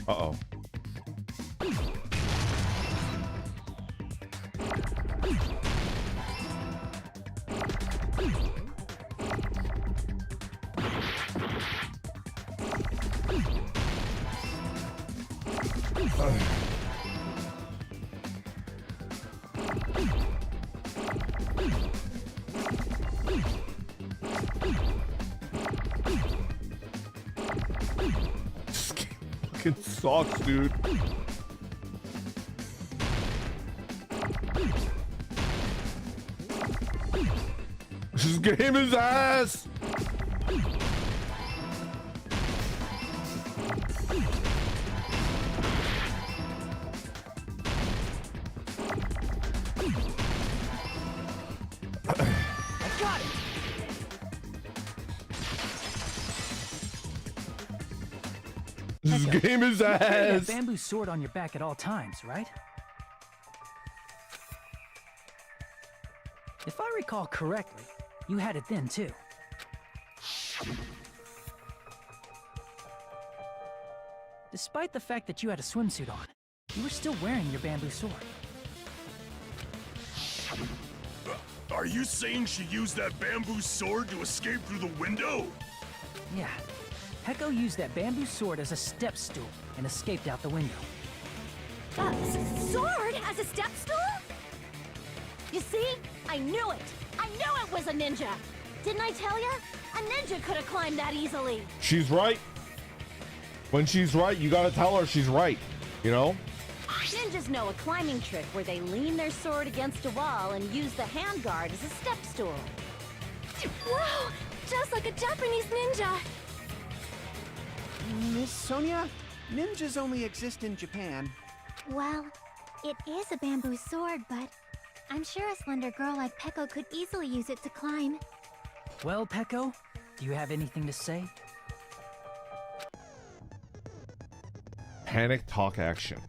Uh-oh. Fucking sucks, dude. This game is ass. I got it! This game is You carry that ass. bamboo sword on your back at all times, right? If I recall correctly, you had it then too. Despite the fact that you had a swimsuit on, you were still wearing your bamboo sword. Are you saying she used that bamboo sword to escape through the window? Yeah, Peko used that bamboo sword as a step stool and escaped out the window. Sword as a step stool? You see? I knew it! I knew it was a ninja! Didn't I tell ya? A ninja could have climbed that easily! She's right. When she's right, you gotta tell her she's right. You know? Ninjas know a climbing trick where they lean their sword against a wall and use the handguard as a step stool. Wow! Just like a Japanese ninja! Miss Sonia, ninjas only exist in Japan. Well, it is a bamboo sword, but I'm sure a slender girl like Peko could easily use it to climb. Well, Peko, do you have anything to say? Panic talk action.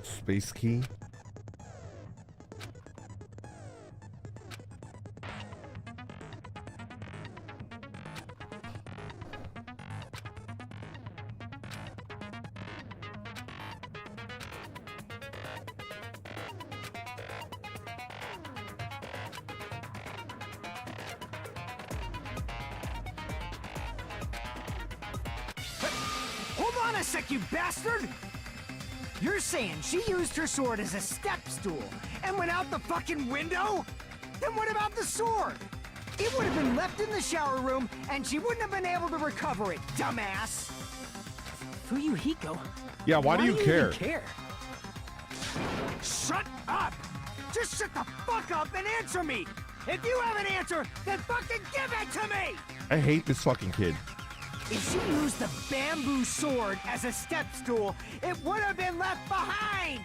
Space key. on a sec, you bastard! You're saying she used her sword as a step stool and went out the fucking window? Then what about the sword? It would have been left in the shower room and she wouldn't have been able to recover it, dumbass! Fuyuhiko. Yeah, why do you care? Even care? Shut up! Just shut the fuck up and answer me! If you have an answer, then fucking give it to me! I hate this fucking kid. If she used the bamboo sword as a step stool, it would have been left behind!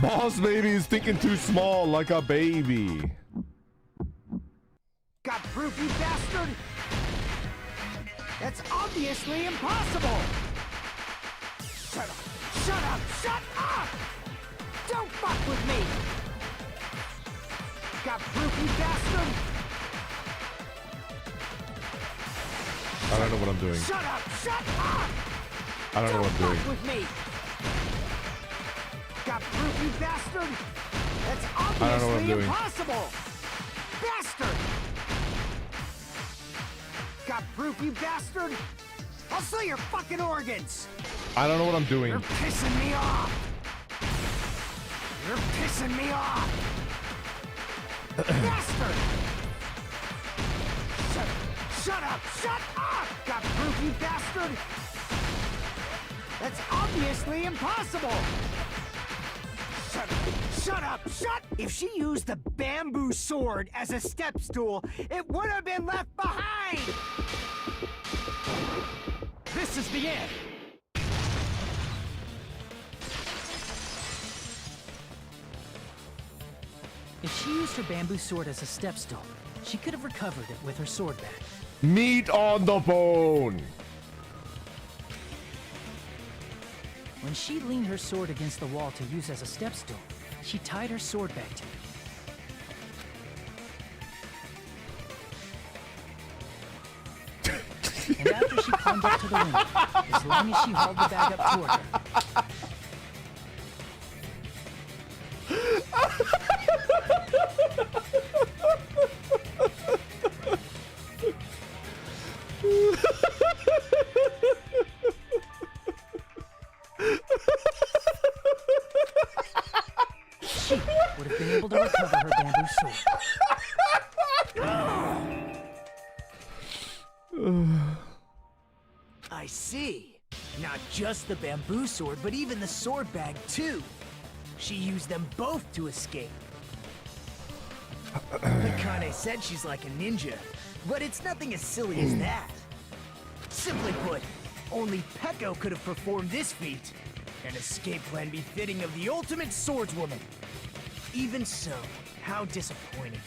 Boss baby is thinking too small like a baby. Got proof, you bastard? That's obviously impossible! Shut up! Shut up! Shut up! Don't fuck with me! Got proof, you bastard? I don't know what I'm doing. Shut up! Shut up! I don't know what I'm doing. Fuck with me! Got proof, you bastard? That's I don't know what I'm obviously doing. impossible! Bastard! Got proof, you bastard? I'll sell your fucking organs! I don't know what I'm doing. You're pissing me off! You're pissing me off! Bastard! Shut up! Shut up! Got proof, you bastard? That's obviously impossible! Shut up! Shut! If she used the bamboo sword as a step stool, it would have been left behind! This is the end. If she used her bamboo sword as a step stool, she could have recovered it with her sword back. Meat on the bone. When she leaned her sword against the wall to use as a step stool, she tied her sword back to it. And after she climbed up to the window, as long as she held the bag up toward her, she would have been able to recover her bamboo sword. I see. Not just the bamboo sword, but even the sword bag, too. She used them both to escape. Mikane said she's like a ninja, but it's nothing as silly as that. Simply put, only Peko could have performed this feat. An escape plan befitting of the ultimate swordswoman. Even so, how disappointing.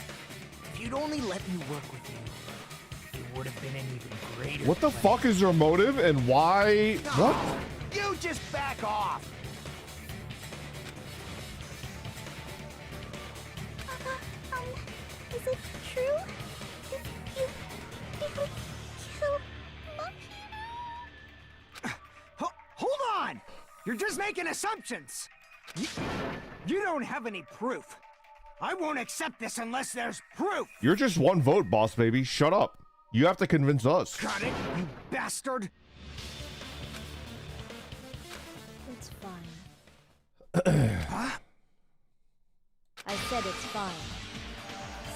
If you'd only let me work with you, it would have been an even greater What the plan. fuck is your motive and why? No, What? you just back off! Is it true? You killed Hold on! You're just making assumptions! You don't have any proof. I won't accept this unless there's proof! You're just one vote, boss baby. Shut up. You have to convince us. Got it, you bastard! It's fine. Huh? I said it's fine.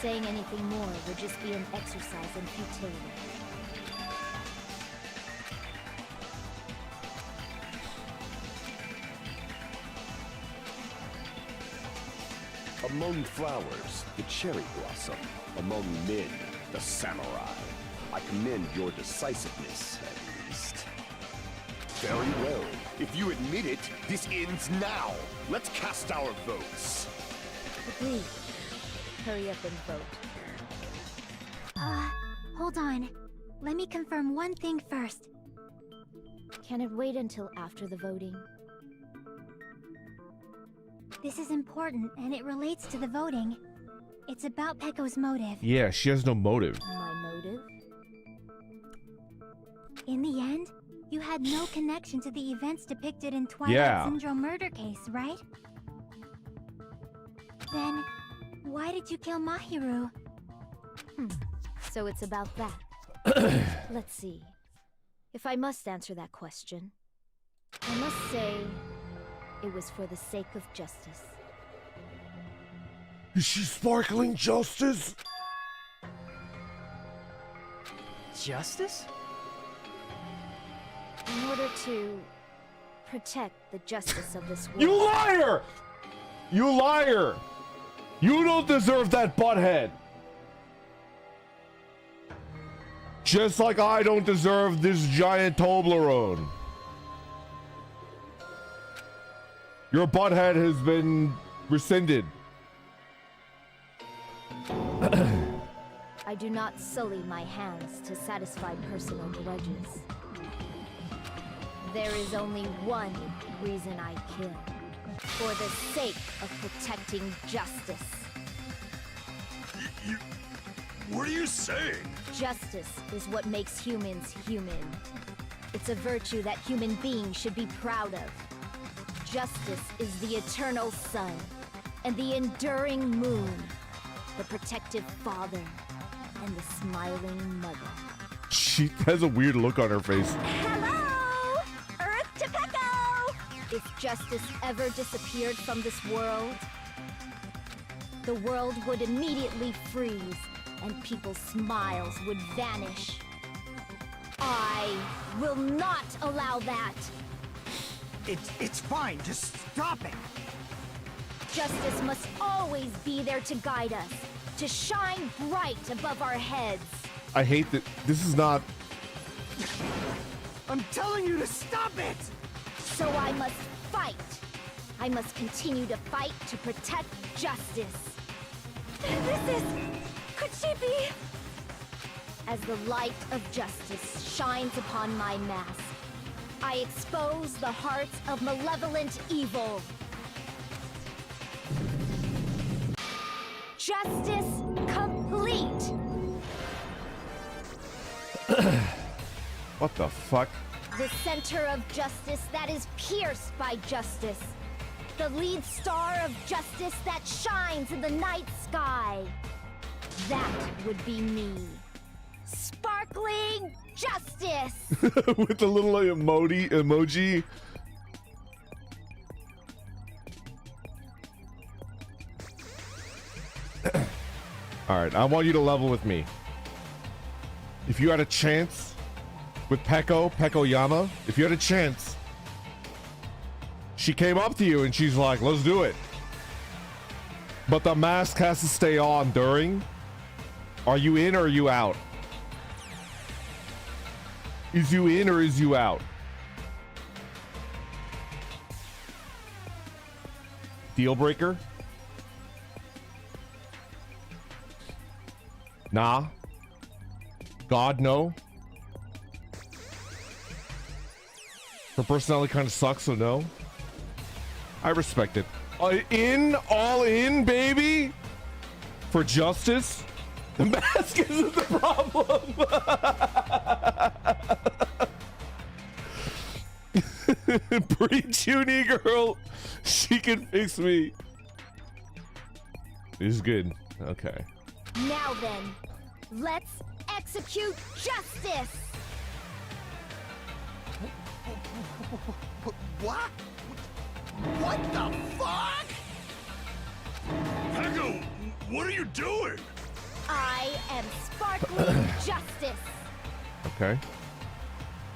Saying anything more would just be an exercise in futility. Among flowers, the cherry blossom. Among men, the samurai. I commend your decisiveness, at least. Very well. If you admit it, this ends now. Let's cast our votes. Agreed. Hurry up and vote. Hold on. Let me confirm one thing first. Can it wait until after the voting? This is important, and it relates to the voting. It's about Peko's motive. Yeah, she has no motive. My motive? In the end, you had no connection to the events depicted in Twilight Yeah. Syndrome murder case, right? Then, why did you kill Mahiru? So it's about that. Let's see. If I must answer that question, I must say it was for the sake of justice. Is she sparkling justice? Justice? In order to protect the justice of this world. You liar! You liar! You don't deserve that butthead. Just like I don't deserve this giant Toblerone. Your butthead has been rescinded. I do not sully my hands to satisfy personal grudges. There is only one reason I kill. For the sake of protecting justice. What are you saying? Justice is what makes humans human. It's a virtue that human beings should be proud of. Justice is the eternal sun and the enduring moon, the protective father and the smiling mother. She has a weird look on her face. Hello! Earth to Pecco! If justice ever disappeared from this world, the world would immediately freeze and people's smiles would vanish. I will not allow that. It's fine. Just stop it. Justice must always be there to guide us, to shine bright above our heads. I hate that. This is not. I'm telling you to stop it! So I must fight. I must continue to fight to protect justice. This is... Could she be... As the light of justice shines upon my mask, I expose the hearts of malevolent evil. Justice complete! What the fuck? The center of justice that is pierced by justice. The lead star of justice that shines in the night sky. That would be me. Sparkling justice! With the little emoji. Alright, I want you to level with me. If you had a chance with Peko Yama, if you had a chance, she came up to you and she's like, let's do it. But the mask has to stay on during. Are you in or are you out? Is you in or is you out? Deal breaker? Nah. God, no. Her personality kind of sucks, so no. I respect it. All in, baby? For justice? The mask isn't the problem. Preach, uni girl. She can fix me. This is good. Okay. Now then, let's execute justice! What? What the fuck? Pecco, what are you doing? I am sparkling justice! Okay.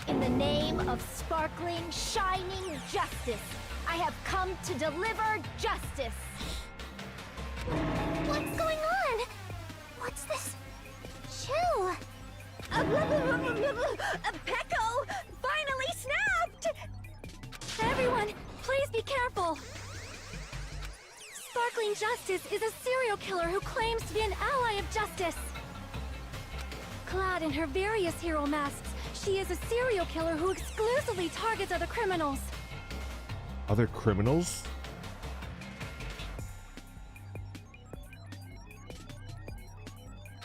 In the name of sparkling, shining justice, I have come to deliver justice! What's going on? What's this? Chew! Pecco finally snapped! Everyone, please be careful! Sparkling Justice is a serial killer who claims to be an ally of justice. Clad in her various hero masks, she is a serial killer who exclusively targets other criminals. Other criminals?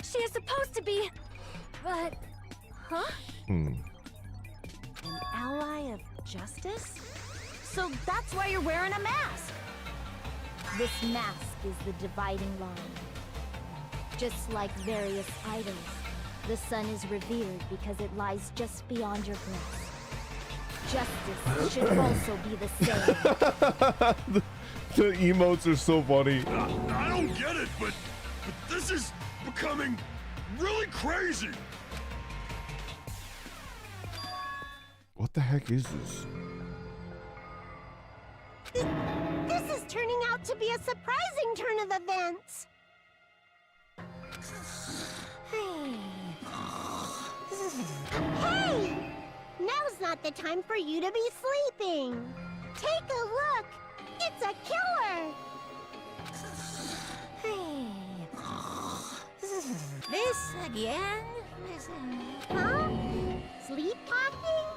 She is supposed to be... but... huh? An ally of justice? So that's why you're wearing a mask! This mask is the dividing line. Just like various items, The sun is revered because it lies just beyond your grasp. Justice should also be the same. The emotes are so funny. I don't get it, but this is becoming really crazy. What the heck is this? This is turning out to be a surprising turn of events. Hey! Now's not the time for you to be sleeping. Take a look. It's a killer. This again? Huh? Sleepwalking?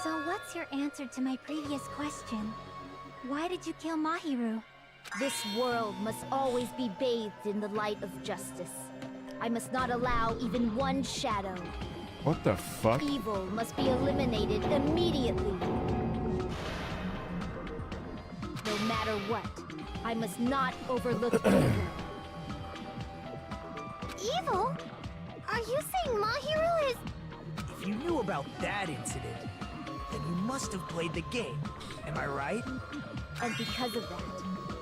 So what's your answer to my previous question? Why did you kill Mahiru? This world must always be bathed in the light of justice. I must not allow even one shadow. What the fuck? Evil must be eliminated immediately. No matter what, I must not overlook evil. Evil? Are you saying Mahiru is... If you knew about that incident, then you must have played the game. Am I right? And because of that,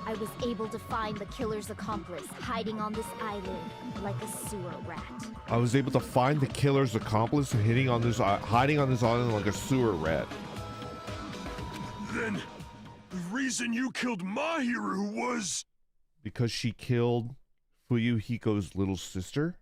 I was able to find the killer's accomplice hiding on this island like a sewer rat. I was able to find the killer's accomplice hiding on this island like a sewer rat. Then the reason you killed Mahiru was Because she killed Fuyuhiko's little sister?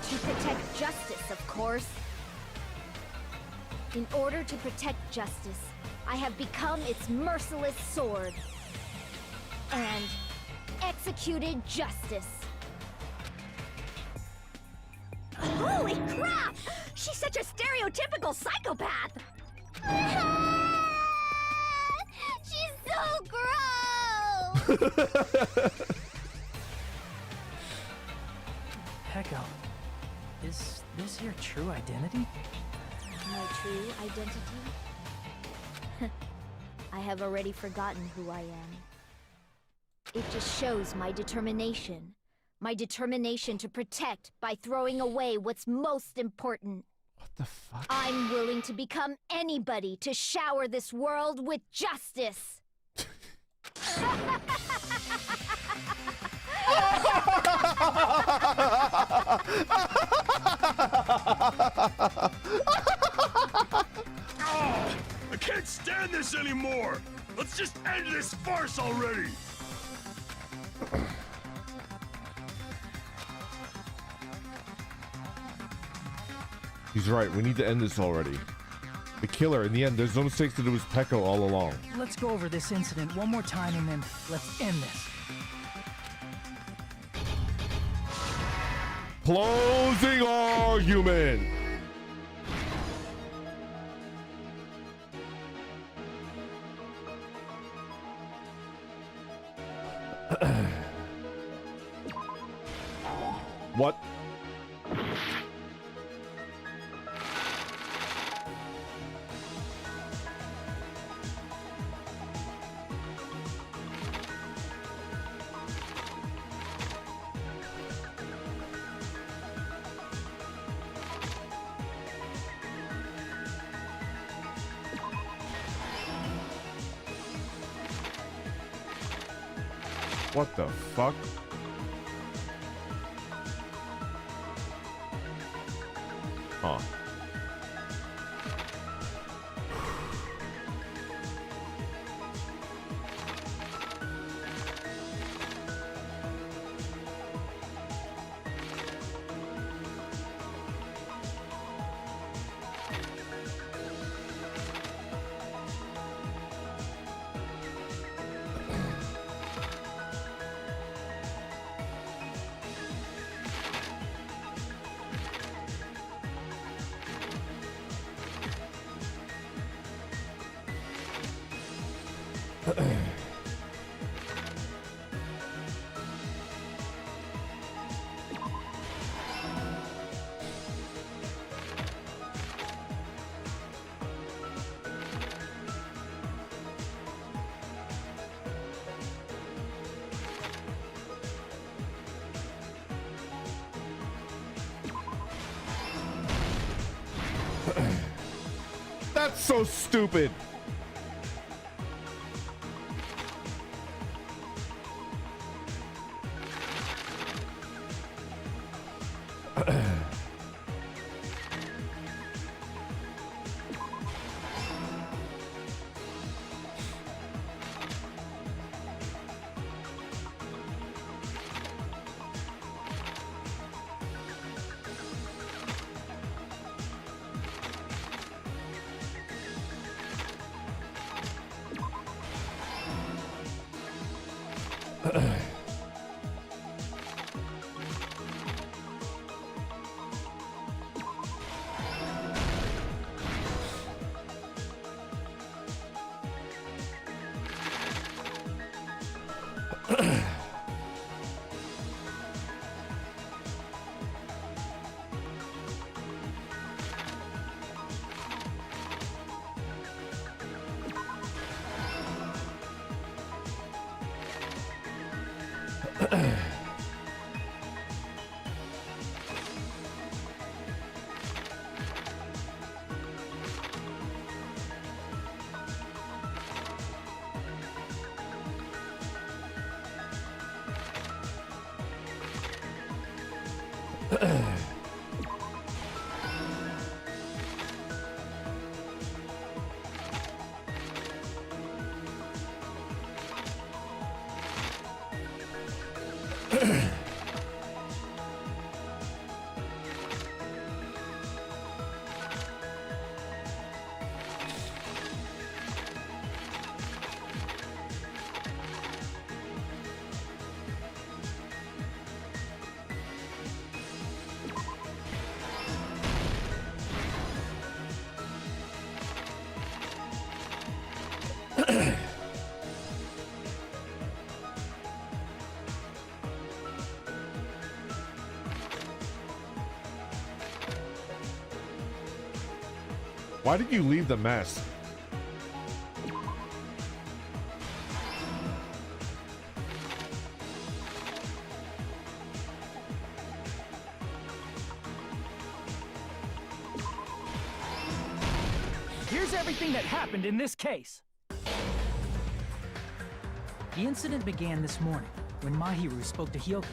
To protect justice, of course. In order to protect justice, I have become its merciless sword. And executed justice. Holy crap! She's such a stereotypical psychopath! She's so gross! Heko, is this your true identity? My true identity? I have already forgotten who I am. It just shows my determination. My determination to protect by throwing away what's most important. What the fuck? I'm willing to become anybody to shower this world with justice. I can't stand this anymore! Let's just end this farce already! He's right, we need to end this already. The killer, in the end, there's no mistakes that it was Peko all along. Let's go over this incident one more time and then let's end this. Closing argument! What? What the fuck? Huh. so stupid. Why did you leave the mess? Here's everything that happened in this case. The incident began this morning when Mahiru spoke to Hyoko.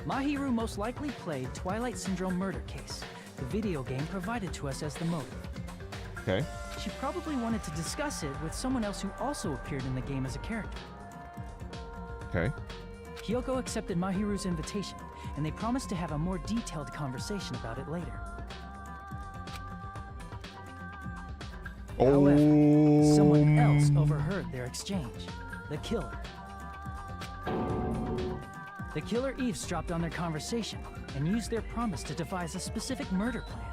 Mahiru most likely played Twilight Syndrome Murder Case, the video game provided to us as the motive. Okay. She probably wanted to discuss it with someone else who also appeared in the game as a character. Okay. Hyoko accepted Mahiru's invitation, and they promised to have a more detailed conversation about it later. However, someone else overheard their exchange. The killer. The killer eavesdropped on their conversation and used their promise to devise a specific murder plan.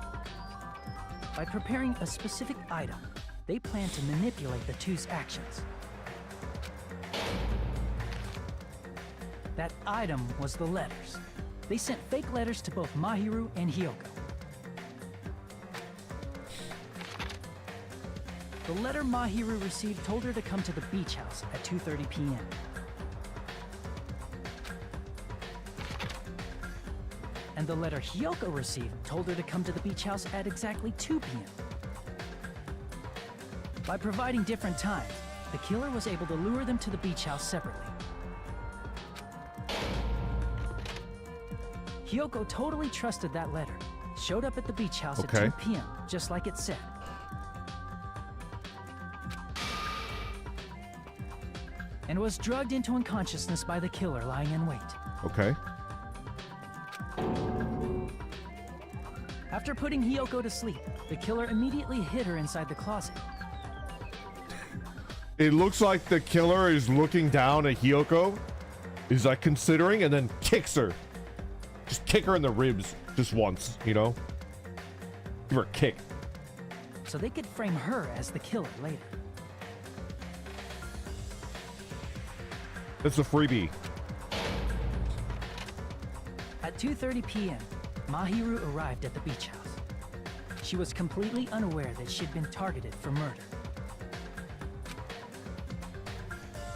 By preparing a specific item, they planned to manipulate the two's actions. That item was the letters. They sent fake letters to both Mahiru and Hyoko. The letter Mahiru received told her to come to the beach house at 2:30 p.m. And the letter Hyoko received told her to come to the beach house at exactly 2 p.m. By providing different times, the killer was able to lure them to the beach house separately. Hyoko totally trusted that letter, showed up at the beach house at 2 p.m., just like it said. And was drugged into unconsciousness by the killer lying in wait. Okay. After putting Hyoko to sleep, the killer immediately hid her inside the closet. It looks like the killer is looking down at Hyoko, is like considering, and then kicks her. Just kick her in the ribs just once, you know? Give her a kick. So they could frame her as the killer later. That's a freebie. At 2:30 p.m., Mahiru arrived at the beach house. She was completely unaware that she'd been targeted for murder.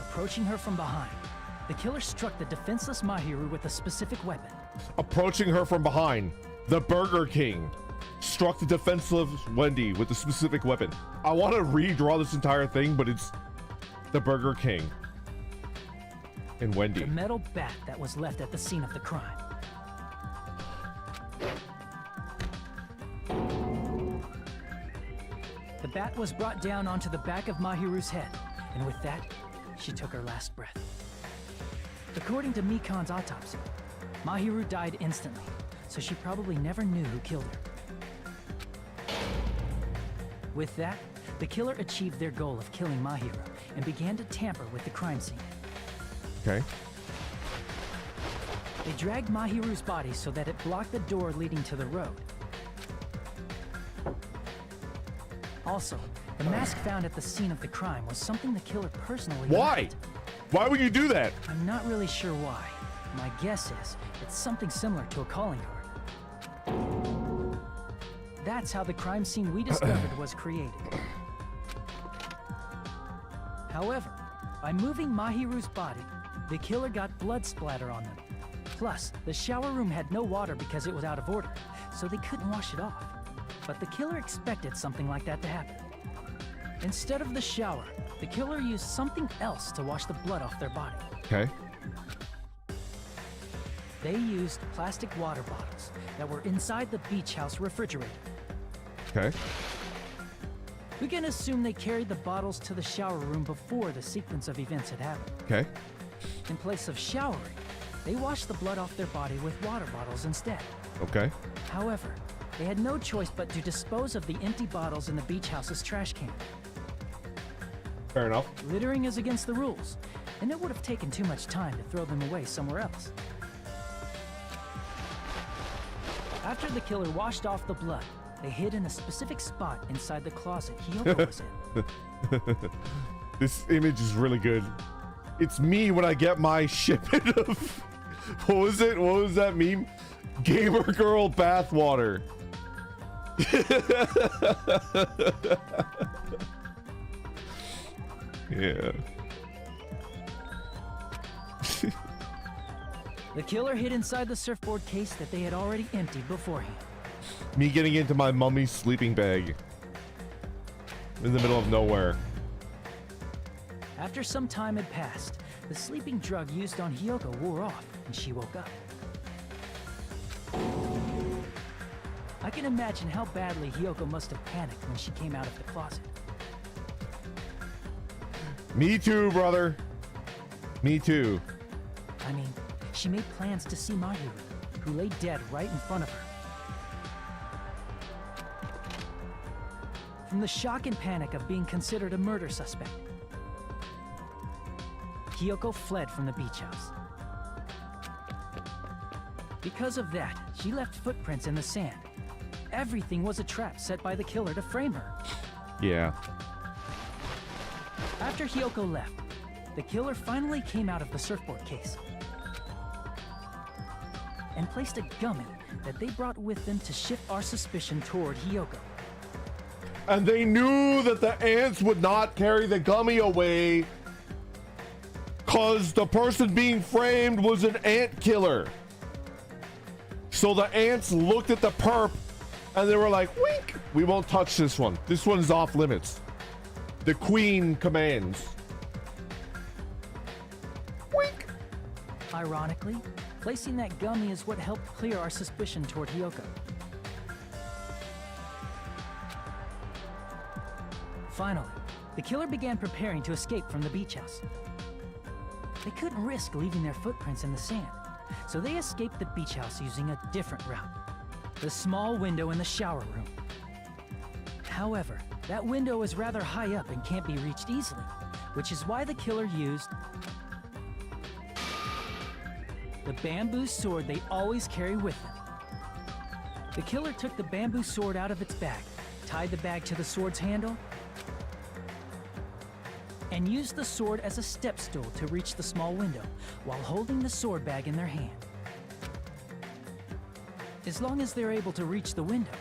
Approaching her from behind, the killer struck the defenseless Mahiru with a specific weapon. Approaching her from behind. The Burger King. struck the defenseless Wendy with a specific weapon. I want to redraw this entire thing, but it's the Burger King and Wendy. The metal bat that was left at the scene of the crime. The bat was brought down onto the back of Mahiru's head, and with that, she took her last breath. According to Mikan's autopsy, Mahiru died instantly, so she probably never knew who killed her. With that, the killer achieved their goal of killing Mahiru and began to tamper with the crime scene. Okay. They dragged Mahiru's body so that it blocked the door leading to the road. Also, the mask found at the scene of the crime was something the killer personally Why? left. Why would you do that? I'm not really sure why. My guess is it's something similar to a calling card. That's how the crime scene we discovered was created. However, by moving Mahiru's body, the killer got blood splatter on them. Plus, the shower room had no water because it was out of order, so they couldn't wash it off. But the killer expected something like that to happen. Instead of the shower, the killer used something else to wash the blood off their body. Okay. They used plastic water bottles that were inside the beach house refrigerator. Okay. We can assume they carried the bottles to the shower room before the sequence of events had happened. Okay. In place of showering, they washed the blood off their body with water bottles instead. Okay. However, they had no choice but to dispose of the empty bottles in the beach house's trash can. Fair enough. Littering is against the rules, and it would have taken too much time to throw them away somewhere else. After the killer washed off the blood, they hid in a specific spot inside the closet Hiyoko was in. This image is really good. It's me when I get my shipment of... What was it? What was that meme? Gamer girl bathwater. Yeah. The killer hid inside the surfboard case that they had already emptied beforehand. Me getting into my mummy's sleeping bag. In the middle of nowhere. After some time had passed, the sleeping drug used on Hiyoko wore off, and she woke up. I can imagine how badly Hiyoko must have panicked when she came out of the closet. Me too, brother. Me too. I mean, she made plans to see Mahiru, who lay dead right in front of her. From the shock and panic of being considered a murder suspect, Hiyoko fled from the beach house. Because of that, she left footprints in the sand. Everything was a trap set by the killer to frame her. Yeah. After Hiyoko left, the killer finally came out of the surfboard case and placed a gummy that they brought with them to shift our suspicion toward Hiyoko. And they knew that the ants would not carry the gummy away because the person being framed was an ant killer. So the ants looked at the perp and they were like, wink, we won't touch this one. This one's off limits. The queen commands. Wink. Ironically, placing that gummy is what helped clear our suspicion toward Hiyoko. Finally, the killer began preparing to escape from the beach house. They couldn't risk leaving their footprints in the sand, so they escaped the beach house using a different route. The small window in the shower room. However, that window is rather high up and can't be reached easily, which is why the killer used the bamboo sword they always carry with them. The killer took the bamboo sword out of its bag, tied the bag to the sword's handle, and used the sword as a step stool to reach the small window while holding the sword bag in their hand. As long as they're able to reach the window,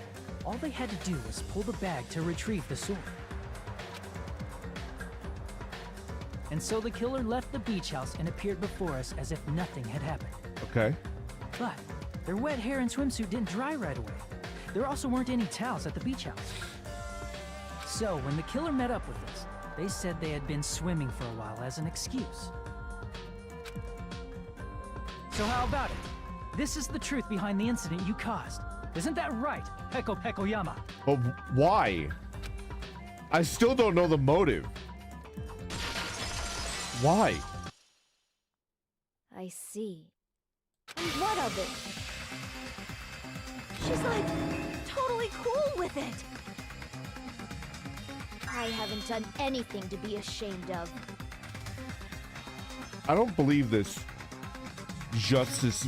all they had to do was pull the bag to retrieve the sword. And so the killer left the beach house and appeared before us as if nothing had happened. Okay. But their wet hair and swimsuit didn't dry right away. there also weren't any towels at the beach house. So, when the killer met up with us, they said they had been swimming for a while as an excuse. So how about it? This is the truth behind the incident you caused. Isn't that right, Peko Pekoyama? But why? I still don't know the motive. Why? I see. And what of it? She's like totally cool with it. I haven't done anything to be ashamed of. I don't believe this. Justice.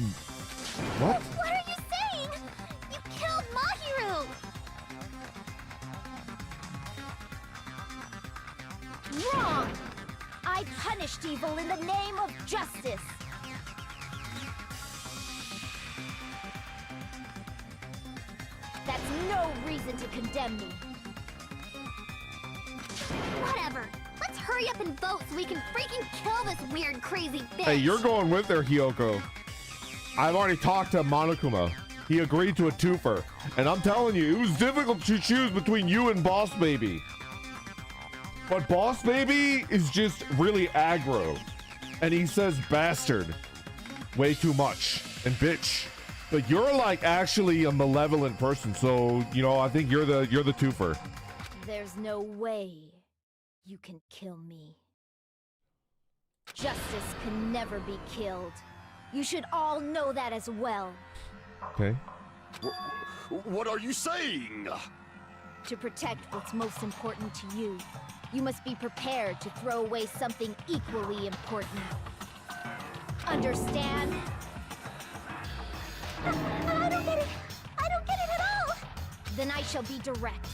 What? What are you saying? You killed Mahiru! Wrong! I punished evil in the name of justice. That's no reason to condemn me. Whatever. Let's hurry up and vote so we can freaking kill this weird, crazy bitch. Hey, you're going with her, Hyoko. I've already talked to Monokuma. He agreed to a twofer. And I'm telling you, it was difficult to choose between you and Boss Baby. But Boss Baby is just really aggro. And he says bastard way too much. And bitch. But you're like actually a malevolent person, so you know, I think you're the twofer. There's no way you can kill me. Justice can never be killed. You should all know that as well. Okay. What are you saying? To protect what's most important to you, you must be prepared to throw away something equally important. Understand? I don't get it. I don't get it at all. Then I shall be direct.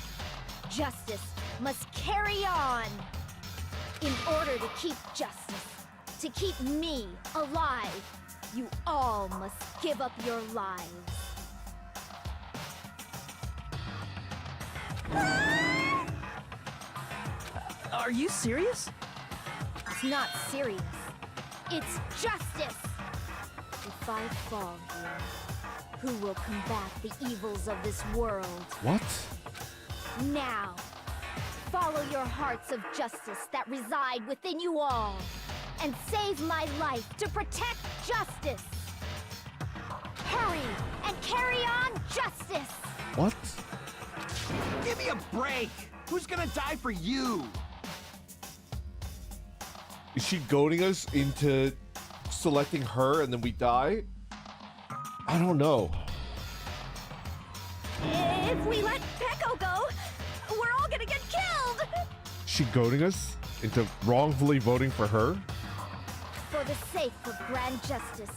Justice must carry on. In order to keep justice, to keep me alive, you all must give up your lives. Are you serious? It's not serious. It's justice. If I fall here, who will combat the evils of this world? What? Now, follow your hearts of justice that reside within you all, and save my life to protect justice. Hurry and carry on justice. What? Give me a break! Who's gonna die for you? Is she goading us into selecting her and then we die? I don't know. If we let Peko go, we're all gonna get killed! She goading us into wrongfully voting for her? For the sake of grand justice,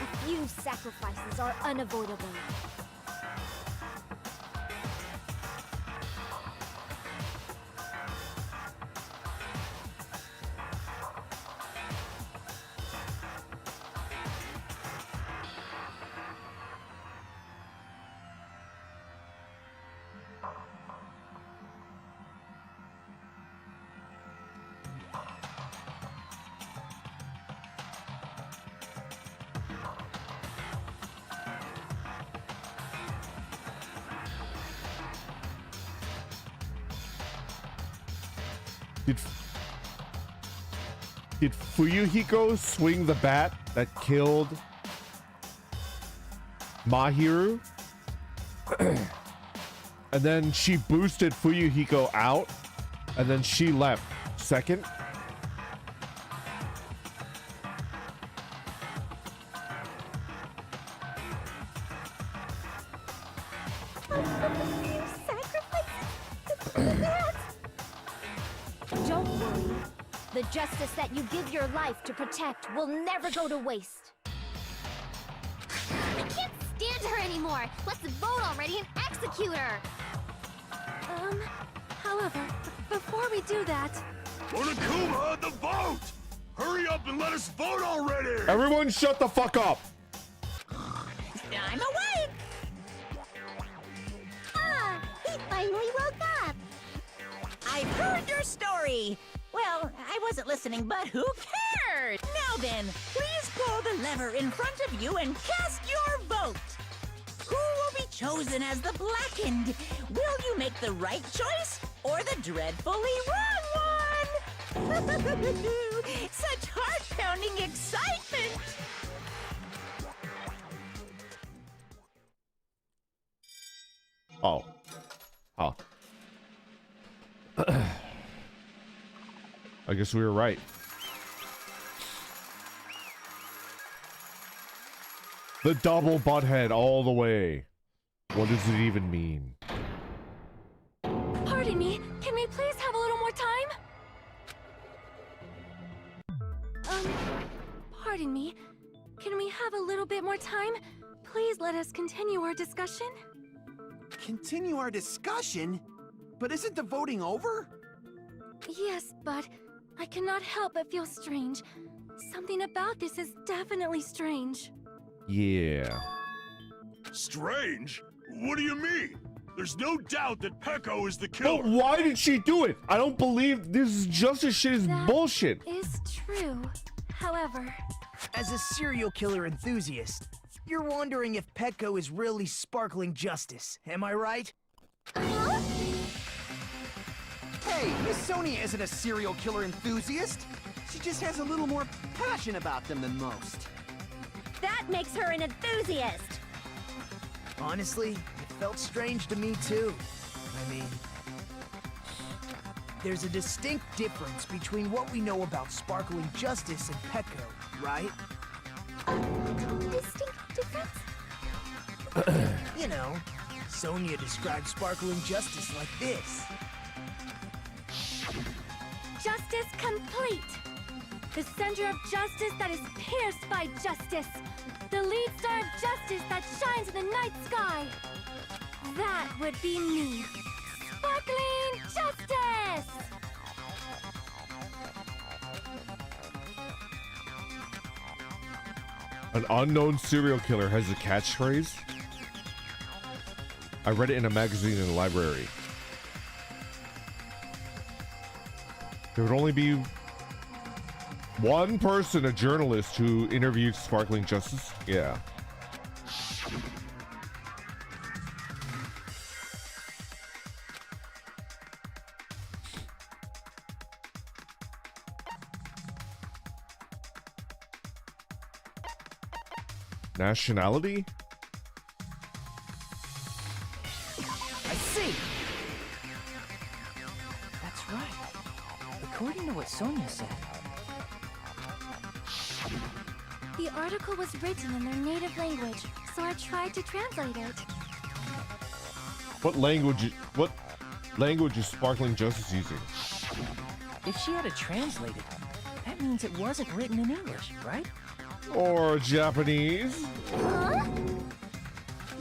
a few sacrifices are unavoidable. Did Fuyuhiko swing the bat that killed Mahiru? And then she boosted Fuyuhiko out, and then she left second? Don't worry. The justice that you give your life to protect will never go to waste. I can't stand her anymore. Let's vote already and execute her. However, before we do that... Monokuma, the vote! Hurry up and let us vote already! Everyone shut the fuck up! I'm awake! Ah, he finally woke up. I've heard your story. Well, I wasn't listening, but who cares? Now then, please pull the lever in front of you and cast your vote. Who will be chosen as the blackened. Will you make the right choice or the dreadfully wrong one? Such heart-pounding excitement! Oh. Oh. I guess we were right. The double butthead all the way. What does it even mean? Pardon me, can we please have a little more time? Pardon me, can we have a little bit more time? Please let us continue our discussion. Continue our discussion? But isn't the voting over? Yes, but I cannot help but feel strange. Something about this is definitely strange. Yeah. Strange? What do you mean? There's no doubt that Peko is the But killer. why did she do it? I don't believe this justice shit is That bullshit. Is true. However, As a serial killer enthusiast, you're wondering if Petco is really sparkling justice, am I right? Hey, Miss Sonia isn't a serial killer enthusiast. She just has a little more passion about them than most. That makes her an enthusiast. Honestly, it felt strange to me too. I mean, there's a distinct difference between what we know about sparkling justice and Petco, right? Distinct difference? You know, Sonia described sparkling justice like this. justice complete. The center of justice that is pierced by justice. The lead star of justice that shines in the night sky. That would be me. Sparkling justice! An unknown serial killer has a catchphrase? I read it in a magazine in the library. There would only be one person, a journalist, who interviewed Sparkling Justice. Yeah. Nationality? I see. That's right. According to what Sonia said. The article was written in their native language, so I tried to translate it. What language is Sparkling Justice using? If she had it translated, that means it wasn't written in English, right? Or Japanese? Huh?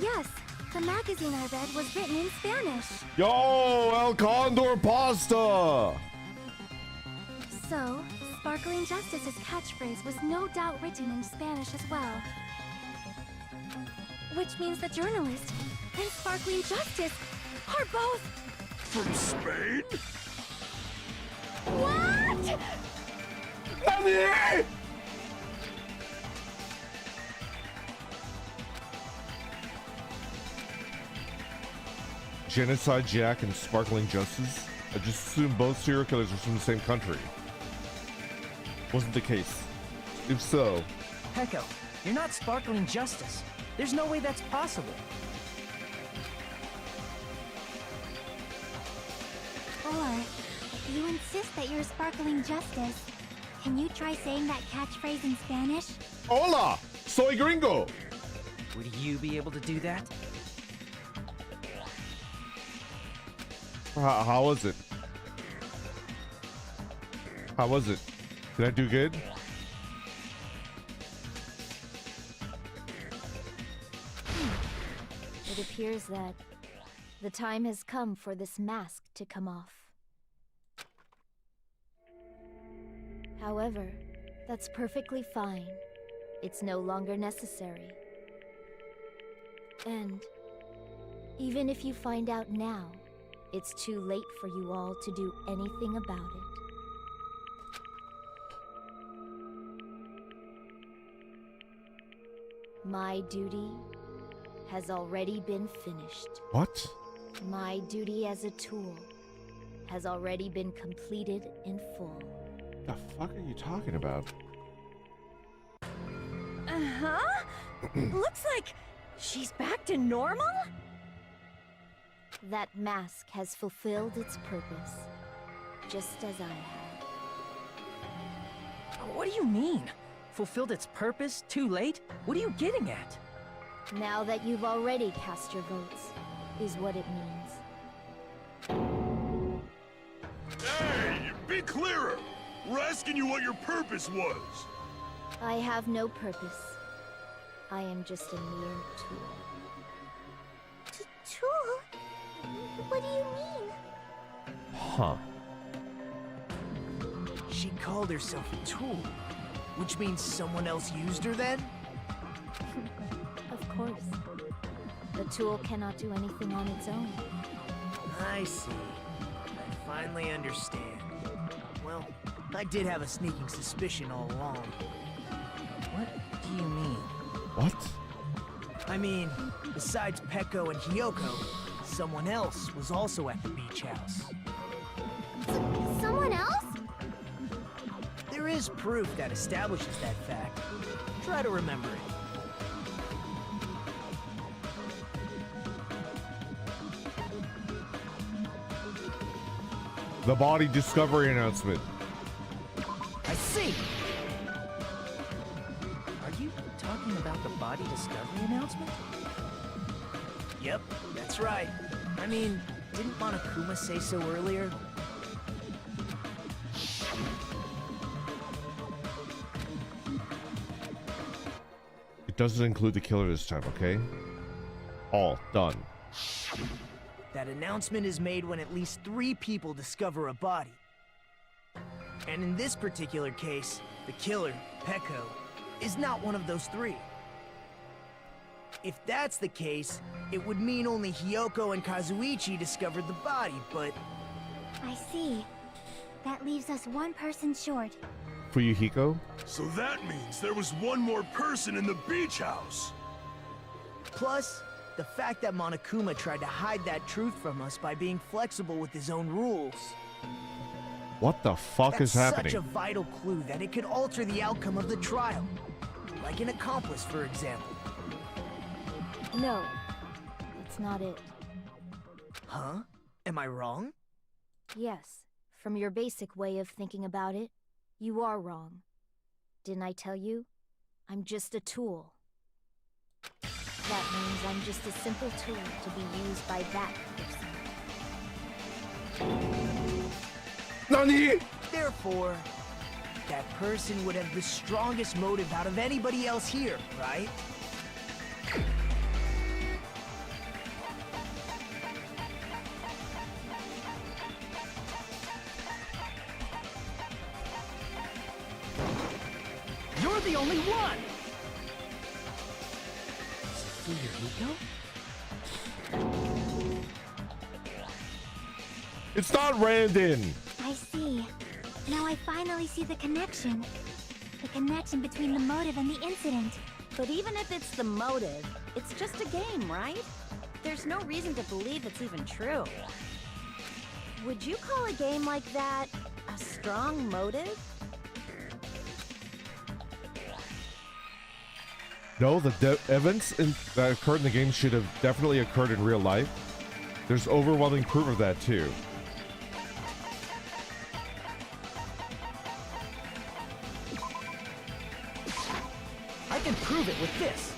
Yes, the magazine I read was written in Spanish. Yo, El Condor Pasta! So, Sparkling Justice's catchphrase was no doubt written in Spanish as well. Which means the journalist and Sparkling Justice are both... From Spain? What? Genocide Jack and Sparkling Justice? I just assumed both serial killers were from the same country. Wasn't the case. If so... Peko, you're not Sparkling Justice. There's no way that's possible. Or, if you insist that you're sparkling justice, can you try saying that catchphrase in Spanish? Hola! Soy gringo! Would you be able to do that? How was it? How was it? Did I do good? It appears that the time has come for this mask to come off. However, that's perfectly fine. It's no longer necessary. And even if you find out now, it's too late for you all to do anything about it. My duty has already been finished. What? My duty as a tool has already been completed in full. The fuck are you talking about? Uh-huh. Looks like she's back to normal? That mask has fulfilled its purpose, just as I have. What do you mean? Fulfilled its purpose? Too late? What are you getting at? Now that you've already cast your votes, is what it means. Hey, be clearer! We're asking you what your purpose was. I have no purpose. I am just a mere tool. Tool? What do you mean? Huh. She called herself a tool, which means someone else used her then? Of course. The tool cannot do anything on its own. I see. I finally understand. Well, I did have a sneaking suspicion all along. What do you mean? What? I mean, besides Peko and Hyoko, someone else was also at the beach house. Someone else? There is proof that establishes that fact. Try to remember it. The body discovery announcement. I see! Are you talking about the body discovery announcement? Yep, that's right. I mean, didn't Monokuma say so earlier? It doesn't include the killer this time, okay? All done. That announcement is made when at least 3 people discover a body. And in this particular case, the killer, Peko, is not one of those 3. If that's the case, it would mean only Hyoko and Kazuichi discovered the body, but... I see. That leaves us one person short. Fuyuhiko? So that means there was one more person in the beach house. Plus, the fact that Monokuma tried to hide that truth from us by being flexible with his own rules. What the fuck is happening? That's such a vital clue that it could alter the outcome of the trial. Like an accomplice, for example. No, that's not it. Huh? Am I wrong? Yes, from your basic way of thinking about it, you are wrong. Didn't I tell you? I'm just a tool. That means I'm just a simple tool to be used by that person. NANI?! Therefore, that person would have the strongest motive out of anybody else here, right? You're the only one! Fuyuhiko? It's not Randon! I see. Now I finally see the connection. The connection between the motive and the incident. But even if it's the motive, it's just a game, right? There's no reason to believe it's even true. Would you call a game like that a strong motive? No, the events that occurred in the game should have definitely occurred in real life. There's overwhelming proof of that too. I can prove it with this!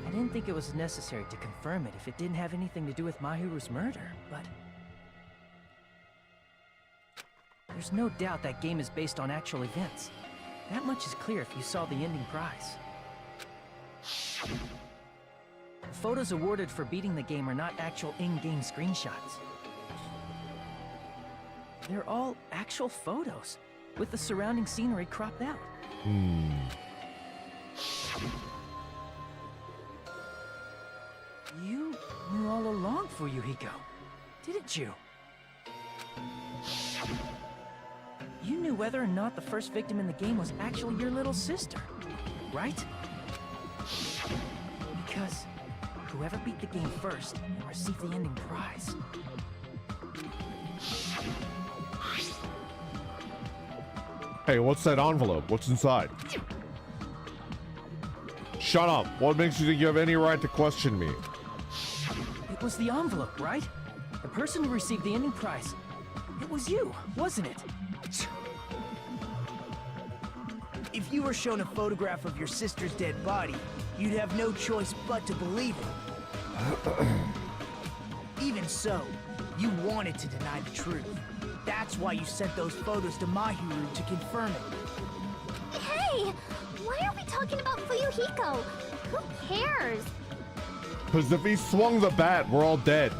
I didn't think it was necessary to confirm it if it didn't have anything to do with Mahiru's murder, but... There's no doubt that game is based on actual events. That much is clear if you saw the ending prize. The photos awarded for beating the game are not actual in-game screenshots. They're all actual photos, with the surrounding scenery cropped out. You knew all along, Fuyuhiko, didn't you? You knew whether or not the first victim in the game was actually your little sister, right? Because whoever beat the game first will receive the ending prize. Hey, what's that envelope? What's inside? Shut up. What makes you think you have any right to question me? It was the envelope, right? The person who received the ending prize. It was you, wasn't it? If you were shown a photograph of your sister's dead body, you'd have no choice but to believe it. Even so, you wanted to deny the truth. That's why you sent those photos to Mahiru to confirm it. Hey! Why are we talking about Fuyuhiko? Who cares? Because if he swung the bat, we're all dead.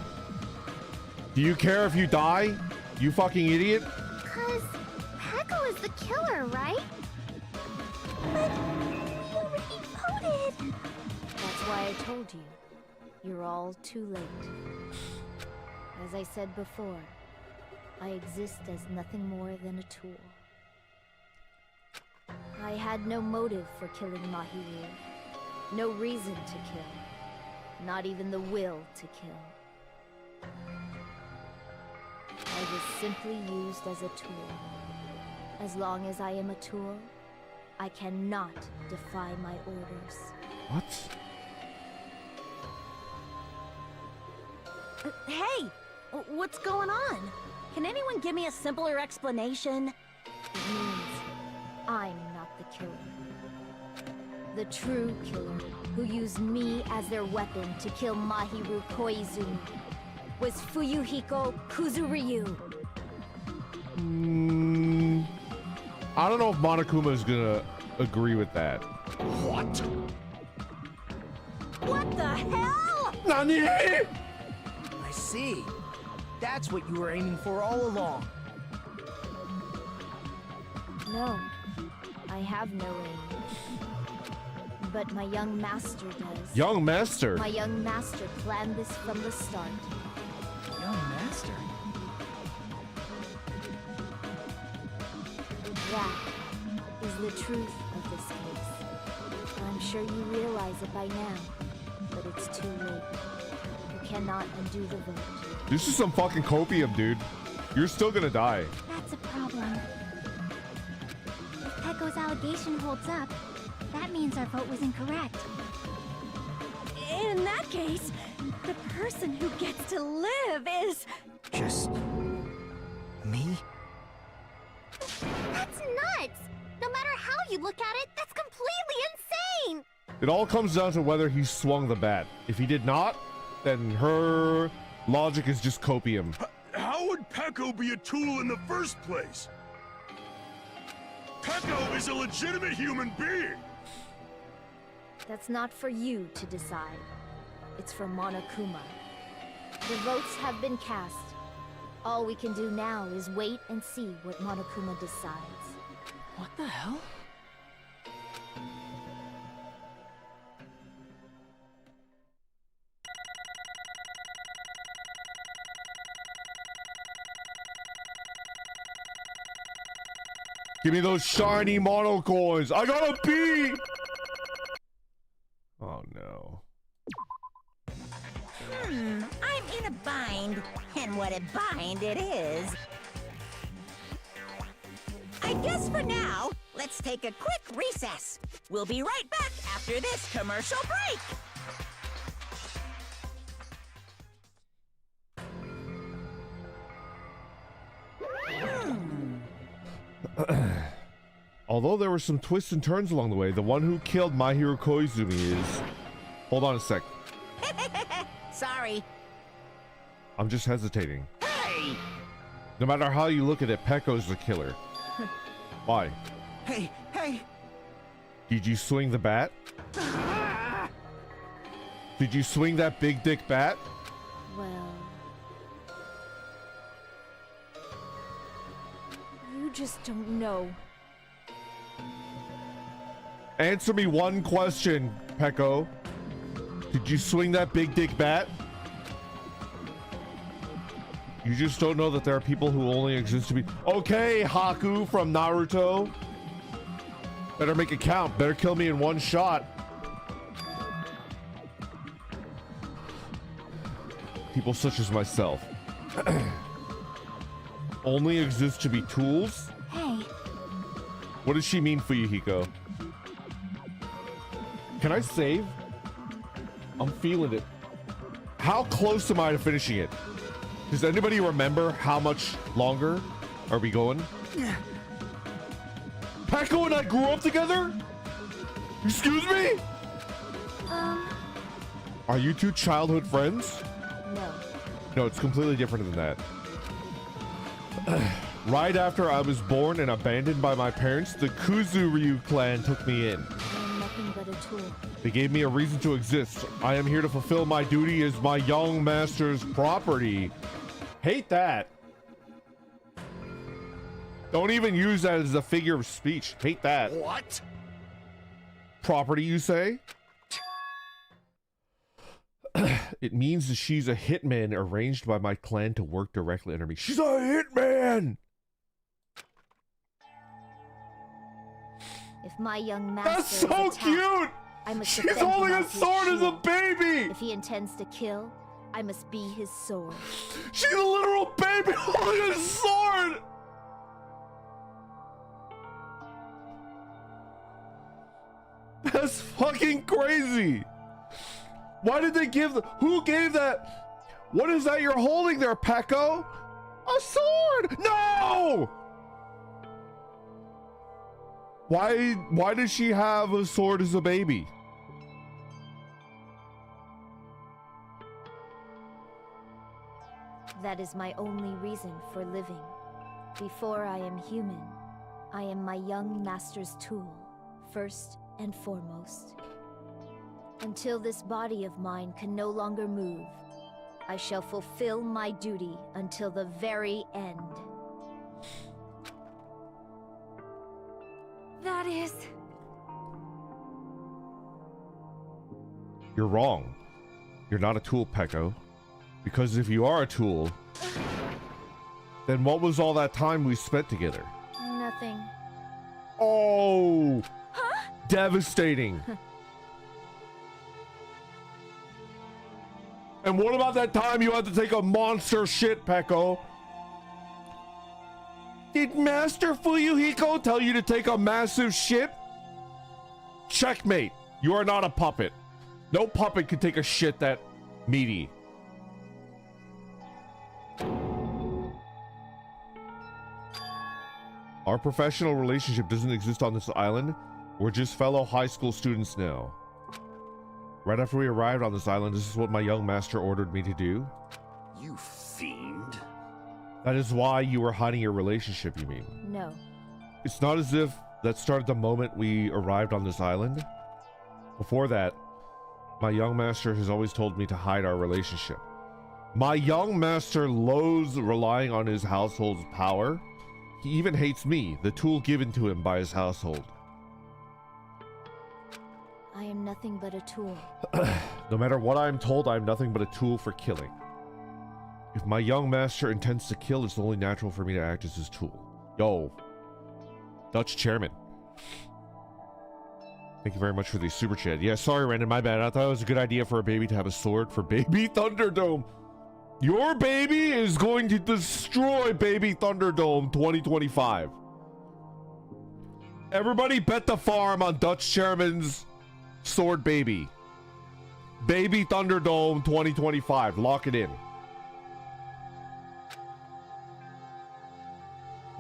Do you care if you die? You fucking idiot? Cause Peko is the killer, right? But we already voted. That's why I told you. You're all too late. As I said before, I exist as nothing more than a tool. I had no motive for killing Mahiru. No reason to kill. Not even the will to kill. I was simply used as a tool. As long as I am a tool, I cannot defy my orders. What? Hey! What's going on? Can anyone give me a simpler explanation? It means I'm not the killer. The true killer, who used me as their weapon to kill Mahiru Koizumi, was Fuyuhiko Kuzuryu. I don't know if Monokuma is gonna agree with that. What? What the hell? Nani? I see. That's what you were aiming for all along. No, I have no aim. But my young master does. Young master? My young master planned this from the start. Young master? That is the truth of this case. I'm sure you realize it by now, but it's too late. You cannot undo the vote. This is some fucking copium, dude. You're still gonna die. That's a problem. If Peko's allegation holds up, that means our vote was incorrect. In that case, the person who gets to live is... Just... me? That's nuts! No matter how you look at it, that's completely insane! It all comes down to whether he swung the bat. If he did not, then her logic is just copium. How would Peko be a tool in the first place? Peko is a legitimate human being! That's not for you to decide. It's for Monokuma. The votes have been cast. All we can do now is wait and see what Monokuma decides. What the hell? Give me those shiny mono coins. I got a B! Oh no. I'm in a bind, and what a bind it is. I guess for now, let's take a quick recess. We'll be right back after this commercial break. Although there were some twists and turns along the way, the one who killed Mahiru Koizumi is... Hold on a sec. Sorry. I'm just hesitating. Hey! No matter how you look at it, Peko's the killer. Why? Hey, hey! Did you swing the bat? Did you swing that big dick bat? Well... you just don't know. Answer me one question, Peko. Did you swing that big dick bat? You just don't know that there are people who only exist to be... Okay, Haku from Naruto. Better make it count. Better kill me in one shot. people such as myself, only exist to be tools? Hey, What does she mean, Fuyuhiko? Can I save? I'm feeling it. How close am I to finishing it? Does anybody remember how much longer are we going? Peko and I grew up together? Excuse me? Are you two childhood friends? No. No, it's completely different than that. Right after I was born and abandoned by my parents, the Kuzuryu clan took me in. I am nothing but a tool. They gave me a reason to exist. I am here to fulfill my duty as my young master's property. Hate that. Don't even use that as a figure of speech. Hate that. What? Property, you say? It means that she's a hitman arranged by my clan to work directly under me. She's a hitman! If my young master That's is so attacked, cute! I must She's defend him holding a as his sword as a shield. baby! If he intends to kill, I must be his sword. She's a literal baby holding a sword! That's fucking crazy! Why did they give the... Who gave that? What is that you're holding there, Peko? A sword! No! Why does she have a sword as a baby? That is my only reason for living. Before I am human, I am my young master's tool, first and foremost. Until this body of mine can no longer move, I shall fulfill my duty until the very end. That is... You're wrong. You're not a tool, Peko. Because if you are a tool, then what was all that time we spent together? Nothing. Oh! Huh? Devastating. And what about that time you had to take a monster shit, Peko? Did Master Fuyuhiko tell you to take a massive shit? Checkmate. You are not a puppet. No puppet can take a shit that meaty. Our professional relationship doesn't exist on this island. We're just fellow high school students now. Right after we arrived on this island, this is what my young master ordered me to do. You fiend. That is why you were hiding your relationship, you mean? No. It's not as if that started the moment we arrived on this island. Before that, my young master has always told me to hide our relationship. My young master loathes relying on his household's power. He even hates me, the tool given to him by his household. I am nothing but a tool. No matter what I am told, I am nothing but a tool for killing. If my young master intends to kill, it's only natural for me to act as his tool. Yo. Dutch chairman. Thank you very much for the super chat. Yeah, sorry, Randon, my bad. I thought it was a good idea for a baby to have a sword for Baby Thunderdome. Your baby is going to destroy Baby Thunderdome 2025. Everybody bet the farm on Dutch chairman's sword baby. Baby Thunderdome 2025. Lock it in.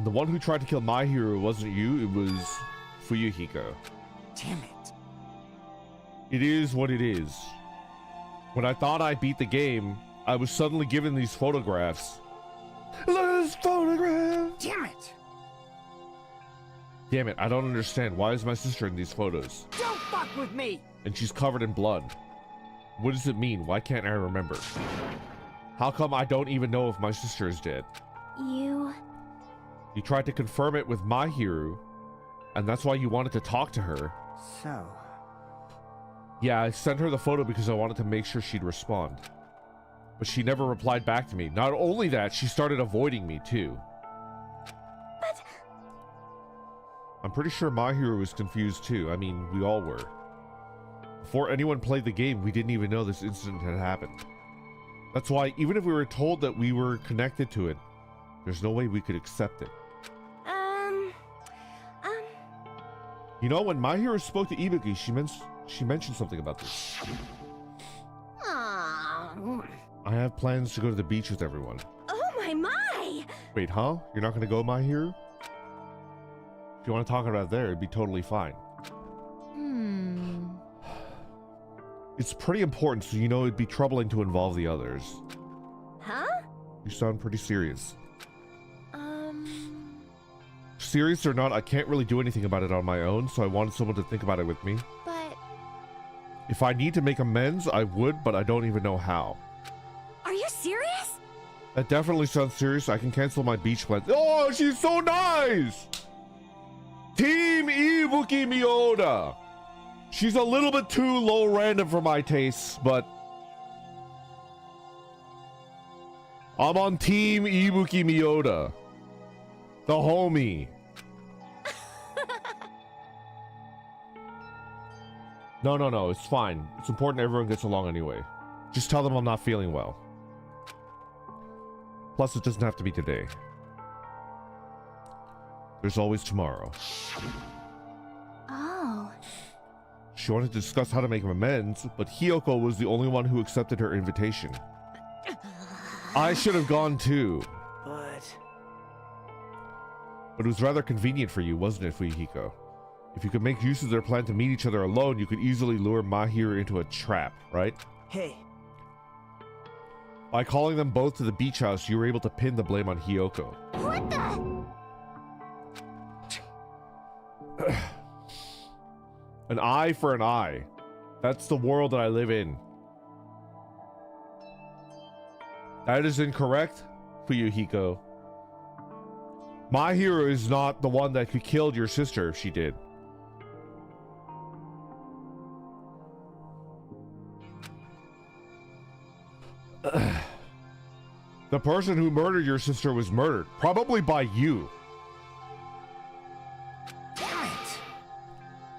The one who tried to kill my hero wasn't you, it was Fuyuhiko. Damn it. It is what it is. When I thought I beat the game, I was suddenly given these photographs. Look at this photograph! Damn it. Damn it, I don't understand. Why is my sister in these photos? Don't fuck with me. And she's covered in blood. What does it mean? Why can't I remember? How come I don't even know if my sister is dead? You tried to confirm it with my hero, and that's why you wanted to talk to her. So, Yeah, I sent her the photo because I wanted to make sure she'd respond. But she never replied back to me. Not only that, she started avoiding me too. But I'm pretty sure my hero was confused too. I mean, we all were. Before anyone played the game, we didn't even know this incident had happened. That's why even if we were told that we were connected to it, there's no way we could accept it. You know, when My Hero spoke to Ibuki, she mentioned something about this. Aww. I have plans to go to the beach with everyone. Oh my! Wait, huh? You're not gonna go, My Hero? If you want to talk about it there, it'd be totally fine. It's pretty important, so you know it'd be troubling to involve the others. Huh? You sound pretty serious. Serious or not, I can't really do anything about it on my own, so I wanted someone to think about it with me. But... If I need to make amends, I would, but I don't even know how. Are you serious? That definitely sounds serious. I can cancel my beach plans. Oh, she's so nice! Team Ibuki Miyoda! She's a little bit too low random for my tastes, but... I'm on Team Ibuki Miyoda. The homie. No, it's fine. It's important everyone gets along anyway. Just tell them I'm not feeling well. Plus, it doesn't have to be today. There's always tomorrow. Oh. She wanted to discuss how to make amends, but Hiyoko was the only one who accepted her invitation. I should have gone too. But it was rather convenient for you, wasn't it, Fuyuhiko? If you could make use of their plan to meet each other alone, you could easily lure Mahiro into a trap, right? Hey. By calling them both to the beach house, you were able to pin the blame on Hiyoko. What the? An eye for an eye. That's the world that I live in. That is incorrect, Fuyuhiko. Mahiro is not the one that could kill your sister if she did. The person who murdered your sister was murdered, probably by you. Damn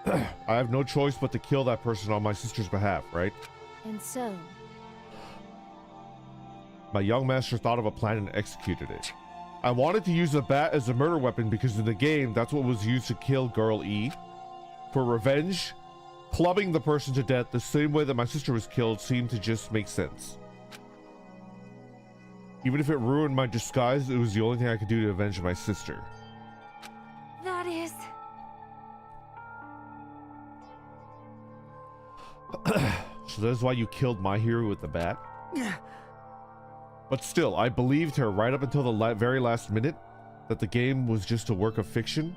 it! I have no choice but to kill that person on my sister's behalf, right? And so, My young master thought of a plan and executed it. I wanted to use the bat as a murder weapon because in the game, that's what was used to kill Girl E. For revenge, clubbing the person to death the same way that my sister was killed seemed to just make sense. Even if it ruined my disguise, it was the only thing I could do to avenge my sister. That is... So that's why you killed my hero with the bat? But still, I believed her right up until the very last minute that the game was just a work of fiction.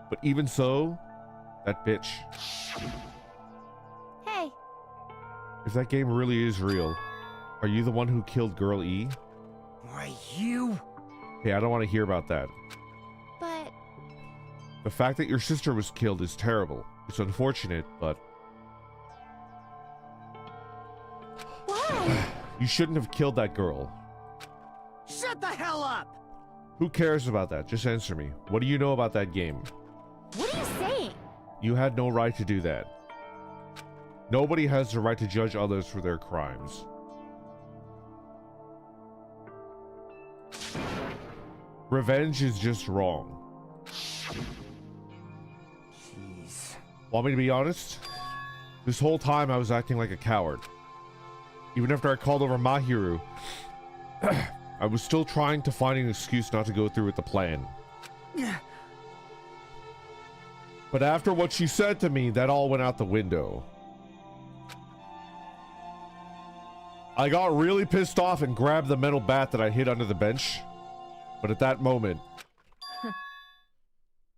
But even so, that bitch. Hey, If that game really is real, are you the one who killed Girl E? Why, you? Hey, I don't want to hear about that. but... The fact that your sister was killed is terrible. It's unfortunate, but... Why? You shouldn't have killed that girl. Shut the hell up! Who cares about that? Just answer me. What do you know about that game? What are you saying? You had no right to do that. Nobody has the right to judge others for their crimes. Revenge is just wrong. Jeez. Want me to be honest? This whole time I was acting like a coward. Even after I called over Mahiru, I was still trying to find an excuse not to go through with the plan. But after what she said to me, that all went out the window. I got really pissed off and grabbed the metal bat that I hid under the bench. But at that moment,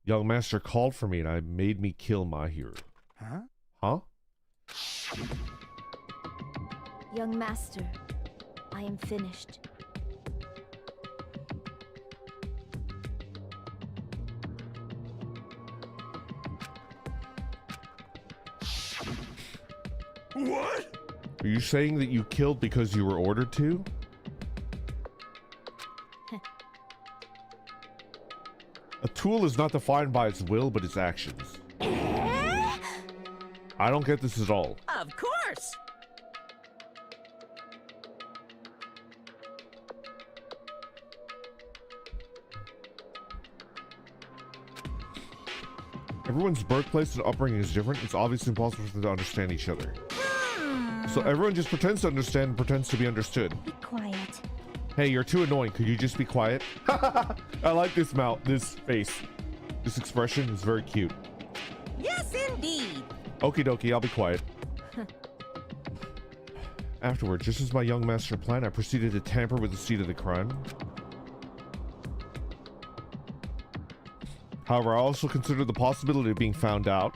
young master called for me and I made me kill Mahiru. Huh? Huh? young master, I am finished. What? Are you saying that you killed because you were ordered to? A tool is not defined by its will, but its actions. I don't get this at all. Of course. everyone's birthplace and upbringing is different, it's obviously impossible for them to understand each other. So everyone just pretends to understand and pretends to be understood. Be quiet. Hey, you're too annoying. Could you just be quiet? I like this mouth, this face. This expression is very cute. Yes, indeed. Okie dokie, I'll be quiet. Afterward, just as my young master planned, I proceeded to tamper with the seed of the crime. However, I also considered the possibility of being found out.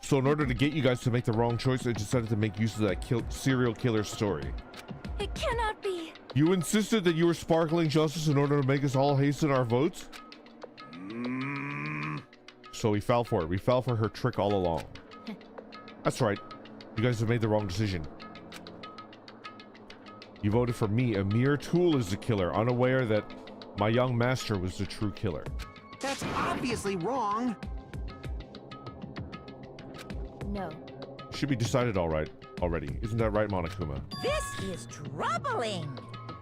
So in order to get you guys to make the wrong choice, I decided to make use of that serial killer story. It cannot be. You insisted that you were sparkling justice in order to make us all hasten our votes? So we fell for it. We fell for her trick all along. That's right. You guys have made the wrong decision. You voted for me, a mere tool as the killer, unaware that my young master was the true killer. That's obviously wrong. No. Should be decided already. Isn't that right, Monokuma? This is troubling.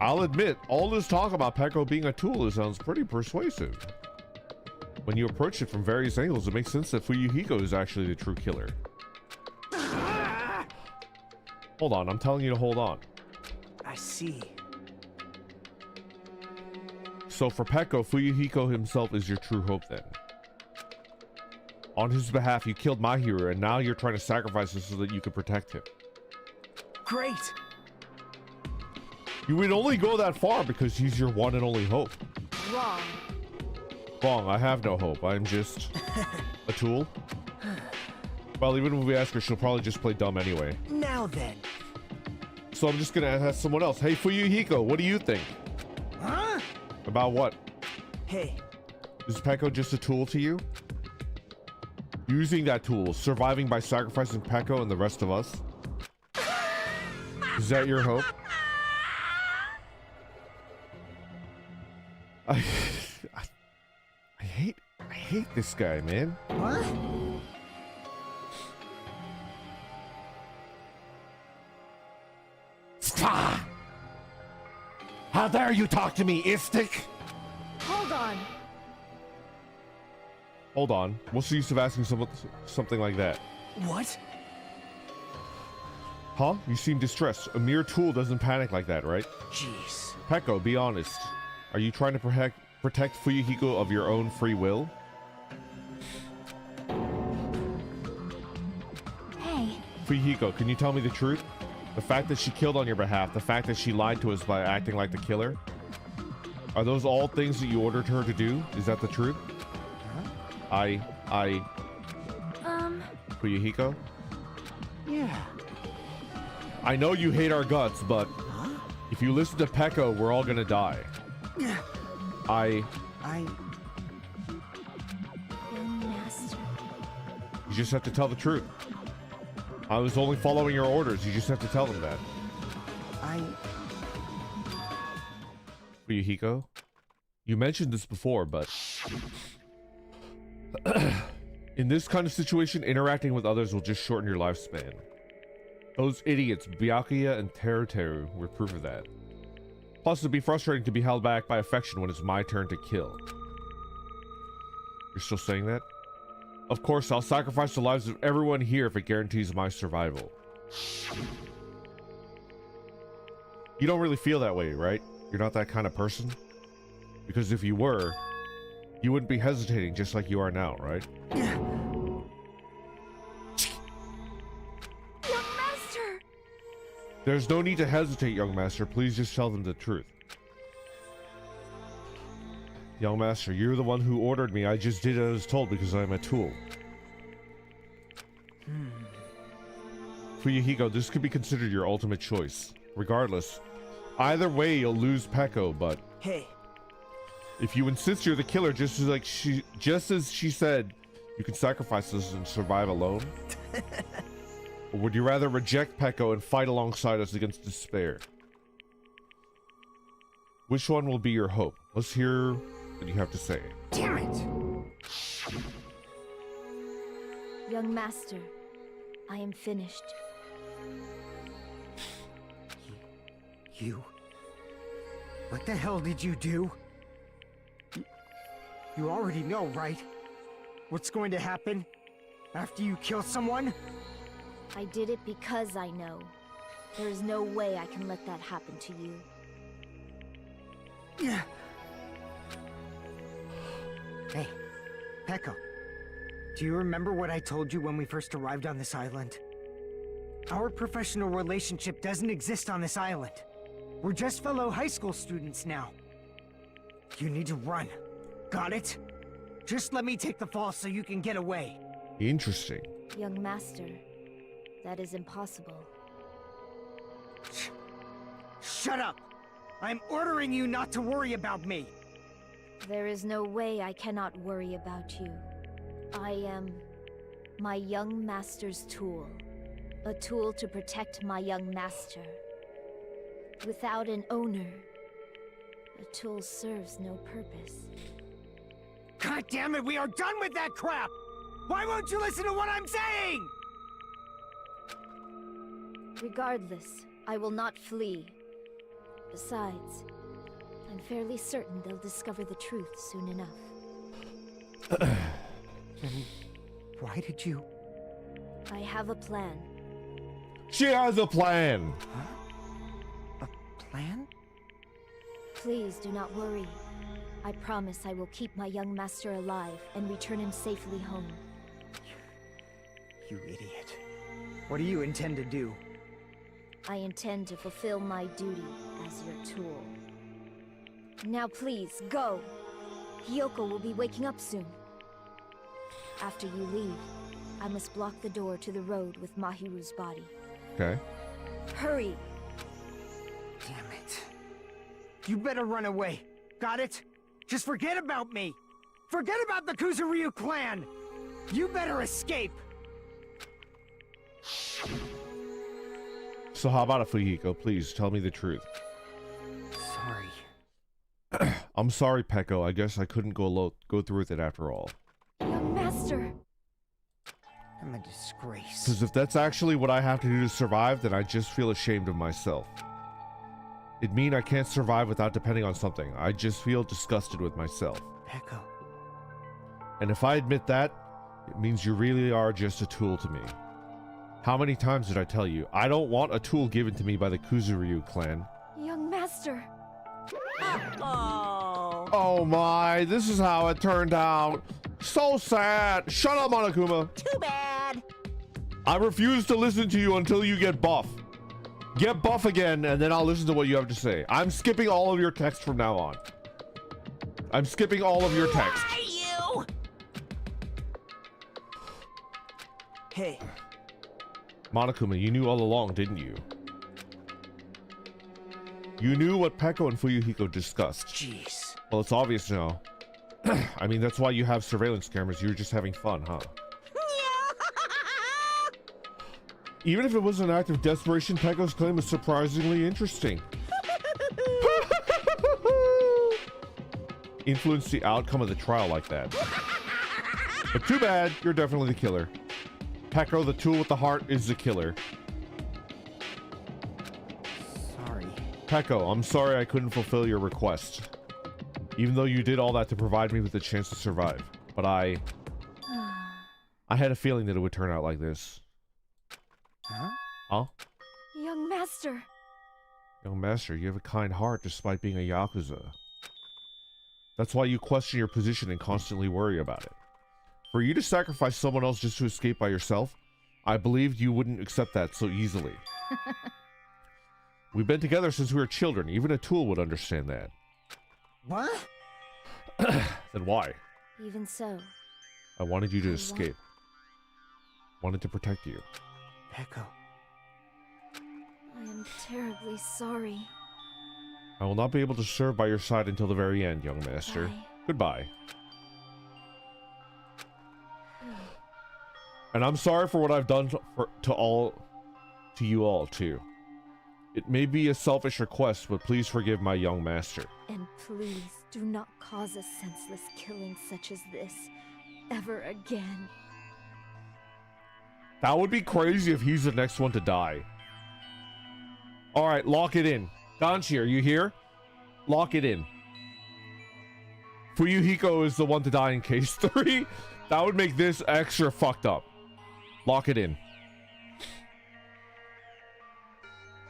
I'll admit, all this talk about Peko being a tool sounds pretty persuasive. When you approach it from various angles, it makes sense that Fuyuhiko is actually the true killer. Hold on, I'm telling you to hold on. I see. So for Peko, Fuyuhiko himself is your true hope then. On his behalf, you killed my hero, and now you're trying to sacrifice him so that you could protect him. Great. You would only go that far because he's your one and only hope. Wrong. Wrong, I have no hope. I'm just a tool. Well, even when we ask her, she'll probably just play dumb anyway. Now then. So I'm just gonna ask someone else. Hey, Fuyuhiko, what do you think? Huh? About what? Hey. Is Peko just a tool to you? Using that tool, surviving by sacrificing Peko and the rest of us? Is that your hope? I hate this guy, man. What? How dare you talk to me, Istik? Hold on. Hold on. What's the use of asking something like that? What? Huh? You seem distressed. A mere tool doesn't panic like that, right? Jeez. Peko, be honest. Are you trying to protect Fuyuhiko of your own free will? Hey. Fuyuhiko, can you tell me the truth? The fact that she killed on your behalf, the fact that she lied to us by acting like the killer? Are those all things that you ordered her to do? Is that the truth? Fuyuhiko? Yeah. I know you hate our guts, but if you listen to Peko, we're all gonna die. Young master. You just have to tell the truth. I was only following your orders. You just have to tell them that. Fuyuhiko, you mentioned this before, but in this kind of situation, interacting with others will just shorten your lifespan. Those idiots, Byakuya and Teruteru, were proof of that. Plus, it'd be frustrating to be held back by affection when it's my turn to kill. You're still saying that? Of course, I'll sacrifice the lives of everyone here if it guarantees my survival. You don't really feel that way, right? You're not that kind of person? Because if you were, you wouldn't be hesitating just like you are now, right? Young master! There's no need to hesitate, young master. Please just tell them the truth. Young master, you're the one who ordered me. I just did as I was told because I'm a tool. Fuyuhiko, this could be considered your ultimate choice. Regardless, either way you'll lose Peko, but Hey. if you insist you're the killer, just as she said, you can sacrifice us and survive alone. Or would you rather reject Peko and fight alongside us against despair? Which one will be your hope? Let's hear what you have to say. Damn it! Young master, I am finished. You? What the hell did you do? You already know, right? what's going to happen after you kill someone? I did it because I know. There is no way I can let that happen to you. Yeah. Hey, Peko. Do you remember what I told you when we first arrived on this island? Our professional relationship doesn't exist on this island. We're just fellow high school students now. You need to run. Got it? Just let me take the fall so you can get away. Interesting. Young master, that is impossible. Shut up! I'm ordering you not to worry about me! There is no way I cannot worry about you. I am my young master's tool. A tool to protect my young master. Without an owner, a tool serves no purpose. God damn it, we are done with that crap! Why won't you listen to what I'm saying? Regardless, I will not flee. Besides, I'm fairly certain they'll discover the truth soon enough. Then why did you... I have a plan. She has a plan. Huh? A plan? Please do not worry. I promise I will keep my young master alive and return him safely home. You idiot. What do you intend to do? I intend to fulfill my duty as your tool. Now please, go! Hiyoko will be waking up soon. After you leave, I must block the door to the road with Mahiru's body. Okay. Hurry! Damn it. You better run away. Got it? Just forget about me! Forget about the Kuzuryu clan! You better escape! So how about it, Fujiko? Please tell me the truth. Sorry. I'm sorry, Peko. I guess I couldn't go through with it after all. Young master! I'm a disgrace. Because if that's actually what I have to do to survive, then I just feel ashamed of myself. It'd mean I can't survive without depending on something. I just feel disgusted with myself. Peko. And if I admit that, it means you really are just a tool to me. How many times did I tell you, I don't want a tool given to me by the Kuzuryu clan? Young master! Uh-oh. Oh my, this is how it turned out. So sad. Shut up, Monokuma. Too bad. I refuse to listen to you until you get buff. Get buff again, and then I'll listen to what you have to say. I'm skipping all of your text from now on. I'm skipping all of your text. Why you? Hey, Monokuma, you knew all along, didn't you? You knew what Peko and Fuyuhiko discussed. jeez. Well, it's obvious now. I mean, that's why you have surveillance cameras. You're just having fun, huh? Even if it was an act of desperation, Peko's claim is surprisingly interesting. Influence the outcome of the trial like that. But too bad, you're definitely the killer. Peko, the tool with the heart, is the killer. Sorry. Peko, I'm sorry I couldn't fulfill your request. Even though you did all that to provide me with a chance to survive. But I had a feeling that it would turn out like this. Huh? Huh? Young master! Young master, you have a kind heart despite being a Yakuza. That's why you question your position and constantly worry about it. For you to sacrifice someone else just to escape by yourself, I believed you wouldn't accept that so easily. We've been together since we were children. Even a tool would understand that. What? Then why? Even so, I wanted you to escape. Wanted to protect you. Peko. I am terribly sorry. I will not be able to serve by your side until the very end, young master. Bye. Goodbye. And I'm sorry for what I've done to you all too. It may be a selfish request, but please forgive my young master. And please do not cause a senseless killing such as this ever again. That would be crazy if he's the next one to die. Alright, lock it in. Danchi, are you here? Lock it in. Fuyuhiko is the one to die in case 3. That would make this extra fucked up. Lock it in.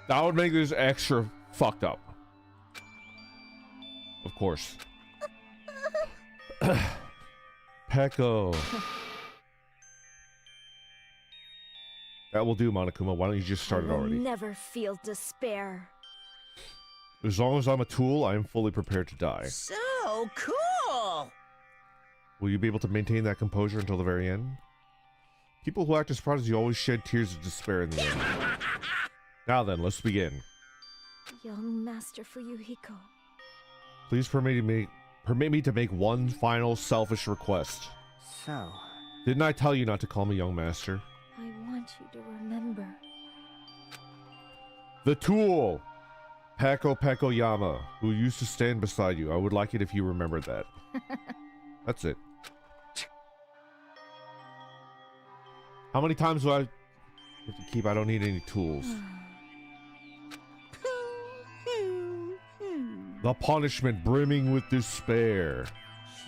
That would make this extra fucked up. Of course. Peko. That will do, Monokuma. Why don't you just start it already? Never feel despair. As long as I'm a tool, I am fully prepared to die. So cool! Will you be able to maintain that composure until the very end? People who act as prodigy always shed tears of despair in the end. Now then, let's begin. Young Master Fuyuhiko. Please permit me to make one final selfish request. So, Didn't I tell you not to call me young master? I want you to remember. The tool! Peko Yama, who used to stand beside you. I would like it if you remembered that. That's it. How many times do I have to keep? I don't need any tools. The punishment brimming with despair.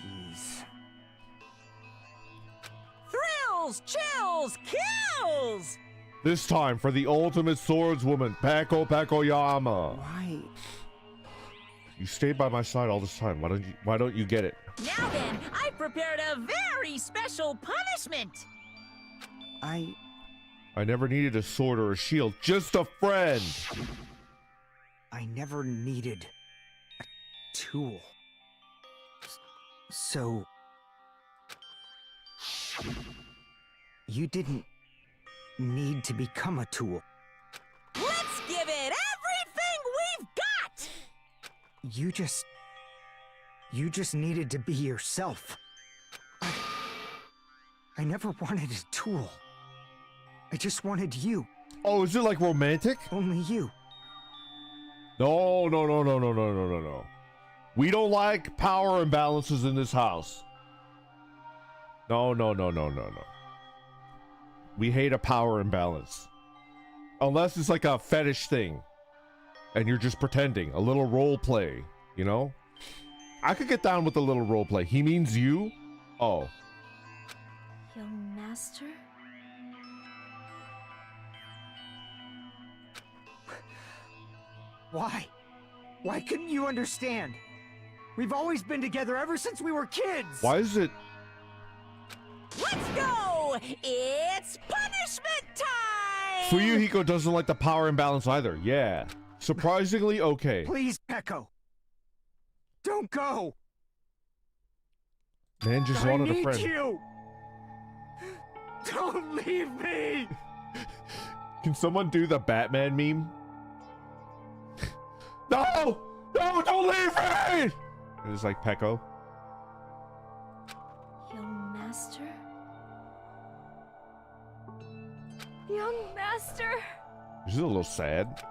jeez. Thrills, chills, kills! This time for the ultimate swordswoman, Peko Yama. Why? You stayed by my side all this time. Why don't you get it? Now then, I've prepared a very special punishment! I never needed a sword or a shield, just a friend. never needed a tool. So... you didn't need to become a tool. Let's give it everything we've got! You just needed to be yourself. I never wanted a tool. I just wanted you. Oh, is it like romantic? Only you. No. We don't like power imbalances in this house. No. We hate a power imbalance. Unless it's like a fetish thing. And you're just pretending. A little role play, you know? I could get down with a little role play. He means you? Oh. Young Master? Why? Why couldn't you understand? We've always been together ever since we were kids! Why is it... Let's go! It's punishment time! Fuyuhiko doesn't like the power imbalance either. Yeah. Surprisingly okay. Please, Peko. Don't go! Man just wanted a friend. I need you! Don't leave me! Can someone do the Batman meme? No! No, don't leave me! And it's like Peko. Young Master? Young Master! This is a little sad.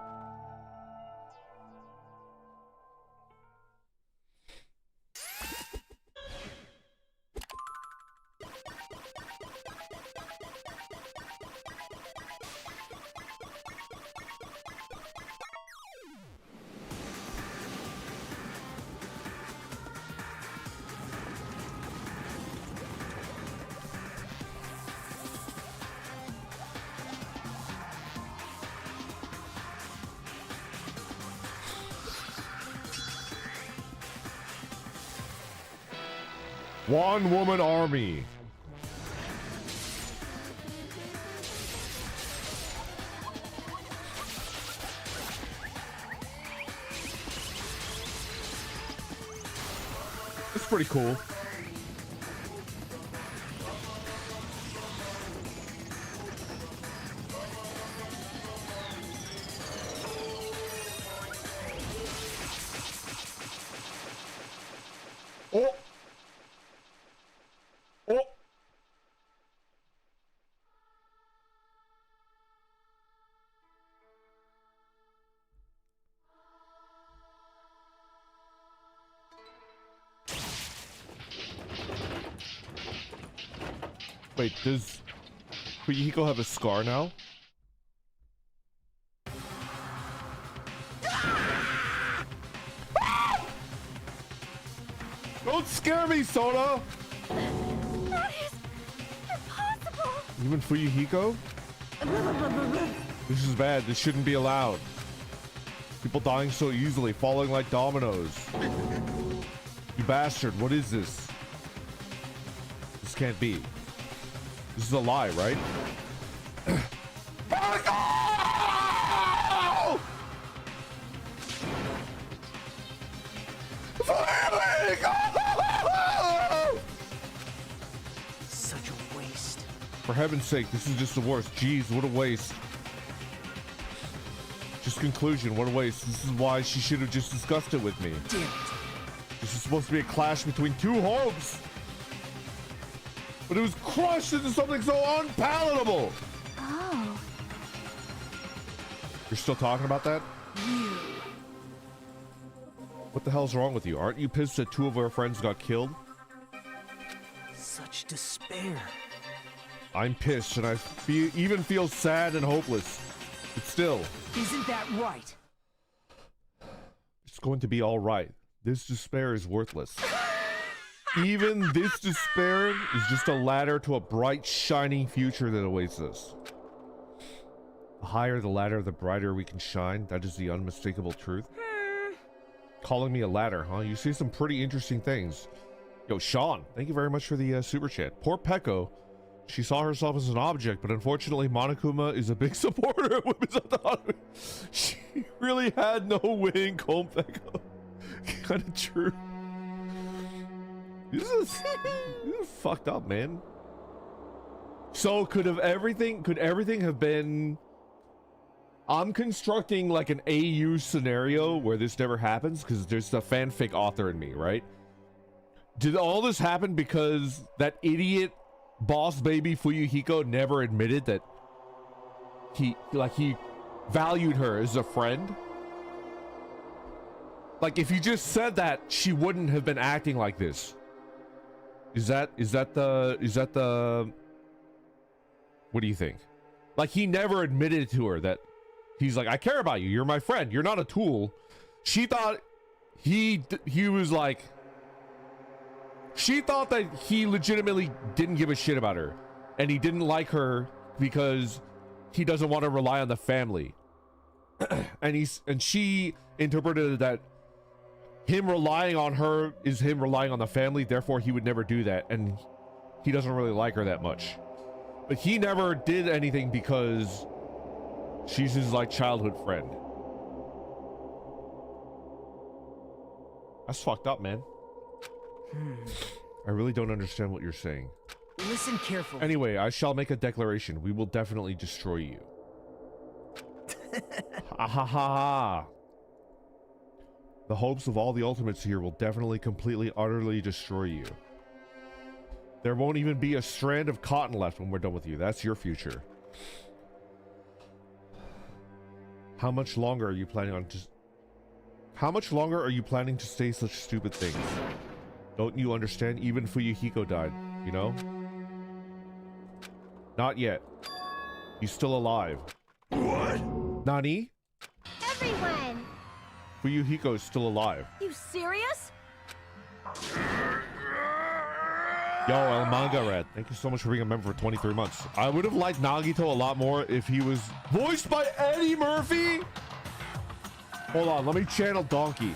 One woman army. It's pretty cool. Oh! Oh! Wait, does Fuyuhiko have a scar now? Don't scare me, Sona! That is Even Fuyuhiko? This is bad. This shouldn't be allowed. People dying so easily, falling like dominoes. You bastard, what is this? This can't be. This is a lie, right? Such a waste. For heaven's sake, this is just the worst. Jeez, what a waste. Just conclusion, what a waste. This is why she should have just discussed it with me. Damn it. This is supposed to be a clash between two hopes. But it was crushed into something so unpalatable. Oh. You're still talking about that? What the hell's wrong with you? Aren't you pissed that two of our friends got killed? Such despair. I'm pissed and I even feel sad and hopeless. But still. Isn't that right? It's going to be all right. This despair is worthless. Even this despair is just a ladder to a bright, shining future that awaits us. The higher the ladder, the brighter we can shine. That is the unmistakable truth. Calling me a ladder, huh? You say some pretty interesting things. Yo, Sean, thank you very much for the super chat. Poor Peko. She saw herself as an object, but unfortunately Monokuma is a big supporter of women's autonomy. She really had no wing, Peko. Kind of true. This is fucked up, man. So could everything have been... I'm constructing like an AU scenario where this never happens because there's the fanfic author in me, right? Did all this happen because that idiot boss baby Fuyuhiko never admitted that he valued her as a friend? Like, if you just said that, she wouldn't have been acting like this. Is that the what do you think? Like, he never admitted to her that he's like, I care about you, you're my friend, you're not a tool. She thought he was like, she thought that he legitimately didn't give a shit about her and he didn't like her because he doesn't want to rely on the family. and she interpreted that him relying on her is him relying on the family, therefore he would never do that, and he doesn't really like her that much. But he never did anything because she's his like childhood friend. That's fucked up, man. I really don't understand what you're saying. Listen carefully. Anyway, I shall make a declaration. We will definitely destroy you. Ha ha ha ha. The hopes of all the ultimates here will definitely, completely, utterly destroy you. There won't even be a strand of cotton left when we're done with you. That's your future. How much longer are you planning to say such stupid things? Don't you understand? Even Fuyuhiko died, you know? Not yet. He's still alive. What? Nani? Everyone! Fuyuhiko is still alive. You serious? Yo, El Manga Red, thank you so much for being a member for 23 months. I would have liked Nagito a lot more if he was voiced by Eddie Murphy. Hold on, let me channel Donkey.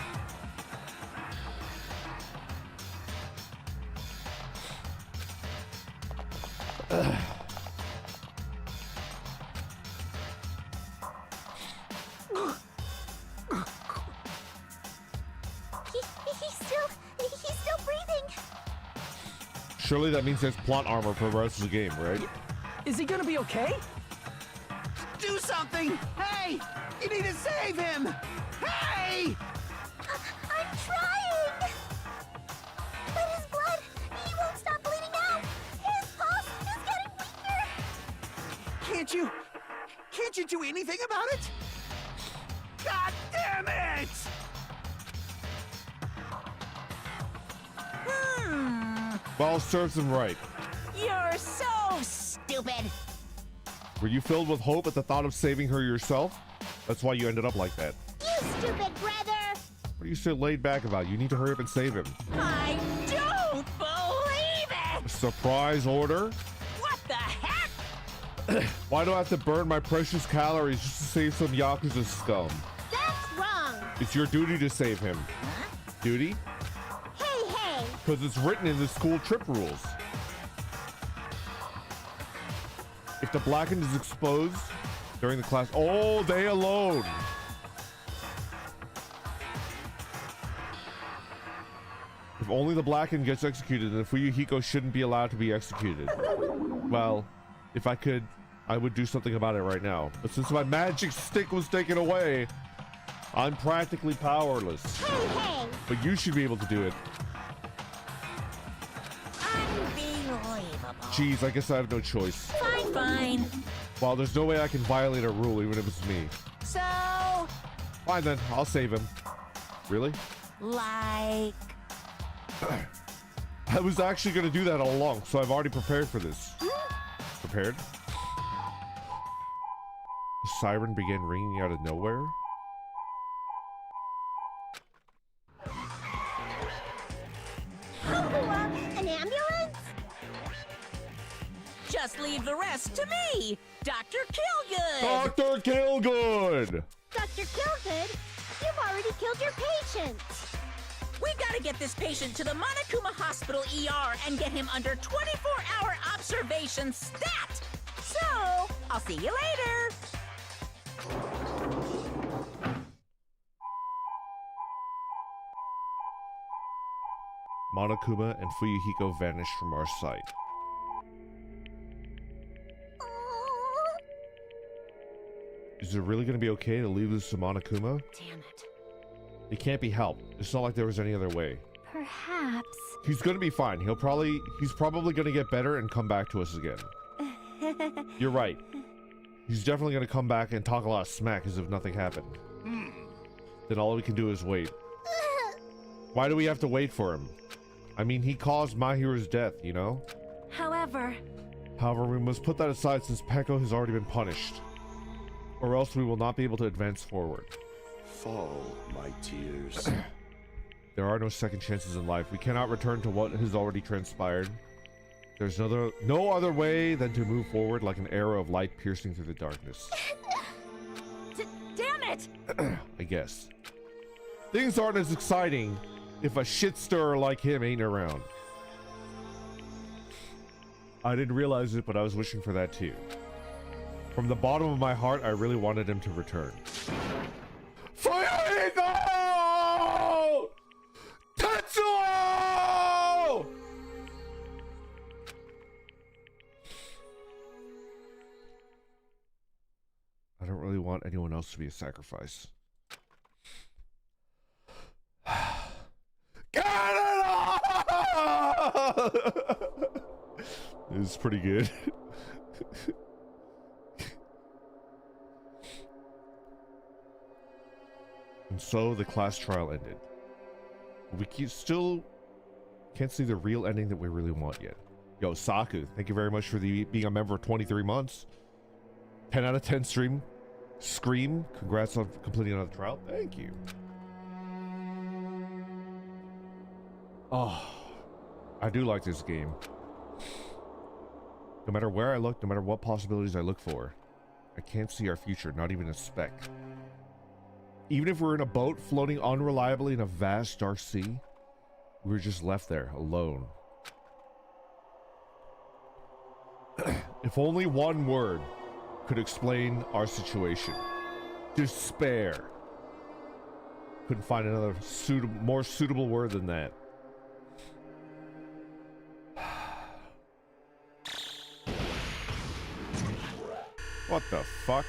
He's still breathing. Surely that means there's plot armor for the rest of the game, right? Is he gonna be okay? Do something! Hey! You need to save him! Hey! I'm trying! But his blood, he won't stop bleeding out! His pulse is getting weaker! Can't you do anything about it? God damn it! Well, serves him right. You're so stupid. Were you filled with hope at the thought of saving her yourself? That's why you ended up like that. You stupid brother! What are you so laid back about? You need to hurry up and save him. I don't believe it. Surprise order? What the heck? Why do I have to burn my precious calories just to save some Yakuza scum? That's wrong. It's your duty to save him. Duty? Hey. Because it's written in the school trip rules. If the blackened is exposed during the class, oh, they alone. If only the blackened gets executed, then Fuyuhiko shouldn't be allowed to be executed. Well, if I could, I would do something about it right now. But since my magic stick was taken away, I'm practically powerless. Hey. But you should be able to do it. Unbelievable. Jeez, I guess I have no choice. Fine. Well, there's no way I can violate a rule, even if it's me. So, Fine then, I'll save him. Really? like, I was actually going to do that all along, so I've already prepared for this. Prepared? The siren began ringing out of nowhere. An ambulance? just leave the rest to me, Dr. Killgood. Dr. Killgood! Dr. Killgood, you've already killed your patient. We gotta get this patient to the Monokuma Hospital ER and get him under 24-hour observation stat. So, I'll see you later. Monokuma and Fuyuhiko vanished from our sight. Is it really going to be okay to leave this to Monokuma? Damn it. It can't be helped. It's not like there was any other way. Perhaps. He's going to be fine. He's probably going to get better and come back to us again. You're right. He's definitely going to come back and talk a lot of smack as if nothing happened. Then all we can do is wait. Why do we have to wait for him? I mean, he caused Mahiru's death, you know? However, We must put that aside since Peko has already been punished. Or else we will not be able to advance forward. Fall, my tears. There are no second chances in life. We cannot return to what has already transpired. There's no other way than to move forward like an arrow of light piercing through the darkness. damn it! I guess. Things aren't as exciting if a shit stirrer like him ain't around. I didn't realize it, but I was wishing for that too. From the bottom of my heart, I really wanted him to return. Fuyuhiko! Tetsuo! I don't really want anyone else to be a sacrifice. Get it off! This is pretty good. And so the class trial ended. We still can't see the real ending that we really want yet. Yo, Saku, thank you very much for being a member for 23 months. 10 out of 10 Scream. Congrats on completing another trial. Thank you. Oh, I do like this game. No matter where I look, no matter what possibilities I look for, I can't see our future, not even a speck. Even if we're in a boat floating unreliably in a vast dark sea, we're just left there alone. If only one word could explain our situation. Despair. Couldn't find another more suitable word than that. What the fuck?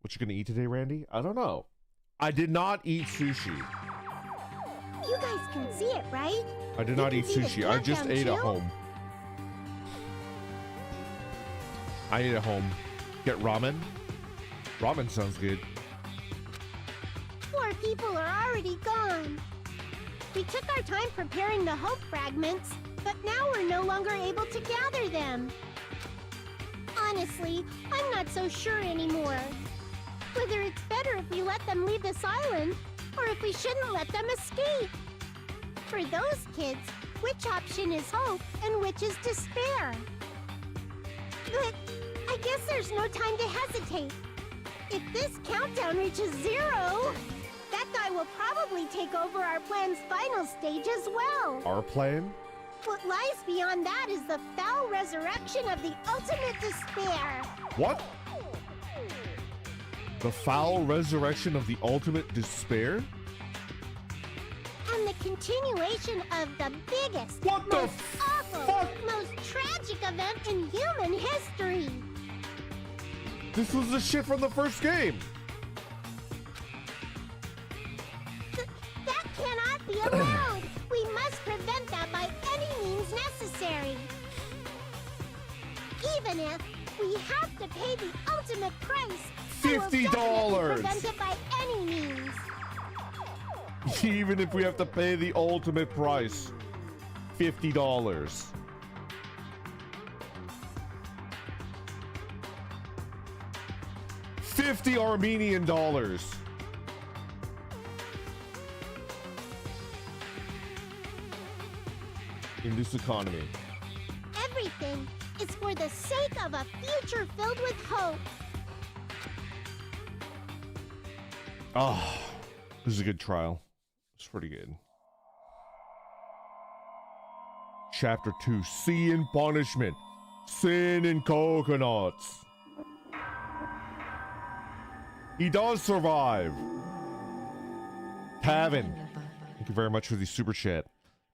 What you gonna eat today, Randy? I don't know. I did not eat sushi. You guys can see it, right? I did not eat sushi. I just ate at home. I ate at home. Get ramen? Ramen sounds good. Poor people are already gone. We took our time preparing the hope fragments, but now we're no longer able to gather them. Honestly, I'm not so sure anymore. Whether it's better if we let them leave this island, or if we shouldn't let them escape. For those kids, which option is hope and which is despair? But I guess there's no time to hesitate. If this countdown reaches 0, that guy will probably take over our plan's final stage as well. Our plan? What lies beyond that is the foul resurrection of the ultimate despair. What? The foul resurrection of the ultimate despair? And the continuation of the biggest, What the most awful, fuck? most tragic event in human history. This was the shit from the first game. That cannot be allowed. We must prevent that by any means necessary. Even if we have to pay the ultimate price, we will $50. definitely prevent it by any means. Even if we have to pay the ultimate price, $50. $50 Armenian dollars. In this economy. Everything is for the sake of a future filled with hope. Oh, this is a good trial. It's pretty good. Chapter 2, Sea and Punishment. Sin and Coconuts. He does survive. Tavin, thank you very much for the super chat.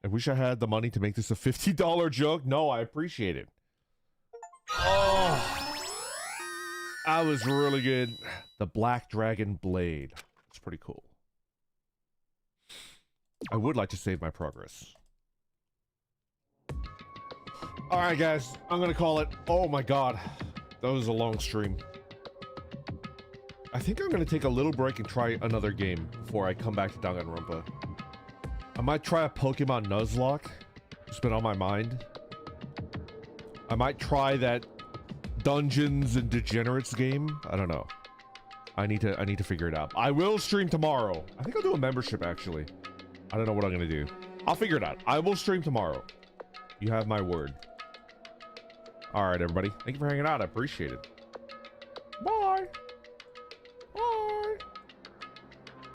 I wish I had the money to make this a $50 joke. No, I appreciate it. Oh, that was really good. The Black Dragon Blade. It's pretty cool. I would like to save my progress. All right, guys, I'm gonna call it. Oh my god, that was a long stream. I think I'm gonna take a little break and try another game before I come back to Danganronpa. I might try a Pokemon Nuzlocke. It's been on my mind. I might try that Dungeons and Degenerates game. I don't know. I need to figure it out. I will stream tomorrow. I think I'll do a membership actually. I don't know what I'm gonna do. I'll figure it out. I will stream tomorrow. You have my word. All right, everybody. Thank you for hanging out. I appreciate it.